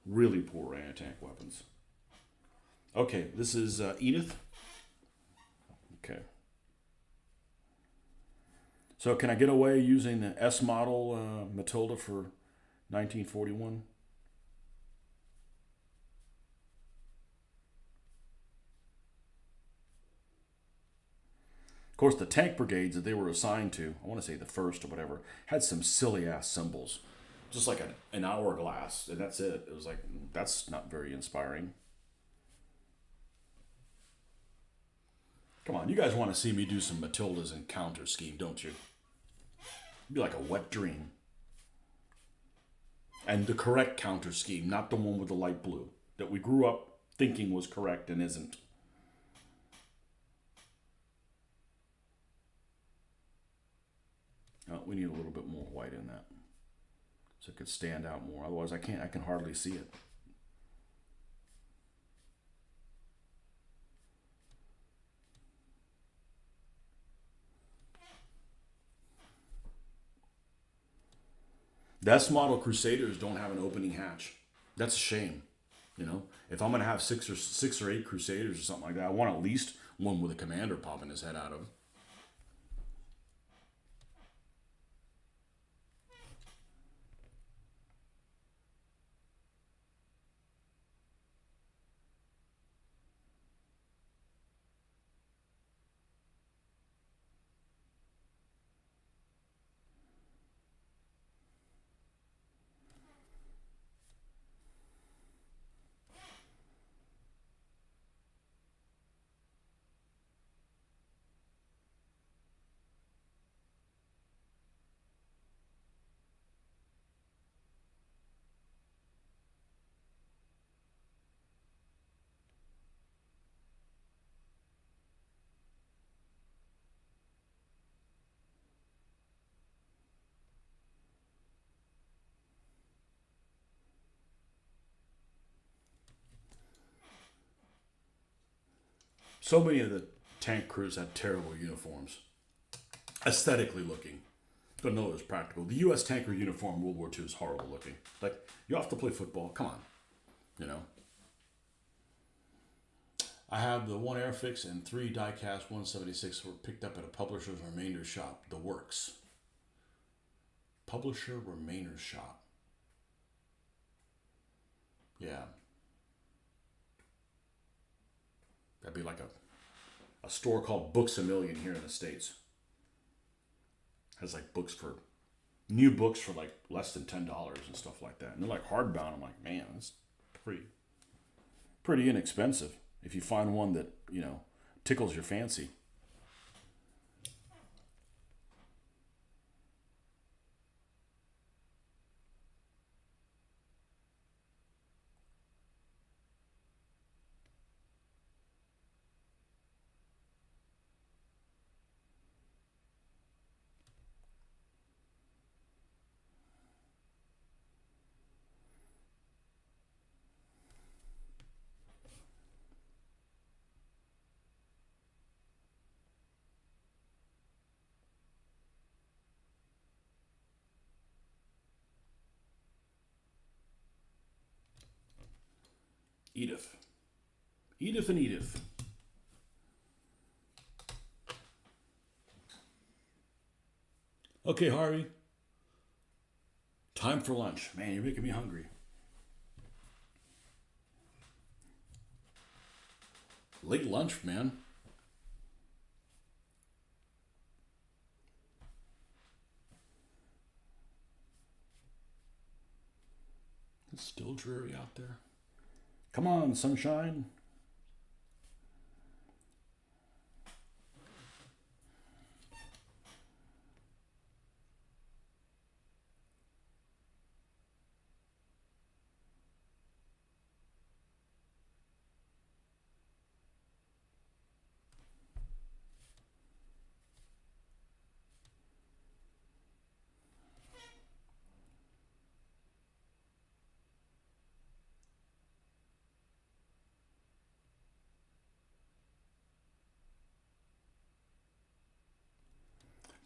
Really poor anti-tank weapons. Okay, this is Edith. Okay. So can I get away using the S model Matilda for 1941? Of course, the tank brigades that they were assigned to, I want to say the first or whatever, had some silly ass symbols. Just like an hourglass, and that's it. It was like, that's not very inspiring. Come on, you guys want to see me do some Matildas and counter scheme, don't you? It'd be like a wet dream. And the correct counter scheme, not the one with the light blue that we grew up thinking was correct and isn't. Oh, we need a little bit more white in that so it could stand out more. Otherwise, I can hardly see it. The S model Crusaders don't have an opening hatch. That's a shame. If I'm gonna have six or eight Crusaders or something like that, I want at least one with a commander popping his head out of. So many of the tank crews had terrible uniforms, aesthetically looking. But no, it's practical. The U.S. tanker uniform World War II is horrible looking. Like, you have to play football. Come on. You know. I have the one Airfix and 3 die-cast 176 were picked up at a publisher's remainder shop. The Works. Publisher remainder shop. Yeah. That'd be like a store called Books A Million here in the States. Has like new books for like less than $10 and stuff like that. And they're like hardbound. I'm like, man, that's pretty inexpensive if you find one that, tickles your fancy. Edith. Edith and Edith. Okay, Harvey. Time for lunch. Man, you're making me hungry. Late lunch, man. It's still dreary out there. Come on, sunshine.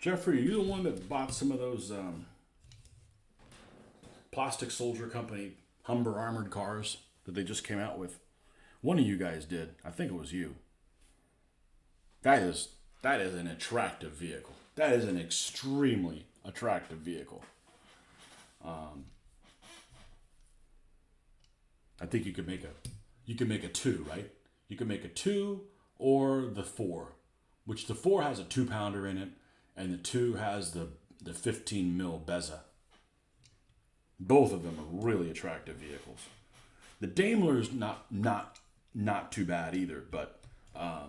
Jeffrey, are you the one that bought some of those Plastic Soldier Company Humber armored cars that they just came out with? One of you guys did. I think it was you. That is an attractive vehicle. That is an extremely attractive vehicle. I think you could make a 2, right? You could make a 2 or the 4, which the 4 has a 2-pounder in it, and the 2 has the 15 mil Beza. Both of them are really attractive vehicles. The Daimler's not too bad either, but a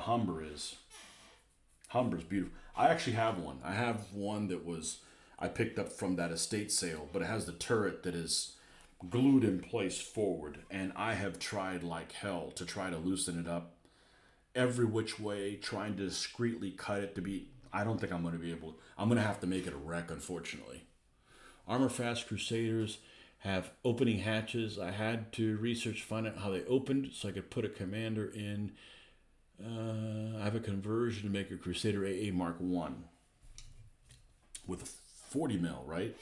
Humber's beautiful. I actually have one. I have one that I picked up from that estate sale, but it has the turret that is glued in place forward, and I have tried like hell to try to loosen it up every which way, trying to discreetly cut it to be. I don't think I'm going to be able. I'm going to have to make it a wreck, unfortunately. Armor Fast Crusaders have opening hatches. I had to research, find out how they opened so I could put a commander in. I have a conversion to make a Crusader AA Mark 1 with a 40 mil, right?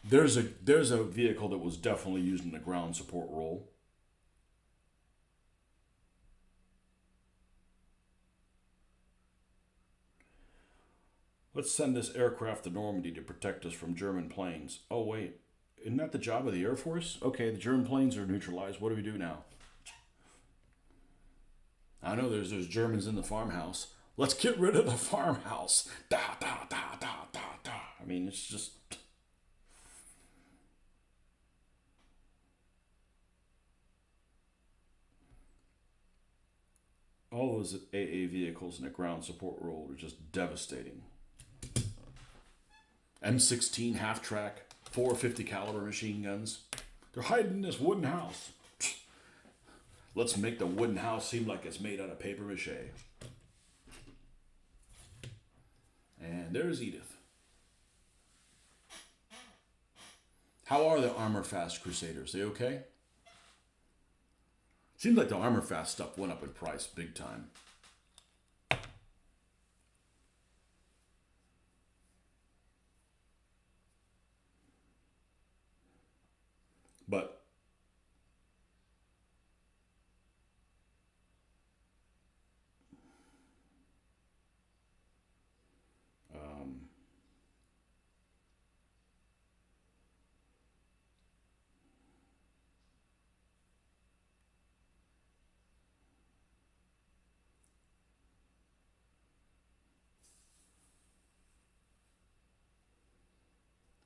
There's a vehicle that was definitely used in the ground support role. Let's send this aircraft to Normandy to protect us from German planes. Oh wait, isn't that the job of the Air Force? Okay, the German planes are neutralized. What do we do now? I know there's Germans in the farmhouse. Let's get rid of the farmhouse. Da da da da da da. I mean, it's just. All those AA vehicles in a ground support role are just devastating. M16 half-track, 450 caliber machine guns. They're hiding in this wooden house. Let's make the wooden house seem like it's made out of paper mache. And there's Edith. How are the Armor Fast Crusaders? They okay? Seems like the Armor Fast stuff went up in price big time. But um,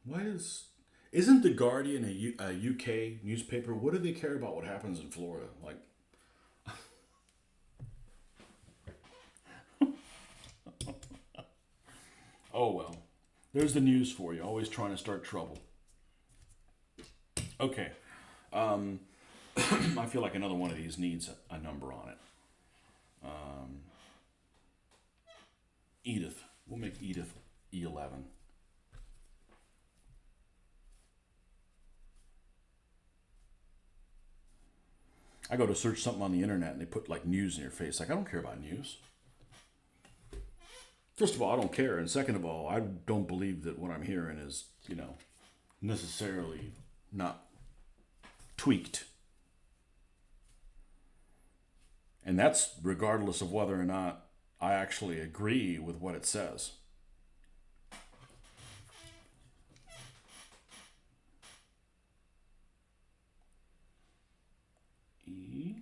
'Why is isn't the Guardian a UK newspaper? What do they care about what happens in Florida? Like, oh well. There's the news for you. Always trying to start trouble. Okay. Um, I feel like another one of these needs a number on it. Edith. We'll make Edith E11. I go to search something on the internet and they put like news in your face. Like, I don't care about news. First of all, I don't care. And second of all, I don't believe that what I'm hearing is, necessarily not tweaked. And that's regardless of whether or not I actually agree with what it says. E.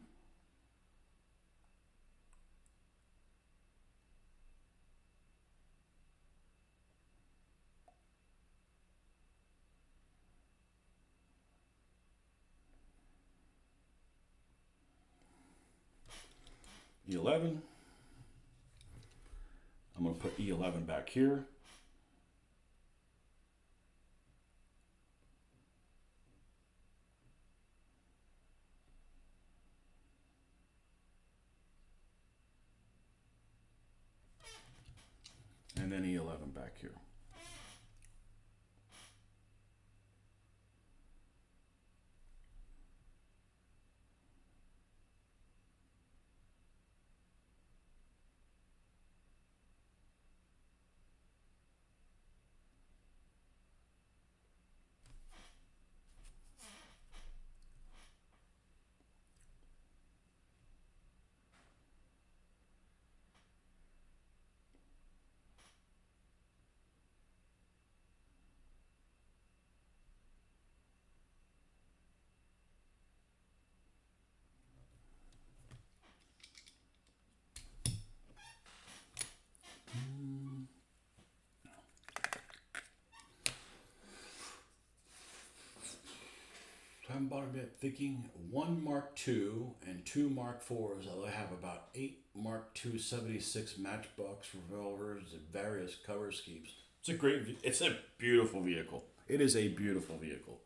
E11. I'm going to put E11 back here. And then E11 back here. I haven't bought a bit. Thinking one Mark II and two Mark IVs. I have about 8 Mark II 76 matchbox revolvers and various cover schemes. It's a beautiful vehicle. It is a beautiful vehicle.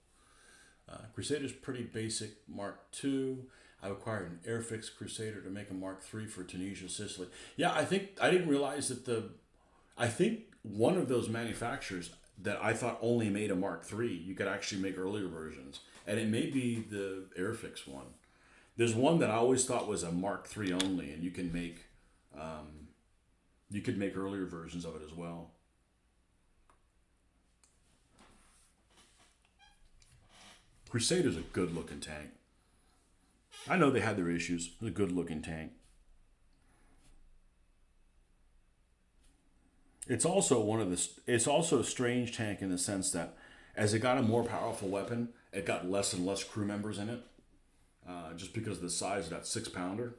Crusader's pretty basic Mark II. I acquired an Airfix Crusader to make a Mark III for Tunisia, Sicily. Yeah, I didn't realize that I think one of those manufacturers that I thought only made a Mark III, you could actually make earlier versions. And it may be the Airfix one. There's one that I always thought was a Mark III only, and you could make earlier versions of it as well. Crusader's a good looking tank. I know they had their issues. It's a good looking tank. It's also a strange tank in the sense that as it got a more powerful weapon, it got less and less crew members in it, just because of the size of that 6 pounder.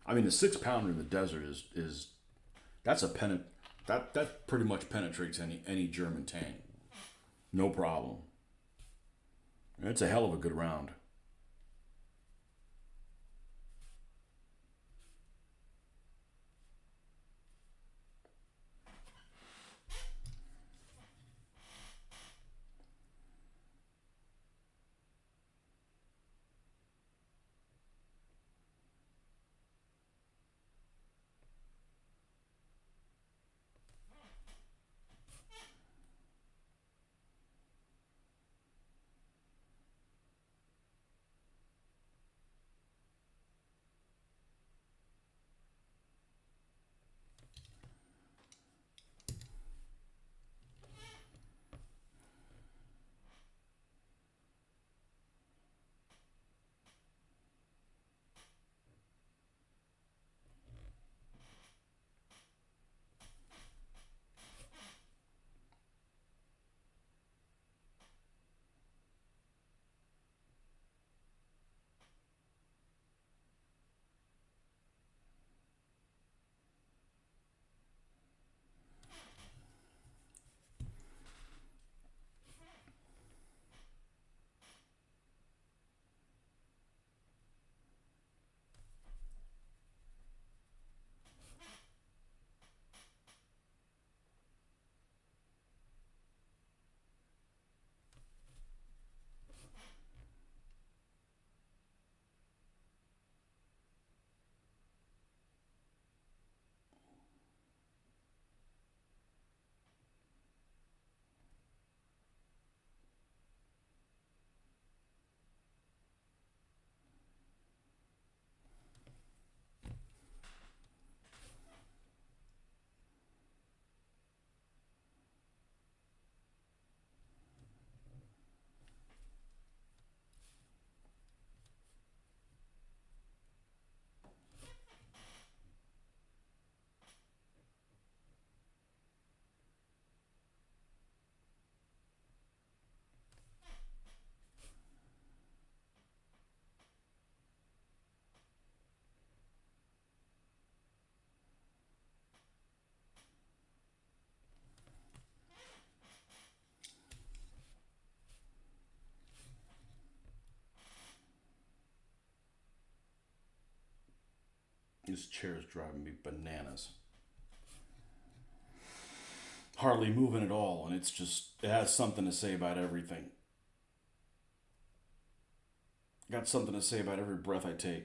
I mean, the 6 pounder in the desert is that's a that pretty much penetrates any German tank, no problem. It's a hell of a good round. This chair is driving me bananas. Hardly moving at all, and it has something to say about everything. Got something to say about every breath I take.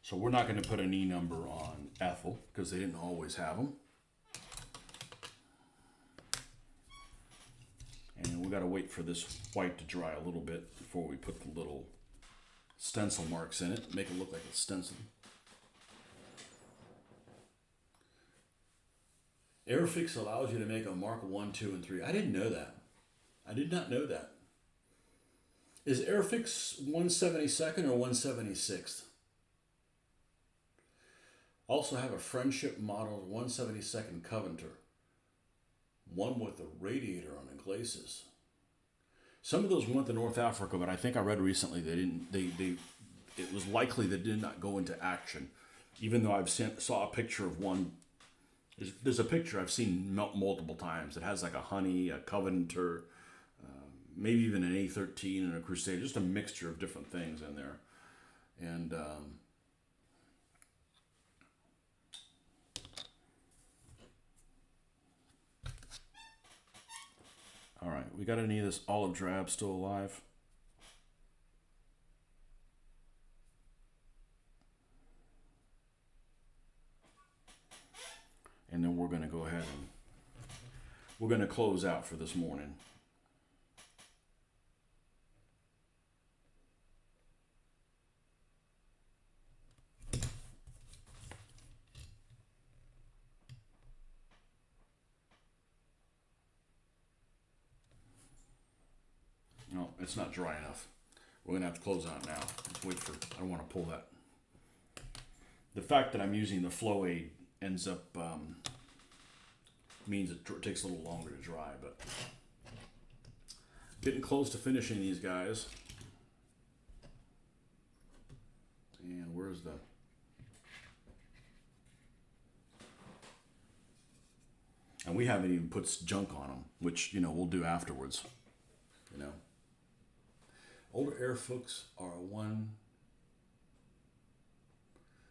So we're not going to put an E number on Ethel because they didn't always have them. And we got to wait for this white to dry a little bit before we put the little stencil marks in it. Make it look like it's stenciled. Airfix allows you to make a mark 1, 2, and 3. I didn't know that. I did not know that. Is Airfix 172nd or 176th? Also have a Friendship Model 172nd Covenanter. One with a radiator on the glacis. Some of those went to North Africa, but I think I read recently it was likely they did not go into action. Even though saw a picture of one. There's a picture I've seen multiple times. It has like a Honey, a Covenanter, maybe even an A13 and a Crusader. Just a mixture of different things in there. And all right, we got any of this olive drab still alive? And then we're going to go ahead and we're going to close out for this morning. No, it's not dry enough. We're going to have to close out now. Let's wait for, I don't want to pull that. The fact that I'm using the Flow Aid ends up, means it takes a little longer to dry, but getting close to finishing these guys. And where's the, and we haven't even put junk on them, which, we'll do afterwards, Older Airfix are one.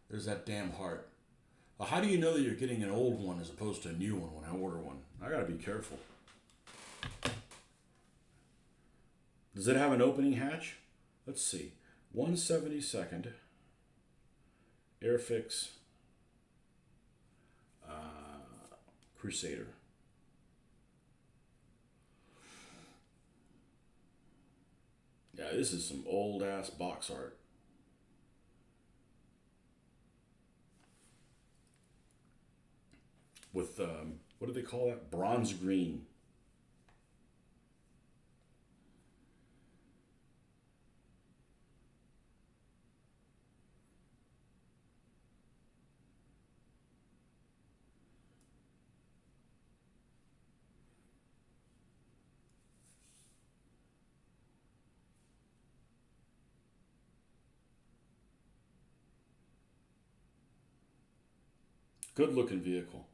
There's that damn heart. Well, how do you know that you're getting an old one as opposed to a new one when I order one? I gotta be careful. Does it have an opening hatch? Let's see. 172nd Airfix Crusader. Yeah, this is some old ass box art. With, what do they call that? Bronze green. Good looking vehicle.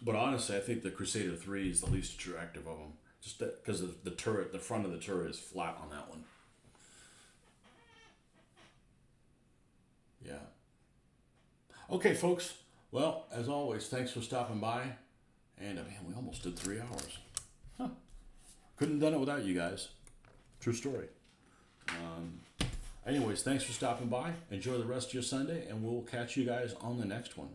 But honestly, I think the Crusader 3 is the least attractive of them. Just because the turret, the front of the turret is flat on that one. Yeah. Okay, folks. Well, as always, thanks for stopping by. And man, we almost did 3 hours. Huh. Couldn't have done it without you guys. True story. Anyways, thanks for stopping by. Enjoy the rest of your Sunday, and we'll catch you guys on the next one.